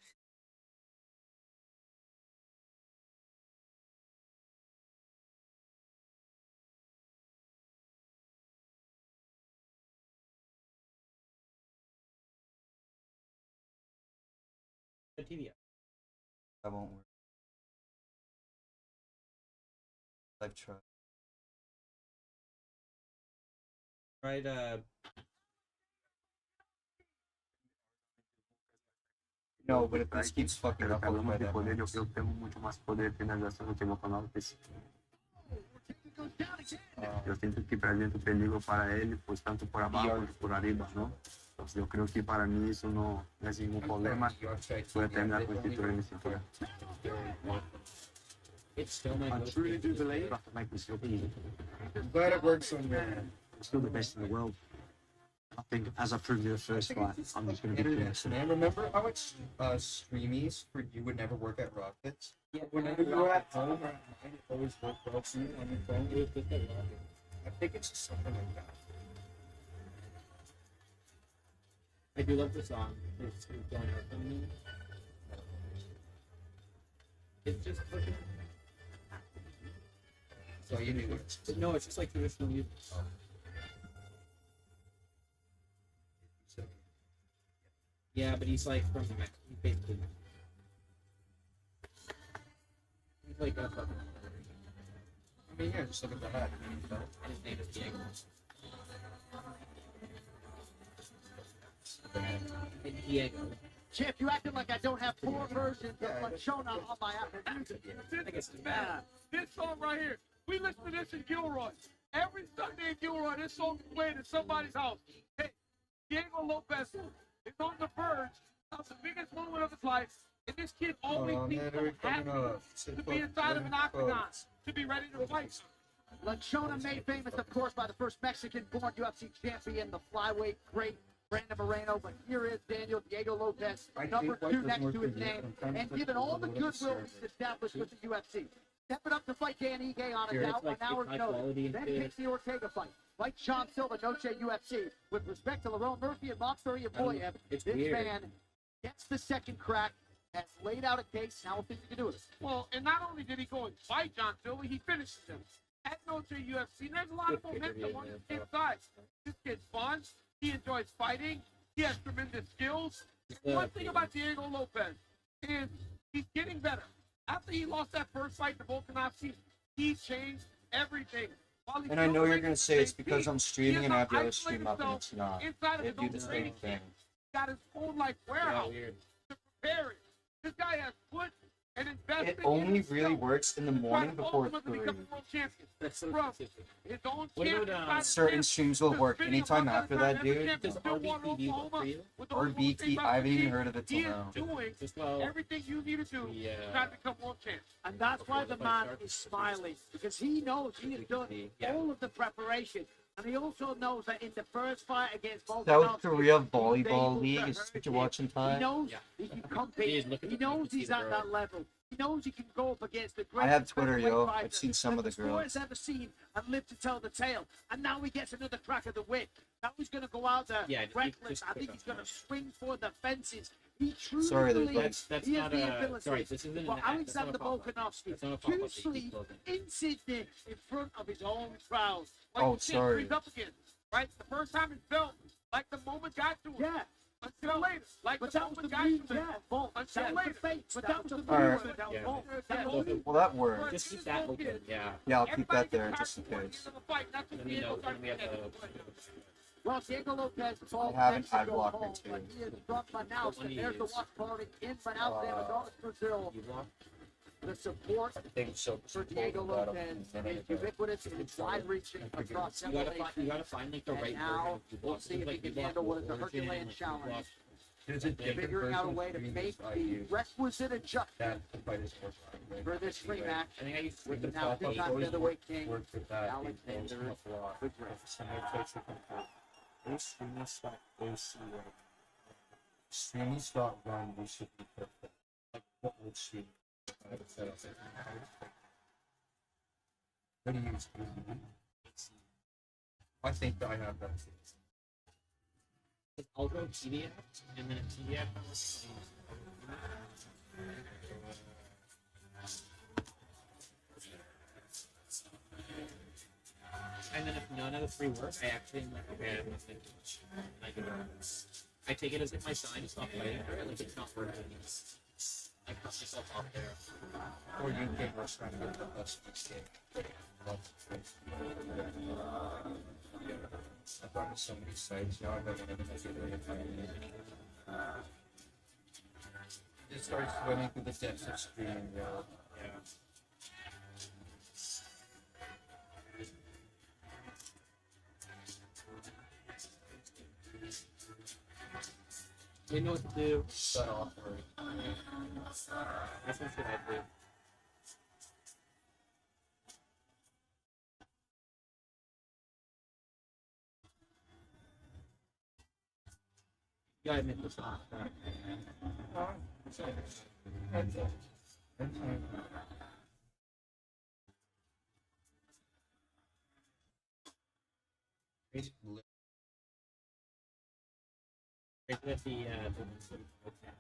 The TV. That won't work. I've tried. Right, No, but if this keeps fucking up, I'll try that. Yo creo que tengo mucho más poder de finalización que tengo con Alves. Yo siento que presento peligro para él, pues tanto por abajo como por arriba, ¿no? Entonces yo creo que para mí eso no es ningún problema. Puede terminar con el título en mi cintura. I truly do believe I can make this look easy. I'm glad it works on you. I'm still the best in the world. I think, as I proved in the first fight, I'm just going to be clear. Man, remember how much streamies for you would never work at Rockets? Yeah, whenever you were at home, it always worked well for you on your phone. It was just at Rockets. I think it's just something like that. I do love the song. It's going out from me. It's just fucking. So you knew it. No, it's just like traditional music. Yeah, but he's like from Mexico. He's basically. He's like a fucking. I mean, yeah, just look at the hat. And his name is Diego. Diego. Champ, you acting like I don't have 4 versions of Lachona on my Apple Music. This song right here, we listen to this in Gilroy. Every Sunday in Gilroy, this song is played at somebody's house. Hey, Diego Lopez is on the verge of the biggest moment of his life, and this kid always needs so happy to be inside of an octagon, to be ready to fight. Lachona made famous, of course, by the first Mexican-born UFC champion, the flyweight great Brandon Moreno, but here is Daniel Diego Lopez, number 2 next to his name, and given all the goodwill he's established with the UFC. Stepping up to fight Dan Ige on an hour's notice, then takes the Ortega fight. Fight Sean Silva, Noche UFC. With respect to Lerone Murphy and Moxbury and Boyev, this man gets the second crack, has laid out a case, now we'll see what he can do with it. Well, and not only did he go and fight John Silva, he finishes him. At Noche UFC, there's a lot of momentum on this kid's side. This kid's fun. He enjoys fighting. He has tremendous skills. One thing about Diego Lopez is he's getting better. After he lost that first fight to Volkanovski, he changed everything. And I know you're going to say it's because I'm streaming and I have the other stream up, and it's not. They do the same thing. Got his own like warehouse to prepare it. This guy has put and invested. It only really works in the morning before 3. Certain streams will work. Anytime after that, dude. RBT, I haven't even heard of it till now. Everything you need to do to try to become world champ. And that's why the man is smiling, because he knows he has done all of the preparation. And he also knows that in the first fight against Volkanovski, South Korea Volleyball League is what you're watching, Ty. He knows he can compete. He knows he's at that level. He knows he can go up against the I greatest have Twitter, featherweight yo. fighter I've seen some that of the sport girls. has ever seen and lived to tell the tale. And now he gets another crack of the whip. Now he's going to go out there Yeah, reckless. I think he's going to swing for the fences. He truly Sorry, there's believes that's he has not the a- ability. sorry, this isn't But an act, that's not a Alexander pop-up. Volkanovski That's not a to pop-up that you sleep clothing. in Sydney in front of his own crowd. Like Oh, you said, sorry. he's up again, right? The first time it felt like the moment got to him. Yeah. Until later. Like But the that was moment the got to him. move, yeah. Bolt. Until That was later. the fake. But That was the move. Alright. That was Yeah. Bolt. Yeah. That was Well, that worked. Just keep that open. Yeah. Yeah, I'll keep Everybody that there gets just in tired towards case. the end of the fight. That's what Let me Diego know started when we have getting. Well, Diego Lopez is all I have an Mexico ad blocker home, too. but he is dropped by now. So What one there's the is? watch party in Manaus, Brazil. You want? The support I think so. for Diego Lopez is ubiquitous and it's wide-reaching across You several gotta find, you nations. gotta find like the And right now, version of you we'll block. see if Like, he can you block handle what is a origin, Herculean like, challenge. you block- There's a different Figuring out a version way to between make these I the use. requisite adjustment That the fight is more fun. for this rematch. I think I used to With the Now, top, big I've time always featherweight king, worked with that. Alexander Good Similar place to compare. Extremely stock AC right now. Extremely stock run, we should be perfect. Like what would she? What do you use? I think I have that. I'll go TDF, and then TDF. And then if none of the three work, I actually am like, okay, I'm gonna think I give it up. I take it as if my sign is not fighting for it, like it's not working. I cut myself off there. Or you can rush trying to get the best mistake. I've gone to so many sites now, I don't want to make it really fun. It starts swimming through the depths of stream, yeah. We know what to do. Shut off, or That's what I do. You gotta admit this off. Right with the okay.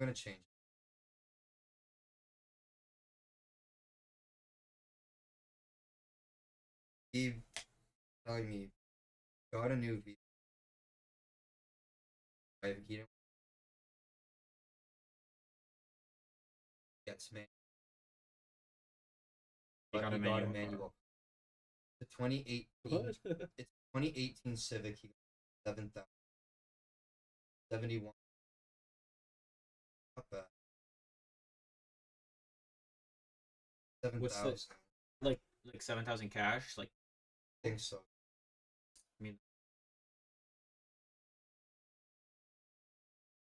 I'm gonna change. Steve telling me got a new V. I have Keaton. Yes, man. But got a he got a manual. manual. The 2018. It's 2018 Civic. He got 7,000. 71. Not bad. What's 7,000. this? Like 7,000 cash? Like, I think so. I mean,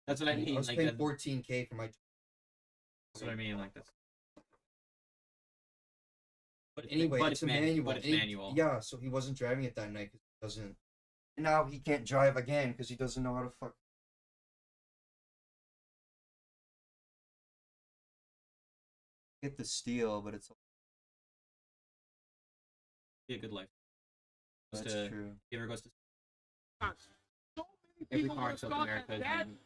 that's what I mean. I was Like, paying that, 14K for my. that's what I mean. Like, that's. But Anyway, but it's a man- manual. But it's and he- manual. Yeah, so he wasn't driving it that night because he doesn't. And now he can't drive again because he doesn't know how to fuck. Get the steal, but it's. Be a good life. Goes That's to, true. He ever goes to So many every people car would in have South thought America. that is that in-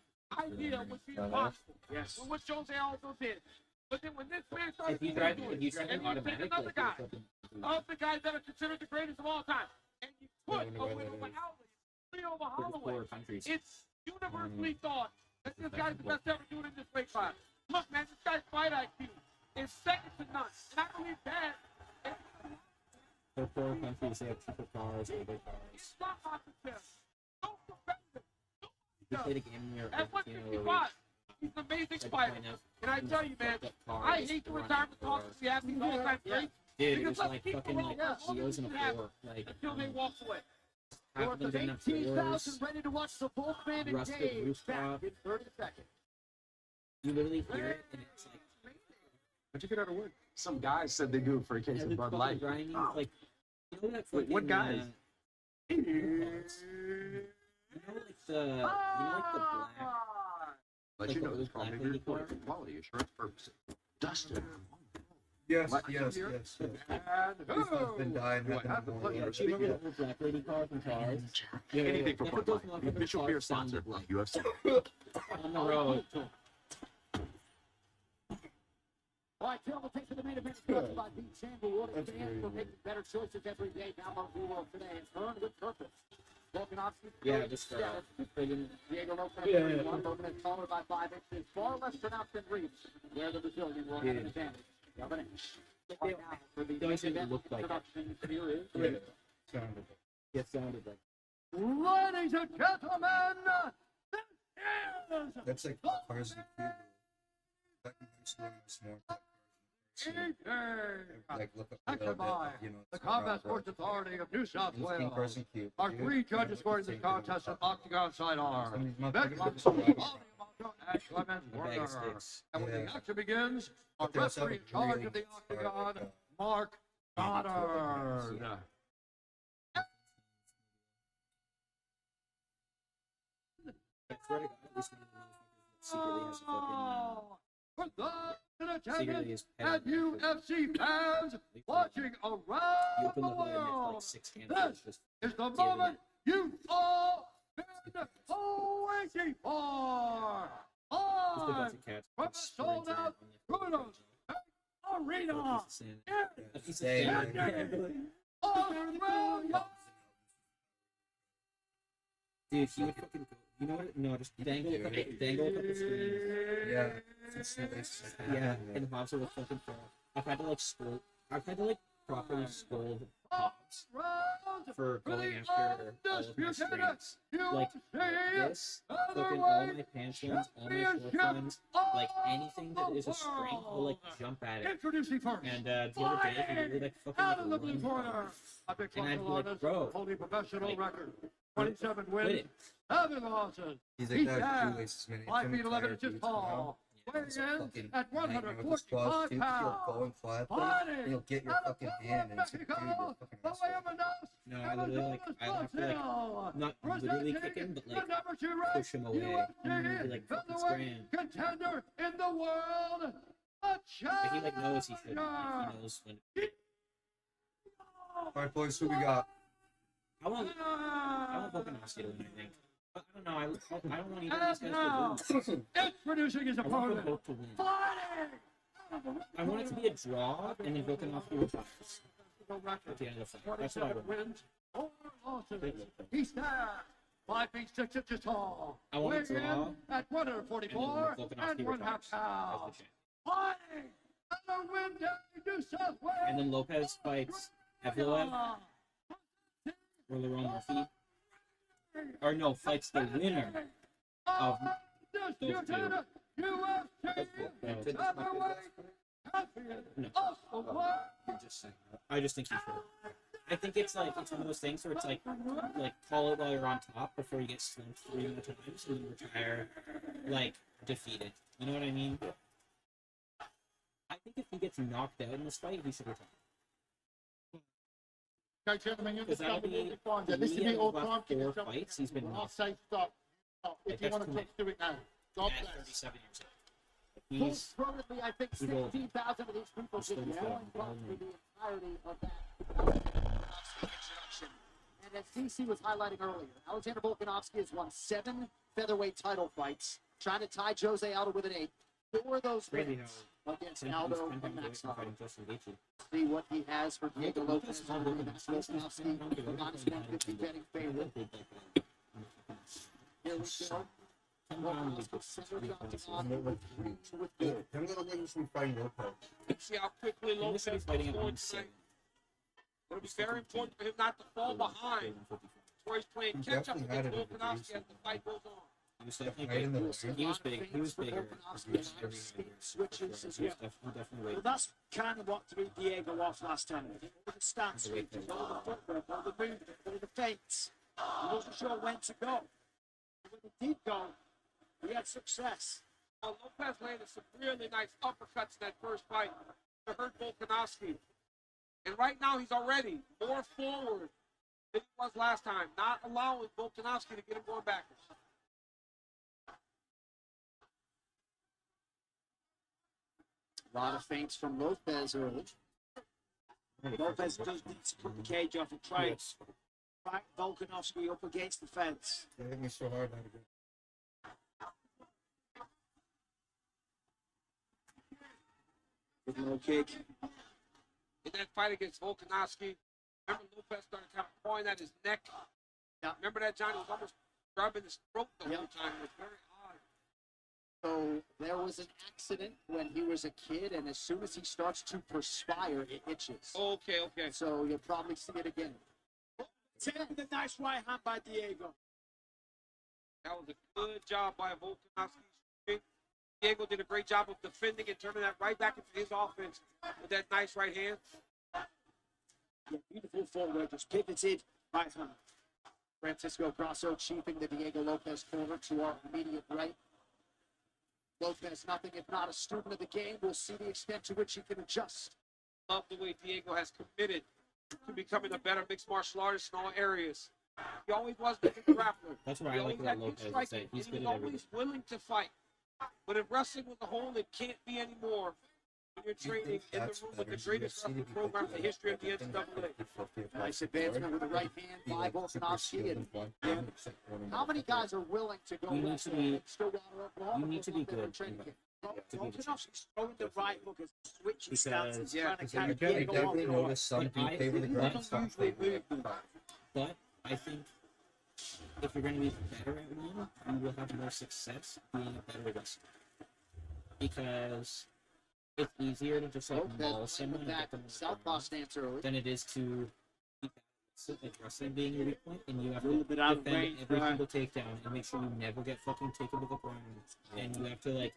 idea would be impossible. Yes. With what Jose Aldo did. But then when this man started If you doing drive, it, if you drive and an you automatic, take another like, guy you're fucking- of the guys that are considered the greatest of all time, and you put wonder a why win that over is. Aldo, Leo over Third Holloway, four countries. it's universally thought that this guy's the best ever doing in this weight class. Look, man, this guy's fight IQ is second to none. And I believe that. Third four countries, they have cheaper cars, older cars. It's not off the chest. So competitive. We played a game in your At 155, he's an amazing fighter. And I tell you, man, I hate the retirement talk that we have these all-time greats. Dude, it Because was let's like keep fucking them like all as long Geos as in we a have floor. Like, until they walk away. half of them didn't have doors. 18,000 ready to watch the Volkman Rusted engage. rooftop. Back in 30 seconds. You literally hear it, and it's like How'd you get out of wood? Some guy said they do it for a case and of it's Bud fucking Light. grinding. Like you know that Wait, fucking, what guys? You know like the black. Let like you the know this old call black may be lady recorded car? for quality assurance purposes. Dustin. Yes, What? yes. This has been dying. Do I have the pleasure of Do you remember speaking? the old black lady car from Cars? Anything for That's what Bud those Light, the motherfucking official cars beer sponsor sounded of UFC. on the road. All right, Phil, we'll take to the main event. Sponsored by Beach Sand Rewarding fans for making better choices every day. Download New World today. It's earned with purpose. Volkanovski, Yeah, just Diego Lopez, 31. Logan is taller by 5 inches. Far less pronounced than Reeves, where the Brazilian will have an advantage. Governor. Right now, for the They main actually event look like it. introduction, here is Yeah. Reeves. It sounded like. Ladies and gentlemen, this is That's like cars in Cuba. That makes me smart. Like look up a little bit, you know. The Combat Sports Authority of New South Pink Wales. cars in Cuba. Our 3 judges scoring this contest at Octagon Sidearm. Next up, Ash Clemens Warner. And when the action begins, our referee in charge of the Octagon, Mark Goddard. I swear to God, this secretly has a fucking. For those in Secretly attendance is and UFC fans watching You around open the the hood and it's like world, 6 this cans. Just is the giving moment it. you've all been waiting for. Just a bunch Live of cats. from the sold-out Bruno's Arena A piece of sand. Australia. Dude, he would fucking go. You know what? No, just dangle a couple screens. Yeah. Yeah, and Hobbs would fucking throw. I've had to like properly scold Hobbs for going after all of my screens. Like this, fucking all my pants ones, all my short ones, like anything that is a string, will like jump at it. Introducing first. And the other day, he really like fucking Out of the blue run. corner, a big And I'd be like, bro, holding professional like, record. 27 quit wins, it. 7 losses. He's like that shoelaces, man. 5 feet 11 inches tall. Weighing in at 145 pounds. Going flat, Fighting and you'll get your fucking hand and it's like, dude, you're a fucking asshole. No, I literally like I have to like not literally kick him, but like push him away. And be like fucking scram. Contender in the world. But he like knows he shouldn't. Like, he knows when. Alright, boys, who we got? I want Volkanovski to win, I think. But I don't know. I don't want either of these guys to lose. Introducing his I want them opponent. both to win. I want it to be a draw, and then Volkanovski retires at the end of the fight. That's what I want. Wins, 4 losses. He stands 5 feet 6 inches tall. I want a Weighing draw, in at 144 and then and Volkanovski 1/2 retires pounds. as the champ. Fighting at the win down in New South Wales. And then Lopez fights Evloev or Lerone Murphy. Or no, fights the winner of those two. I just think he should. I think it's like it's one of those things where it's like call it while you're on top before you get slumped 3 more times and then retire like defeated. You know what I mean? I think if he gets knocked out in this fight, he should retire. Okay, gentlemen, Because that'll be this is the old time. 4 fights. He's been I'll knocked say stop. If you that's want to too just do it now. God at bless. 37 years old. Full He's currently, I think he's old. 16,000 of these people Still did strong. for the entirety of that introduction. And as DC was highlighting earlier, Alexander Volkanovski has won 7 featherweight title fights, trying to tie Jose Aldo with an 8. 4 of those Crazy wins how against he's Aldo 10 and times away Max from Holloway. fighting Justin Gaethje. See what he has for Diego Look at Lopez. small Look women. at Volkanovski, minus 150 betting favorite. Here we go. Volkanovski centered the octagon with good. I'm gonna let you fighting Lopez. See how quickly And this Lopez should be fighting at scored 170. tonight. It'll be very important for him not to fall behind. Where he's playing He catch up definitely had against it in the Volkanovski juice. as the fight goes on. He was definitely Right in the big. He was big. He was bigger. Switches as He well. definitely Well, weighed. that's kind of what threw Diego off last time. All the stance switches, all the footwork, all the movement, all the feints. He wasn't sure when to go. When he did go, he had success. Well, Lopez landed some really nice uppercuts in that first fight to hurt Volkanovski. And right now he's already more forward than he was last time, not allowing Volkanovski to get him going backwards. A lot of feints from Lopez early. Lopez does need to put the cage off and try it. Back Volkanovski up against the fence. They hit me so hard that again. Good low kick. In that fight against Volkanovski, remember Lopez started kind of pawing at his neck? Yeah. Remember that, Johnny? Was almost grabbing his throat the whole time. It was very odd. So there was an accident when he was a kid, and as soon as he starts to perspire, it itches. Okay. So you'll probably see it again. With a nice right hand by Diego. That was a good job by Volkanovski. Diego did a great job of defending and turning that right back into his offense with that nice right hand. Yeah, beautiful footwork, just pivoted right hand. Francisco Grasso chiefing the Diego Lopez corner to our immediate right. Lopez, nothing if not a student of the game. We'll see the extent to which he can adjust. Love the way Diego has committed to becoming a better mixed martial artist in all areas. He always was the good grappler. That's what I like about Lopez, is that he's good at everything. Always willing to fight. But if wrestling was a whole, it can't be anymore when you're training in the room with the greatest wrestling program in the history of the NCAA. Nice advancement with the right hand by Volkanovski. And how many guys are willing to go wrestle in Stillwater, Oklahoma? You need to be good. Volkanovski's throwing the right hook as switching stances, trying to I carry definitely Diego on. noticed some do favor the ground, some favor the back. But I think if you're going to be better at one, you will have more success being a better wrestler. Because it's easier to just maul someone and get them southpaw stance early than it is to keep like wrestling being your weak point, and you have to bit out of defend range, every single takedown and make sure you never get fucking taken to the ground. And you have to be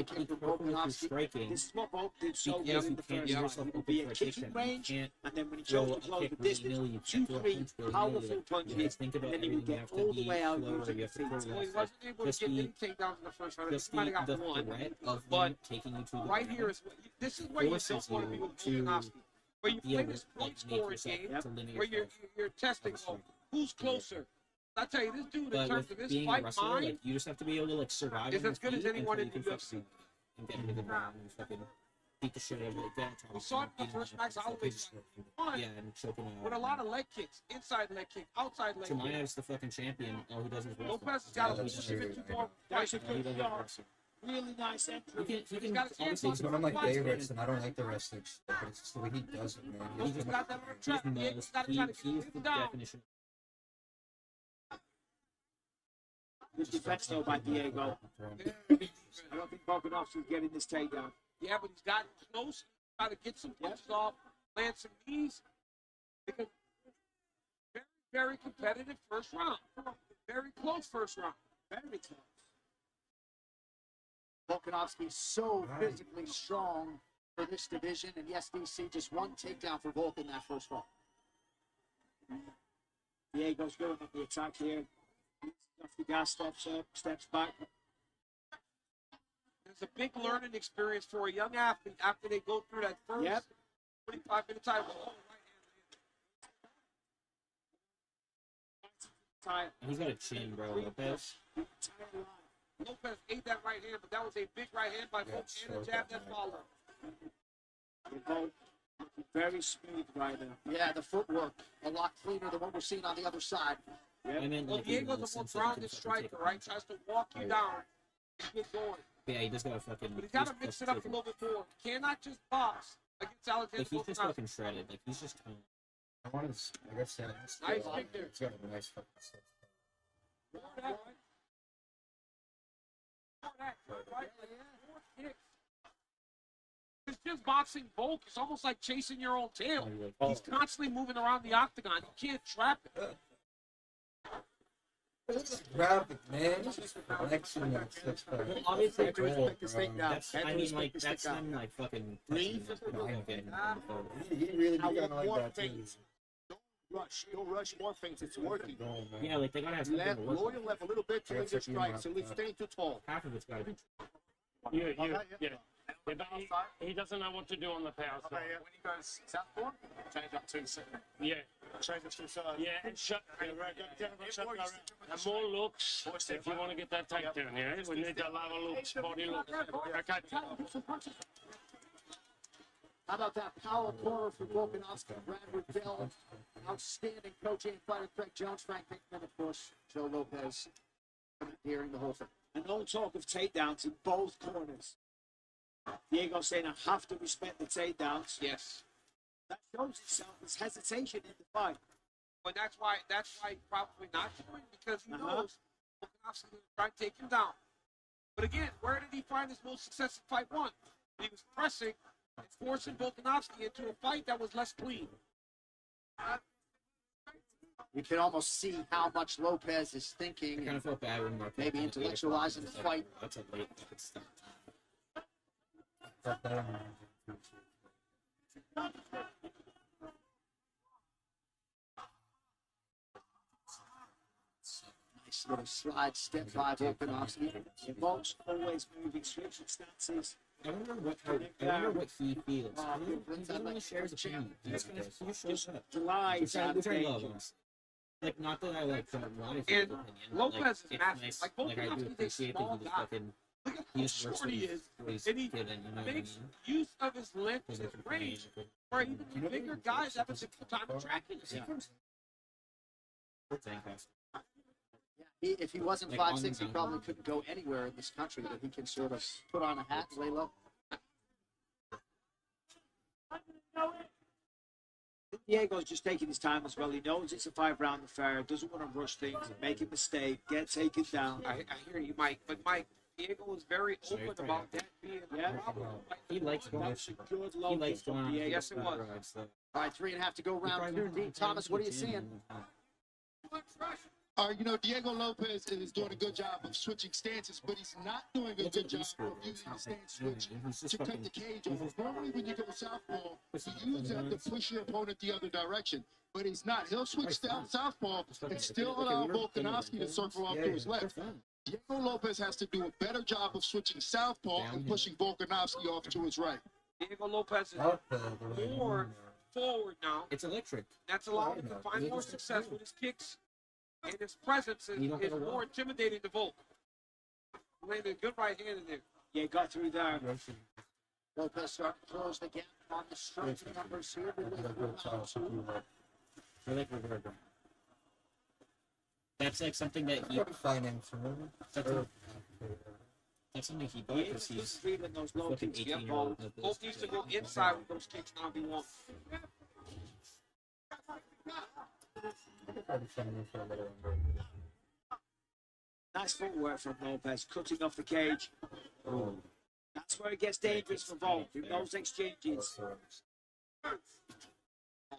careful with your striking. This is what Volk did so because well in you the can't first give round. yourself It would open be for a a kicking takedown. range, You can't and then when he throw chose a to close kick the willy-nilly. distance, You 2, can't throw a 3 punch willy-nilly. powerful You punches, just think about and then he would everything. You get have to all the be way out slower. using You have to feet. throw Well, he less. wasn't able to Just get the- any takedowns in the first round. Just He might have the got one. threat of But them taking you to the right ground here is this is where you forces don't want to be you with to Volkanovski. Where you be play able this to, point make scoring yourself game, to limit where you're yourself. testing who's closer. I tell you, this dude in But terms with of his being a fight wrestler, mind you just have to be able to survive is on as your good as feet anyone until in you the can UFC. and get into the ground and fucking beat the shit out of it. We saw it in the first Max Holloway fight. Yeah, and choking out. With a lot of leg kicks, inside leg kick, outside leg kick. Tamaev's the fucking champion. All he does is wrestle. Lopez has got to He push doesn't- him into more That's a fight. he good doesn't shot. wrestle. Really nice entry. He can got his hands obviously He's one of my favorites, and I don't like the wrestling shit, but it's just the way he does it, man. He's just got that on He's track. the He's most, got to try to he's keep the him down. definition. Good defense though by Diego. I don't think Volkanovski's getting this takedown. Yeah, but he's gotten close. Try to get some punches off, land some knees. Because very, very competitive first round. Very close first round. Very close. Volkanovski's so physically strong for this division, and yes, DC just one takedown for Volk in that first round. Diego's going on the attack here. Off the gas, steps up, steps back. It's a big learning experience for a young athlete after they go through that first 25-minute time. He's got a chin, bro. Lopez. Lopez ate that right hand, but that was a big right hand by Volk and a jab that followed. Volk looking very smooth right now. Yeah, the footwork a lot cleaner than what we're seeing on the other side. I mean, Well, Diego's a more grounded striker, right? Tries to walk you down and get going. Yeah, he just gotta fucking. But he's got to mix it up a little bit more. Cannot just box against Alexander Like, he's just Volkanovski. fucking shredded. Like, he's just. I want to, like I said, Nice kick there. it's got a nice fucking stuff. More of that, right? More of that, right? Like, more kicks. It's just boxing Volk. It's almost like chasing your own tail. He's constantly moving around the octagon. You can't trap it. Graphic, man. It's just flexing and stuff. Well, obviously, That's gold, bro. that's, I mean, like, that's him, like, fucking. He really do kind of like that, too. rush. Don't rush more things. It's working. Yeah, like they gotta have something to work Lower with. your left a little bit to make your strike. So he's staying too tall. Half of it's gotta be. Yeah, but he doesn't know what to do on the power side. When he goes southpaw, change up to second. Yeah. Change it to side. Yeah, and shut. And more looks if you want to get that takedown. Yeah, we need a lot of looks, body looks. Okay. How about that power corner for Volkanovski? Brad Riddell, outstanding coach and fighter Craig Jones, Frank Pinkman, of course, Joe Lopez, hearing the whole thing. And no talk of takedowns in both corners. Diego saying, I have to respect the takedowns. Yes. That shows itself as hesitation in the fight. But that's why he's probably not doing it, because he Uh-huh. knows Volkanovski's going to try to take him down. But again, where did he find his most success in fight one? He was pressing and forcing Volkanovski into a fight that was less clean. You can almost see how much Lopez is thinking. I kind of felt bad when Mark maybe intellectualizing the fight. That's a late start. Nice little slide step by Volkanovski. Involves always moving, switching stances. I wonder what he feels. He doesn't want to share his opinion. He just shows up. Glides out Which of I love, danger. honestly. Like, not that I like don't want to hear his And opinion. Lopez like, is it's massive. nice. Like, Like, I do Volkanovski's a appreciate that small he just guy. fucking. Look at He how just works short he with is, what he's and he given, you know what I makes mean? use of his length and his range, where even the bigger guys have a difficult time tracking him. If he wasn't Like, 5'6", he on the probably ground. couldn't go anywhere in this country, but he can sort of put on a hat and lay low. Diego's just taking his time as well. He knows it's a 5-round affair, doesn't want to rush things, make a mistake, get taken down. I hear you, Mike, but Mike, Diego was very open about that being Yeah. a problem. He likes going. That's a good He low likes from going on. Diego. Yes, it was. All right, 3.5 to go, round two. Dean Thomas, what are you seeing? You know, Diego Lopez is doing a good job of switching stances, but he's not doing a good job of using the stance switch to cut the cage off. Normally, when you go southpaw, you use that to push your opponent the other direction, but he's not. He'll switch down southpaw and still allow Volkanovski to circle off to his left. Diego Lopez has to do a better job of switching southpaw and pushing Volkanovski off to his right. Diego Lopez is more forward now. It's electric. That's allowed him to find more success with his kicks, and his presence is more intimidating to Volk. Landed a good right hand in there. Yeah, got through there. Lopez starting to close the gap on the strength numbers here. I like reverb. That's like something that he. That's something he bought because he's Reading those low fucking kicks. 18-year-old. Volk needs to go inside with those kicks now if he wants. Nice footwork from Lopez, cutting off the cage. That's where it gets dangerous for Volk in those exchanges.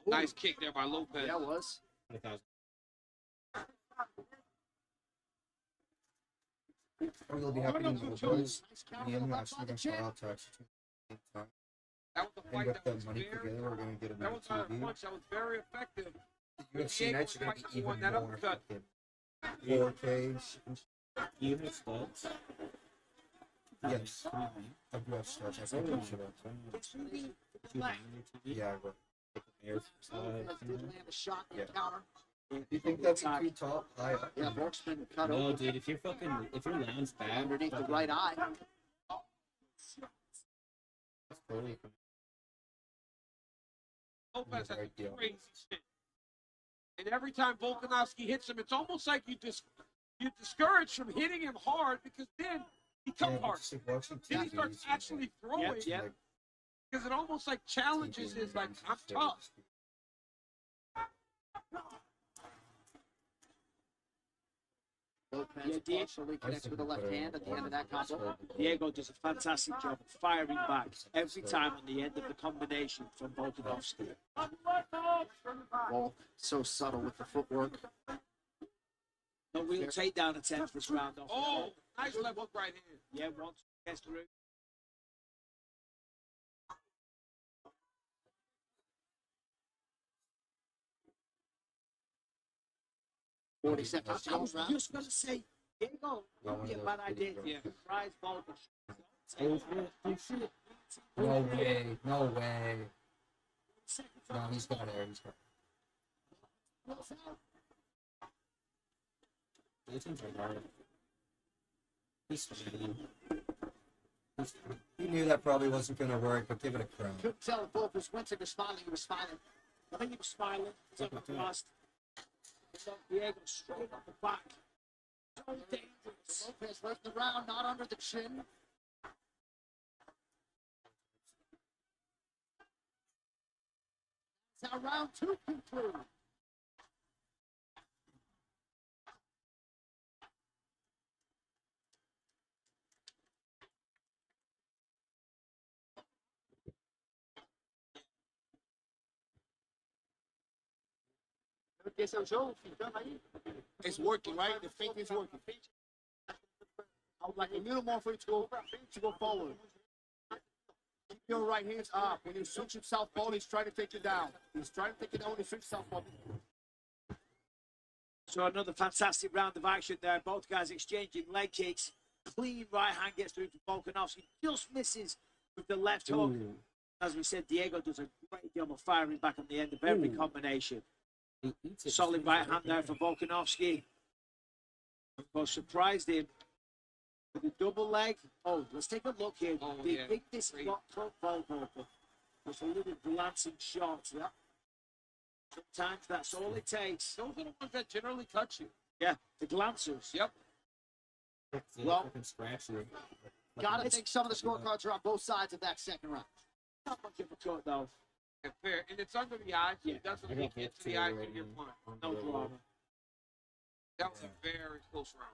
Nice kick there by Lopez. Yeah, it was. We'll be happy to move those. Me and Max are going to start out tax. That was a And fight with that the was money very, together, we're going to get a that was not a TV. punch that was very effective. UFC nights are going to be even that more uppercut. effective. 4Ks. You have studs. Yes. I do have studs. I can push it up. Yeah, I will. Lopez did land a shot in the counter. Do you think that's too top? High up? Yeah, Volk's been cut No, open dude. If your land's bad underneath the fucking- right eye. That's totally fine. Lopez has a crazy shit. And every time Volkanovski hits him, it's almost like you're discouraged from hitting him hard, because then he comes hard. Then he starts actually throwing, because it almost like challenges his, like, I'm tough. Lopez partially connects with the left hand at the end of that combo. Diego does a fantastic job of firing back every time on the end of the combination from Volkanovski. Volk, so subtle with the footwork. No real takedown attempt this round off. Oh, nice left hook right hand. Yeah, once gets through. 40 seconds to go was around. just going to say, Diego, wouldn't be a bad idea to surprise Volkan. Oh shit. No way. No way. No, he's got it. He's got it. These things are hard. He's fine. He knew that probably wasn't going to work, but give it a crown. Couldn't tell if Volk was wincing or smiling. He was smiling. I think he was smiling. Took it fast. Diego straight up the back. So dangerous. Lopez right in the round, not under the chin. That's how round 2 concludes. It's working, right? The fake is working. I would like a little more for you to go forward. Keep your right hands up. When you switch your southpaw, he's trying to take you down. He's trying to take you down when you switch southpaw. So another fantastic round of action there. Both guys exchanging leg kicks. Clean right hand gets through to Volkanovski. Just misses with the left hook. As we said, Diego does a great job of firing back on the end of every combination. Solid right hand there for Volkanovski. Of course, surprised him with a double leg. Oh, let's take a look here. The big this is not front Volkan. Just a little glancing shot. Yeah. Sometimes that's all it takes. Those are the ones that generally touch you. Yeah, the glancers. Yep. Well, scratch you. Gotta think some of the scorecards are on both sides of that second round. Not much of a cut, though. And fair. And it's under the eyes. So it doesn't look into the eyes when you're punch. No drama. That was a very close round.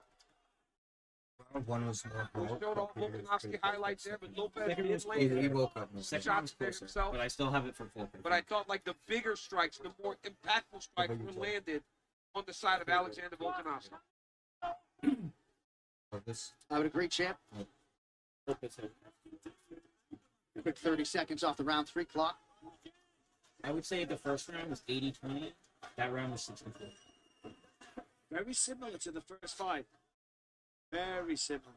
Round 1 was more. We showed all Volkanovski highlights there, but Lopez Second did was land closer. He woke up. Second one was shots there closer, himself. but I still have it for full. But I thought like the bigger strikes, the more impactful strikes were landed on the side of Alexander Volkanovski. I would agree, champ. Quick 30 seconds off the round 3 clock. I would say the first round was 80-20. That round was 64. Very similar to the first fight. Very similar.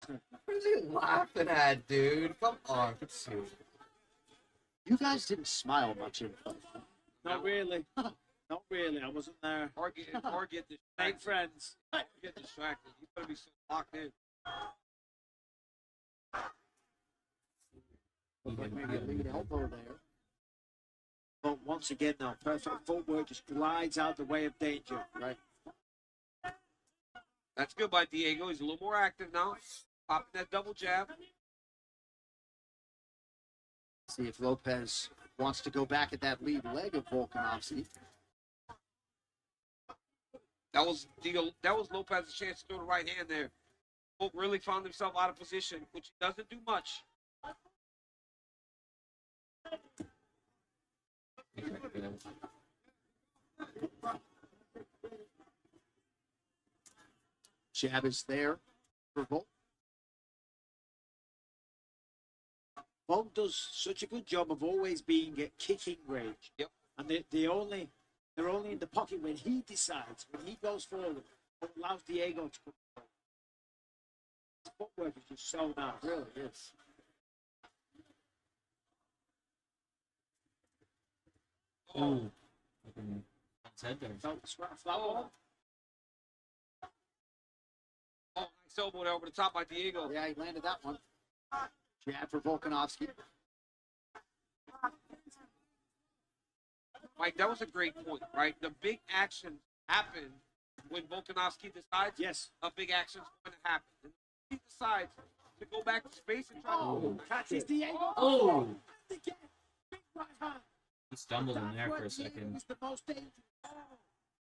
What are you laughing at, dude? Come on, it's serious. You guys didn't smile much in the fight. Not really. Not really. I wasn't there. Or get distracted. Make friends. Get distracted. You better be so locked in. Maybe a lead elbow there. But once again, though, perfect footwork just glides out the way of danger. Right. That's good by Diego. He's a little more active now. Popping that double jab. See if Lopez wants to go back at that lead leg of Volkanovski. That was Lopez's chance to throw the right hand there. Volk really found himself out of position, which he doesn't do much. Jab is there for Volk. Volk does such a good job of always being at kicking range. Yep. And they're only in the pocket when he decides, when he goes forward, what allows Diego to come forward. His footwork is just so nice. It really is. Ooh. His head there. Felt the flat ball. Oh, nice elbow there over the top by Diego. Yeah, he landed that one. Jab for Volkanovski. Mike, that was a great point, right? The big action happened when Volkanovski decides a big action is going to happen. And he decides to go back to space and try to catches Diego. Oh! Big right hand. He stumbled in there for a second. It's the most dangerous.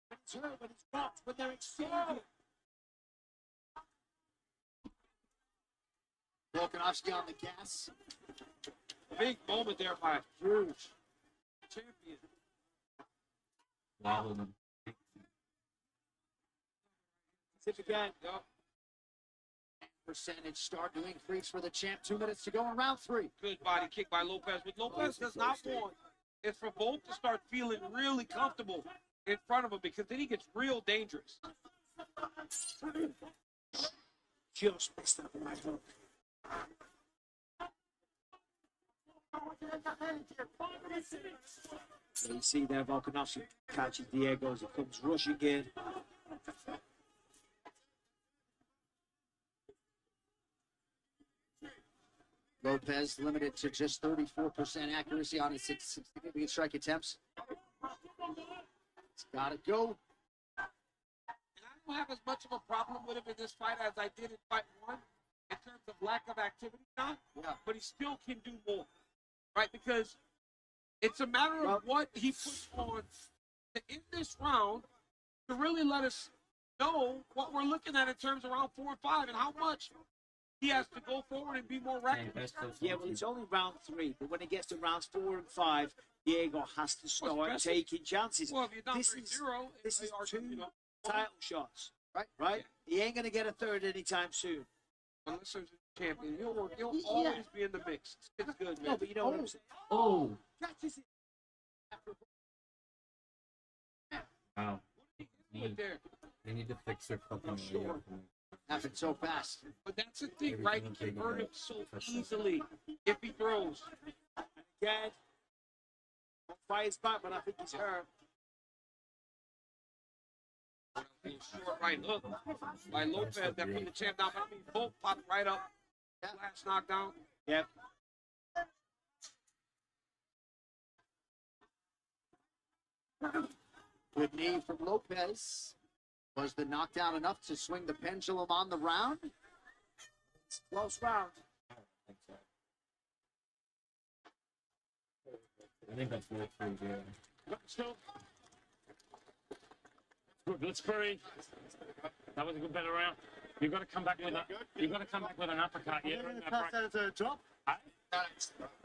When it's hurt, when it's dropped, when they're exchanging. Volkanovski on the gas. Big moment there by huge champion. Wobbled him. Tip again. Yep. Percentage start to increase for the champ. 2 minutes to go in round 3. Good body kick by Lopez. What Lopez does not want is for Volk to start feeling really comfortable in front of him because then he gets real dangerous. Just missed that right hook. So you see there, Volkanovski catches Diego as he comes rushing in. Lopez limited to just 34% accuracy on his significant strike attempts. It's got to go. And I don't have as much of a problem with him in this fight as I did in fight one in terms of lack of activity, John. Yeah. But he still can do more, right? Because it's a matter of what he puts on in this round to really let us know what we're looking at in terms of round 4 and 5 and how much he has to go forward and be more reckless. Yeah, well, it's only round 3, but when it gets to rounds 4 and 5, Diego has to start taking chances. Well, if you're down This 3-0, is 2 you know, title shots, right? He ain't gonna get a third anytime soon. Unless there's a champion, he'll always be in the mix. It's good, man. No, but you know what I'm saying. Oh. Catches it. Wow. They need to fix their fucking Happened so fast. But that's the thing, right? He can hurt him so easily if he throws. Again, fires back, but I think he's hurt. Short right hook by Lopez that put the champ down. But I mean, both popped right up. Last knockdown. Yep. Good knee from Lopez. Was the knockdown enough to swing the pendulum on the round? It's a close round. I think that's worth pretty good. Still. Good, let's hurry. That was a good better round. You got to come back with a. You got to come back with an uppercut. Yeah. That drop?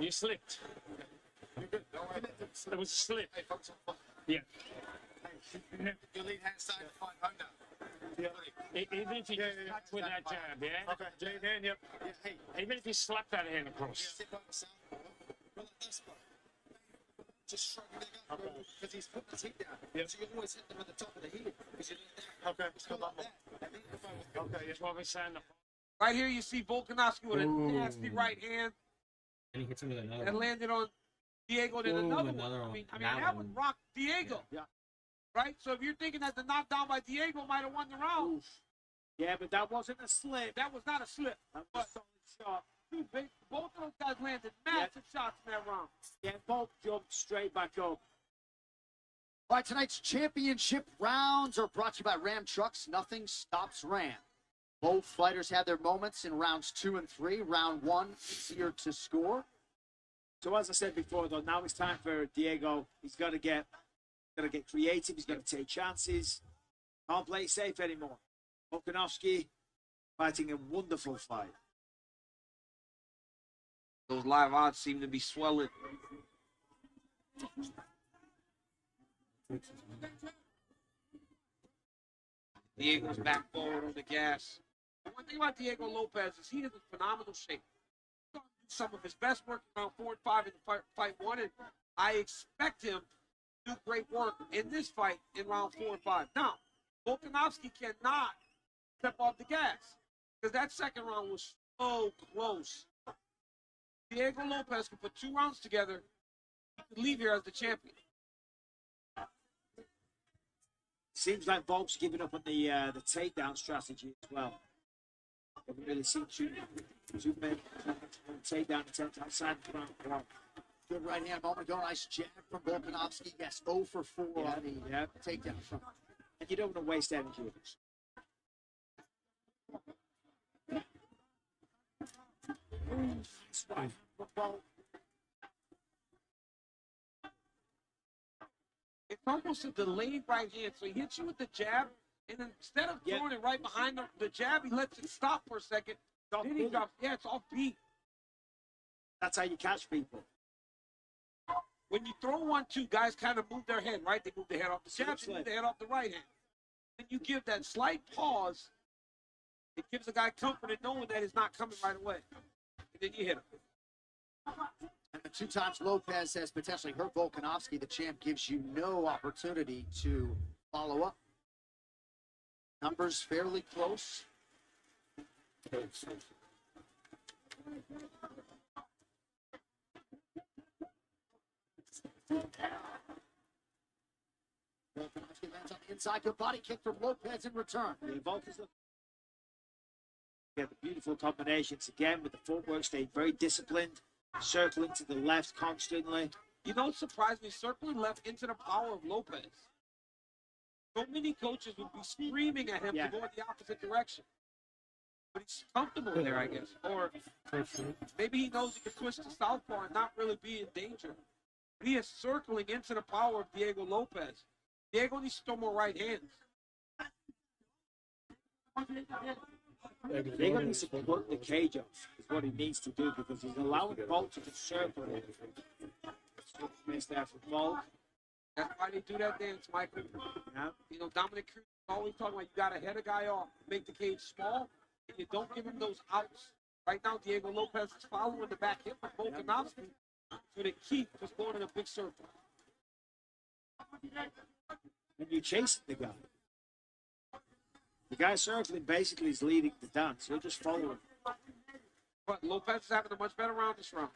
You slipped. There was a slip. Yeah. You lead hand side to find home now. Yeah. Even if you touch with that jab, yeah. Okay. Jade hand, yep. Yeah, hey. Even if you slap that hand across. Sit by the side. Go like this, bro. Just shrug your leg up, because he's putting his heat down. Yep. So you always hit them at the top of the head. Because you Okay. Just go like that. And then if I was Okay, that's what we're saying. Right here, you see Volkanovski with a nasty right hand And he hits him with another that one. landed on Diego. Then Boom, another another one. one. I mean That that one. would rock Diego. Yeah. Right? So if you're thinking that the knockdown by Diego might have won the round, Yeah, but that wasn't a slip. that was not a slip. That was a solid shot. Dude, both of those guys landed massive shots in that round. Yeah, both jumped straight back up. All right, tonight's championship rounds are brought to you by Ram Trucks. Nothing stops Ram. Both fighters had their moments in rounds 2 and 3. Round 1, easier to score. So as I said before, though, now it's time for Diego. He's got to get creative. He's got to take chances. Can't play safe anymore. Volkanovski fighting a wonderful fight. Those live odds seem to be swelling. Diego's back forward on the gas. The one thing about Diego Lopez is he is in phenomenal shape. He's going to do some of his best work in round 4 and 5 in the fight 1, and I expect him to do great work in this fight in round 4 and 5. Now, Volkanovski cannot step off the gas because that second round was so close. Diego Lopez can put 2 rounds together. He could leave here as the champion. Seems like Volk's giving up on the takedown strategy as well. Haven't really seen too many takedown attempts outside the round 1. Good right hand moment ago. Nice jab from Volkanovski. Yes, 0 for 4 on the takedown front. And you don't want to waste energy with this. It's almost a delayed right hand. So he hits you with the jab, and then instead of throwing it right behind the jab, he lets it stop for a second. Then he drops. Yeah, it's off beat. That's how you catch people. When you throw 1-2, guys kind of move their head, right? They move their head off the jab, they move their head off the right hand. Then you give that slight pause. It gives the guy comfort in knowing that it's not coming right away. And then you hit him. And the two times Lopez has potentially hurt Volkanovski. The champ gives you no opportunity to follow up. Numbers fairly close. Volkanovski lands on the inside. Good body kick from Lopez in return. Yeah, Volka's looking. Yeah, the beautiful combinations again with the footwork, staying very disciplined, circling to the left constantly. You know, surprised me, circling left into the power of Lopez. So many coaches would be screaming at him to go in the opposite direction. But he's comfortable there, I guess. Or maybe he knows he can switch to southpaw and not really be in danger. But he is circling into the power of Diego Lopez. Diego needs to throw more right hands. Diego needs to put the cage off, is what he needs to do, because he's allowing Volk to circle it. Missed there from Volk. That's why they do that dance, Michael. Yeah. You know, Dominic Cruz is always talking about you got to head a guy off, make the cage small, and you don't give him those outs. Right now, Diego Lopez is following the back hip of Volkanovski so they keep just going in a big circle. And you chase the guy. The guy circling basically is leading the dance. You're just following. But Lopez is having a much better round this round.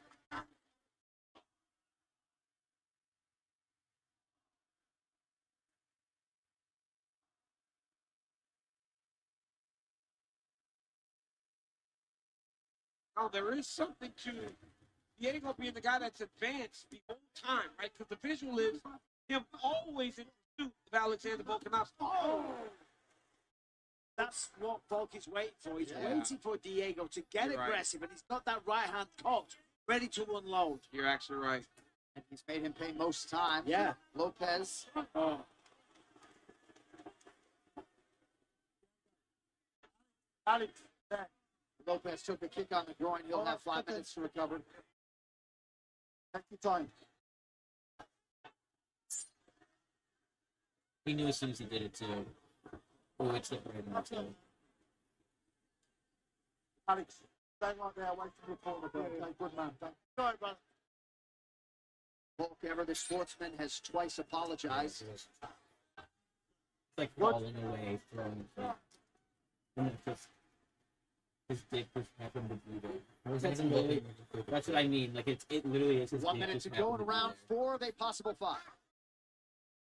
Now, there is something to Diego being the guy that's advanced the whole time, right? Because the visual is him always in pursuit of Alexander Volkanovski. Oh! That's what Volk is waiting for. He's waiting for Diego to get aggressive, and he's got that right hand cocked, ready to unload. You're actually right. And he's made him pay most times. Yeah. Lopez. Oh. Lopez took a kick on the groin. He'll have 5 minutes to recover. Take your time. He knew as soon as he did it too. Oh, it's like right in the tail. Alex, stay right there, wait for the corner, bro. Okay, good man. Sorry, brother. Volk Ever, the sportsman, has twice apologized. It's like falling away, throwing it. And then just his dick just happened to be there. That's what I mean. Like it literally is his 1 dick minute just to go happened in to be round there. 4 of a possible 5.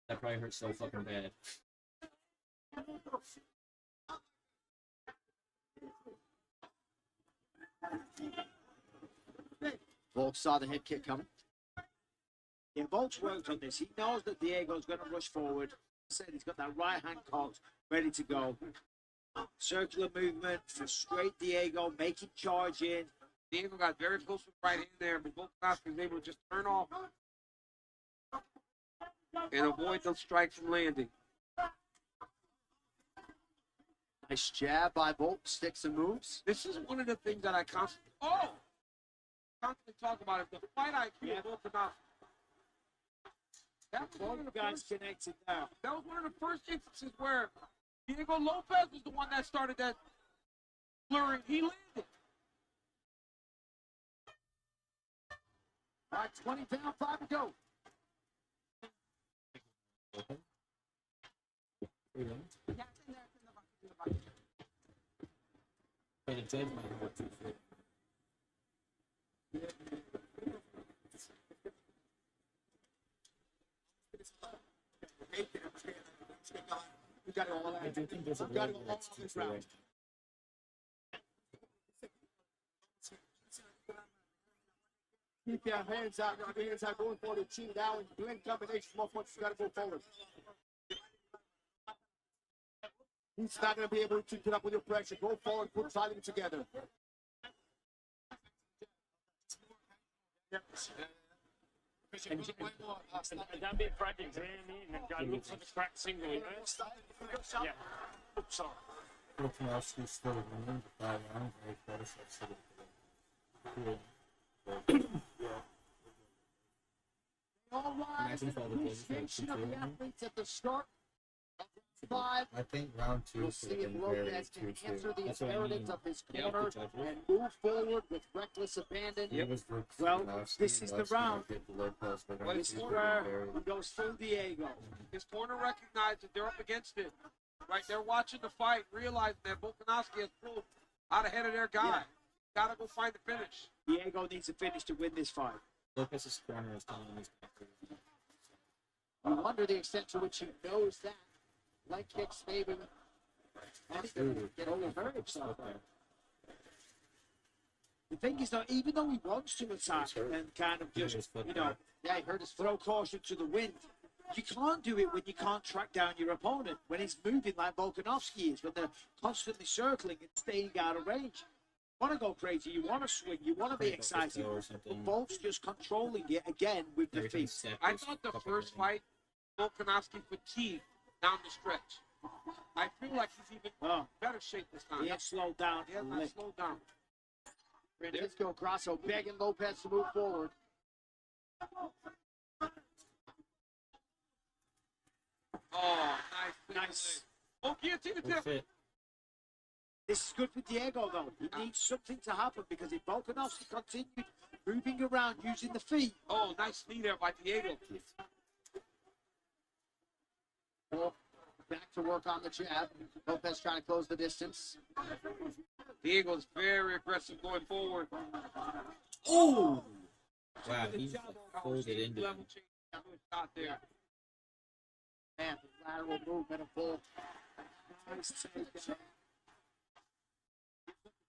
That probably hurts so fucking bad. Volk saw the head kick coming. Yeah, Volk's worked on this. He knows that Diego's going to rush forward. Said he's got that right hand cocked, ready to go. Circular movement, frustrate Diego, make him charge in. Diego got very close with the right hand there, but Volkanovski was able to just turn off and avoid those strikes from landing. Nice jab by Volk, sticks and moves. This is one of the things that I constantly talk about is the fight IQ of Volkanovski. That was one of the guys connected now. That was one of the first instances where Diego Lopez was the one that started that blurring. He landed. All right, 20 down, 5 to go. But it says my heart too fit. We got it all out. I do think there's a We got it little all bit out this too round. Keep your hands out. Keep your hands out. Going for the chin down. Blend combination. More points. You got to go forward. He's not going to be able to put up with your pressure. Go forward. Put volume together. And don't be afraid to jam in and go look for the crack single, you know? Yeah. Oops, sorry. Volkanovski still winning the 5 rounds, very close. That's sort of All rise Imagine and if all the games appreciation of the were athletes at the start of 5. I think round 2 We'll could see have if been very Lopez can 2-2. answer the That's what I imperatives mean. of his Yeah, corner the judges. and move forward with reckless abandon. It was for Well, Kozlowski, this is the Kozlowski round. did Lopez, but Well, I it's think Where very- he goes full Diego. His corner recognized that they're up against it. Right, they're watching the fight, realizing that Volkanovski has pulled out ahead of their guy. Gotta go find the finish. Diego needs a finish to win this fight. Lopez's corner is telling him he's going I wonder the extent to which he knows that. Leg kicks, maybe. That's gonna get over himself there. The thing is, though, even though he wants to attack and kind of just, Yeah, he hurt his throw caution to the wind, you can't do it when you can't track down your opponent, when he's moving like Volkanovski is, when they're constantly circling and staying out of range. You want to go crazy, you want to swing, you want to be excited, but Volk's just controlling it again with the feet. I thought the first fight, Volkanovski fatigued down the stretch. I feel like he's even better shape this time. He has slowed down. He has not slowed down. Francisco Grasso begging Lopez to move forward. Oh, nice. Oh, guillotine attempt. This is good for Diego, though. He needs something to happen because if Volkanovski continued moving around using the feet. Oh, nice knee there by Diego. Back to work on the jab. Lopez trying to close the distance. Diego's very aggressive going forward. Oh! Wow, he's folded into him. Level change. Shot there. Man, the lateral movement of Volk. Nice takedown.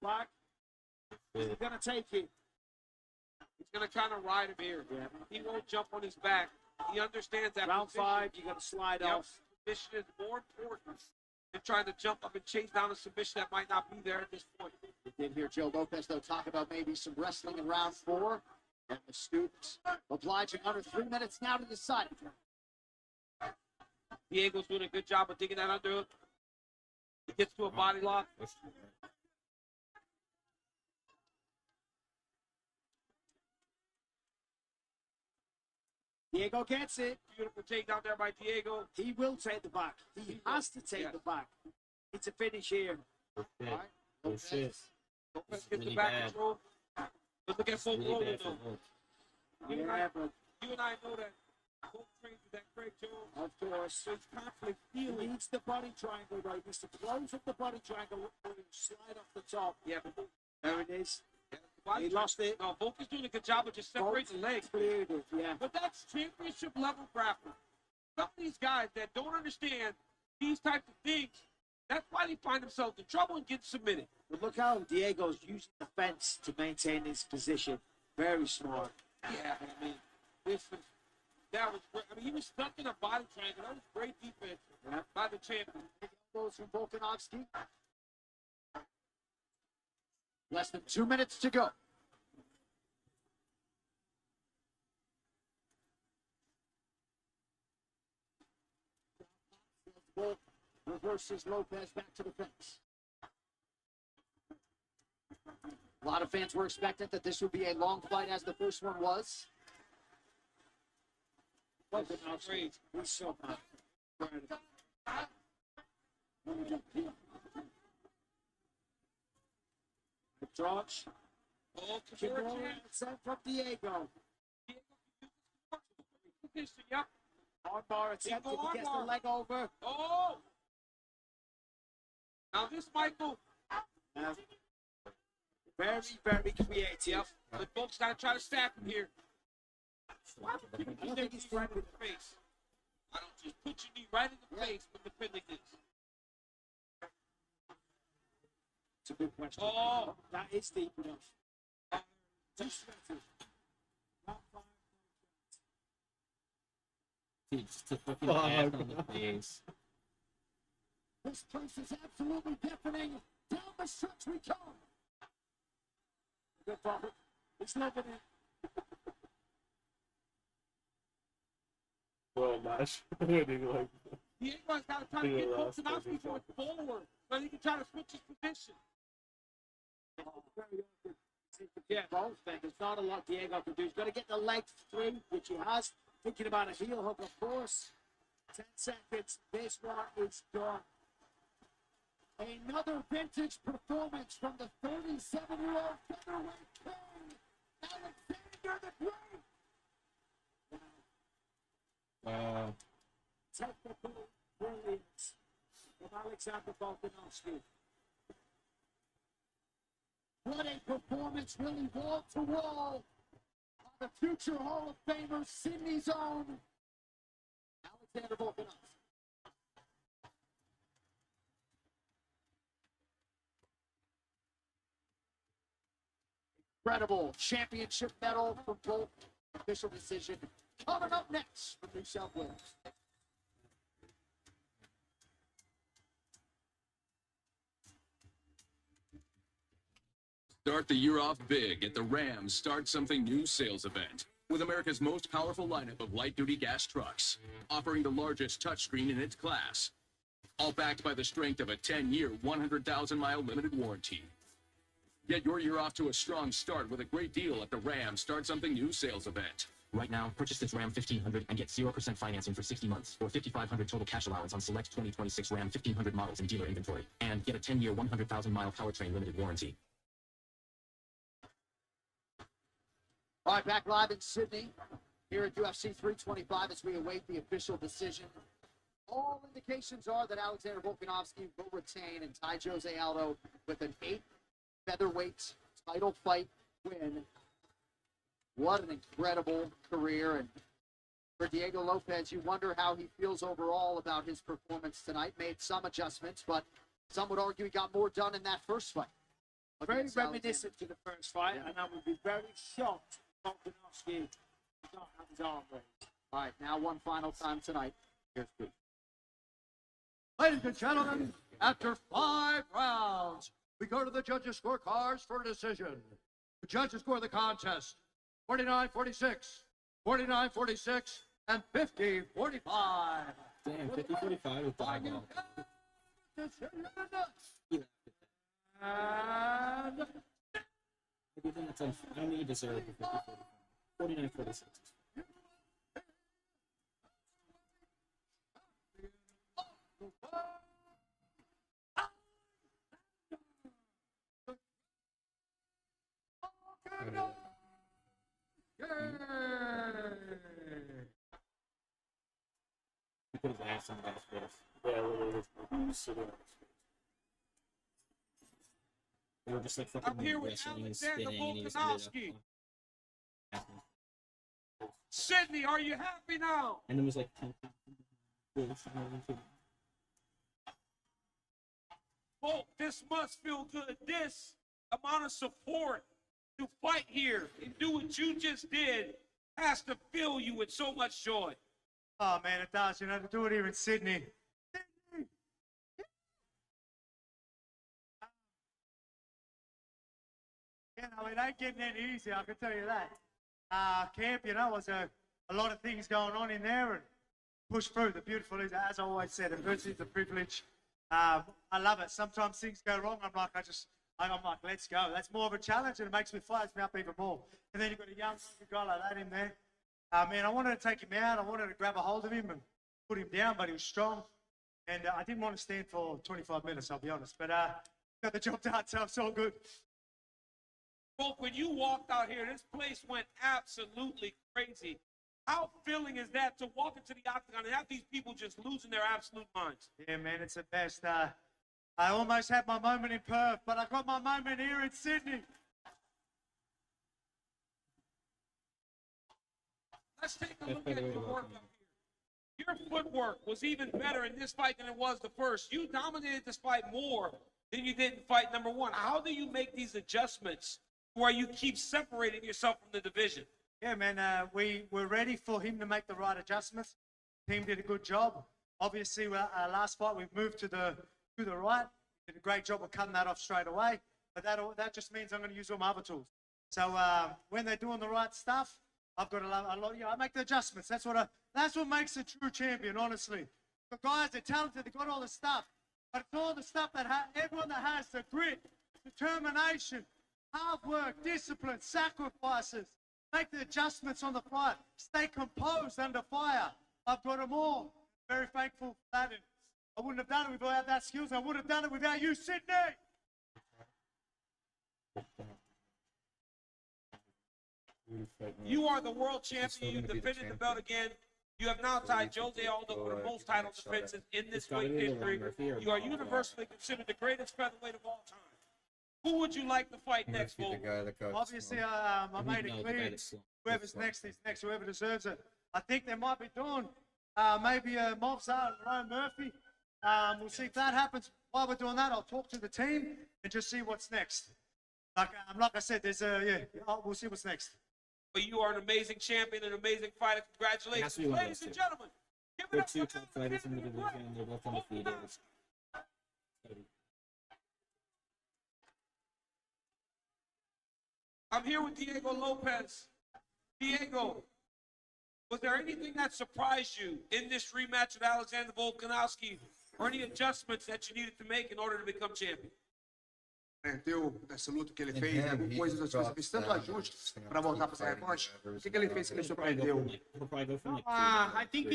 Back. He's going to take it. He's going to kind of ride him here. Yeah. He won't jump on his back. He understands that. Round position. 5, you got to slide off. Submission is more important than trying to jump up and chase down a submission that might not be there at this point. We did hear Joe Lopez, though, talk about maybe some wrestling in round 4. And the Stoops obliging under 3 minutes now to decide. Diego's doing a good job of digging that underhook. He gets to a body lock. Diego gets it. Beautiful takedown there by Diego. He will take the back. He has to take the back. It's a finish here. Oh, Lopez. shit. Lopez gets Really the back bad. control. But look at Volk Really rolling bad for though. Volk. You and Yeah, but I know that Volk trains with that Craig Jones. of course. So he's constantly He feeling. needs the body triangle, though. He needs to close up the body triangle and slide off the top. Yeah, but There it is. he lost it. No, Volk is doing a good job of just separating the legs. Cleared it, yeah. But that's championship level grappling. Some of these guys that don't understand these types of things, that's why they find themselves in trouble and get submitted. But look how Diego's using the fence to maintain his position. Very smart. Yeah, I mean, that was great. I mean, he was stuck in a body triangle. That was great defense by the champion. Goes from Volkanovski. Less than 2 minutes to go. Volk reverses Lopez back to the fence. A lot of fans were expectant that this would be a long fight, as the first one was. Volkanovski, he's so hot. George. Oh, Kimura sent from Diego. position, yep. Armbar attempt, Diego he gets the armbar. leg over. Oh! Now this Michael. Very, very creative. Yep. But folks gotta try to stack him here. Why would people I put don't their think knee he's right in the face? I don't just put your knee right in the face when defending this. It's a good question. Oh. That is deep enough. Too sweaty. Not fine. Dude, just a fucking ass on the face. This place is absolutely deafening. Down the stretch we come. Good prophet. He's loving it. Well, Nash. Like, Diego's gotta try to Yeah, get last Volkanovski going forward so he can try to switch his position. Yeah, both things. There's not a lot Diego can do. He's got to get the legs through, which he has. Thinking about a heel hook, of course. 10 seconds. This one is done. Another vintage performance from the 37-year-old featherweight king, Alexander the Great. Technical brilliance from Alexander Volkanovski. What a performance, really wall to wall. The future Hall of Famer, Sydney's own Alexander Volkanovski. Incredible championship medal for both. Official decision coming up next from New South Wales. Start the year off big at the Rams Start Something New sales event with America's most powerful lineup of light-duty gas trucks, offering the largest touchscreen in its class, all backed by the strength of a 10-year, 100,000-mile limited warranty. Get your year off to a strong start with a great deal at the Rams Start Something New sales event. Right now, purchase this Ram 1500 and get 0% financing for 60 months or $5,500 total cash allowance on select 2026 Ram 1500 models in dealer inventory. And get a 10-year, 100,000-mile powertrain limited warranty. All right, back live in Sydney here at UFC 325 as we await the official decision. All indications are that Alexander Volkanovski will retain and tie Jose Aldo with an 8th featherweight title fight win. What an incredible career. And for Diego Lopez, you wonder how he feels overall about his performance tonight. Made some adjustments, but some would argue he got more done in that first fight. Very reminiscent to the first fight, and I would be very shocked if Volkanovski does not have his arm raised. All right, now one final time tonight. Here's Pete. Ladies and gentlemen, after 5 rounds, we go to the judges' scorecards for a decision. The judges score the contest 49-46, 49-46, and 50-45. Damn, 50-45 with Diego. And I think it's unfair. I don't think he deserved the 50-45. 49-46. He put his ass on the guy's face. Yeah, literally. They were just like fucking I'm here with wrestling and Alexander spinning, and he just ended Volkanovski. up. Sydney, are you happy now? And it was like 10. Volk, this must feel good. This amount of support to fight here and do what you just did has to fill you with so much joy. Oh man, it does. You know, to do it here in Sydney. Yeah, no, it ain't getting any easier, I can tell you that. Camp, you know, was a lot of things going on in there and push through. The beautiful is, as I always said, adversity is a privilege. I love it. Sometimes things go wrong. I'm like, let's go. That's more of a challenge and it makes me fire me up even more. And then you've got a young guy like that in there. Man, I wanted to take him out. I wanted to grab a hold of him and put him down, but he was strong. And I didn't want to stand for 25 minutes, I'll be honest. But got the job done, so it's all good. Volk, when you walked out here, this place went absolutely crazy. How filling is that to walk into the octagon and have these people just losing their absolute minds? Yeah, man, it's the best. I almost had my moment in Perth, but I got my moment here in Sydney. Let's take a look at your work up here. Your footwork was even better in this fight than it was the first. You dominated this fight more than you did in fight number one. How do you make these adjustments where you keep separating yourself from the division? Yeah, man, we were ready for him to make the right adjustments. Team did a good job. Obviously, our last fight, we've moved to the right. Did a great job of cutting that off straight away. But that just means I'm going to use all my other tools. So when they're doing the right stuff, I've got a lot. I make the adjustments. That's what makes a true champion, honestly. The guys are talented. They got all the stuff, but it's all the stuff that everyone that has the grit, determination, hard work, discipline, sacrifices. Make the adjustments on the fly. Stay composed under fire. I've got them all. Very thankful for that. And I wouldn't have done it without that skills. I would have done it without you, Sydney. You are the world champion. You defended the belt again. You have now tied Jose Aldo for the most title defenses in this weight history. You are universally considered the greatest featherweight of all time. Who would you like to fight next, Volk? Obviously, I made it clear. Whoever's next is next. Whoever deserves it. I think they might be doing maybe Mobsar and Ryan Murphy. We'll see if that happens. While we're doing that, I'll talk to the team and just see what's next. Like I said, there's we'll see what's next. But you are an amazing champion, an amazing fighter. Congratulations, ladies and gentlemen. Give it up They're for two top fighters in the division. They're both undefeated. I'm here with Diego Lopez. Diego, was there anything that surprised you in this rematch with Alexander Volkanovski, or any adjustments that you needed to make in order to become champion? Deu essa luta que ele fez, coisas das coisas, fez tanto ajuste para voltar para essa revanche. O que ele fez que me surpreendeu? I think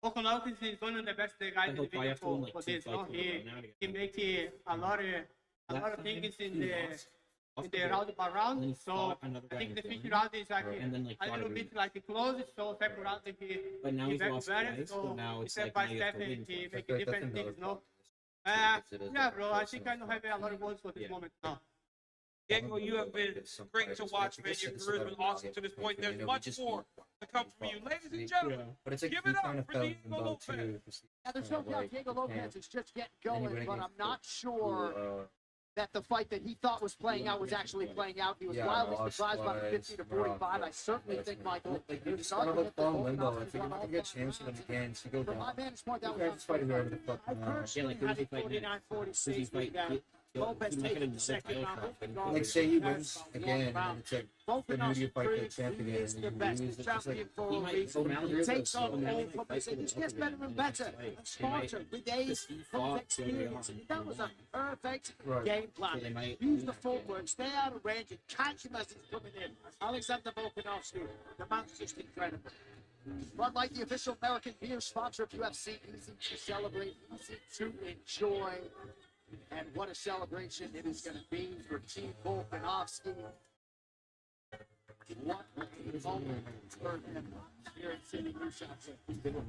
Volkanovski is one of the best guys in the division for this. No? He makes a lot of things in the round by round. So I think the fifth round is like a little bit like close. So second round he better. So step by step he make different things. No. Yeah, bro. I think I don't have a lot of words for this moment now. Diego, you have been great to watch, man. Your career has been awesome to this point. There's much more to come from you. Ladies and gentlemen, give it up for Diego Lopez. Now, there's no doubt Diego Lopez is just getting going, but I'm not sure that the fight that he thought was playing out was actually playing out. He was wildly surprised by the 50 to 45. I certainly think, Michael, It's kind of like falling limbo. If you're not get championship again, she goes down. From my vantage point, that You guys was fight whoever the fuck you want. personally had a 49-46 with that. Lopez taking the second round. Like, say he wins again, and it's like, then who do you fight for the champion again? He's the And best you lose, it's just champion like, for a reason. He takes on all from his he just gets better and better and smarter with age, from experience. And that was a perfect game plan. Use the footwork, stay out of range, and catch him as he's coming in. Alexander Volkanovski, the man's just incredible. Bud Light, the official American beer sponsor of UFC, easy to celebrate, easy to enjoy. And what a celebration it is going to be for Team Volkanovski. What a moment for him here in Sydney, New South Wales.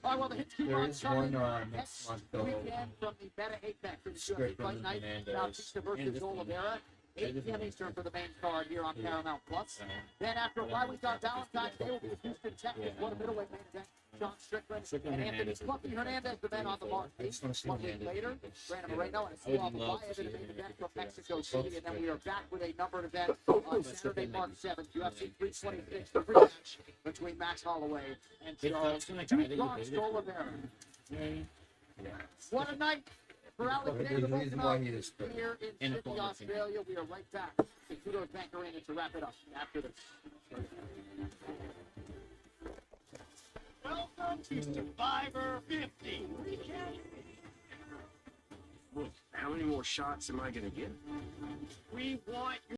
All right, well, the hits keep on coming. Next weekend from the Beta Apex in the UFC Fight Night. Bautista versus Oliveira. 8 p.m. Eastern for the main card here on Paramount Plus. Then after a bye week on Valentine's Day will be the Houston Texas one middleweight main event. John Strickland and Anthony Fluffy Hernandez, the men on the mark. 1 week later, Brandon Moreno and Suave Baez in the main event from Mexico City. And then we are back with a numbered event on Saturday, March 7th, UFC 326, the rematch between Max Holloway and Charles Duke Oliveira. What a night for Alexander Volkanovski here in Sydney, Australia. We are right back to Kudos Bank Arena to wrap it up after this. Welcome to Survivor 50. Look, how many more shots am I gonna get? We want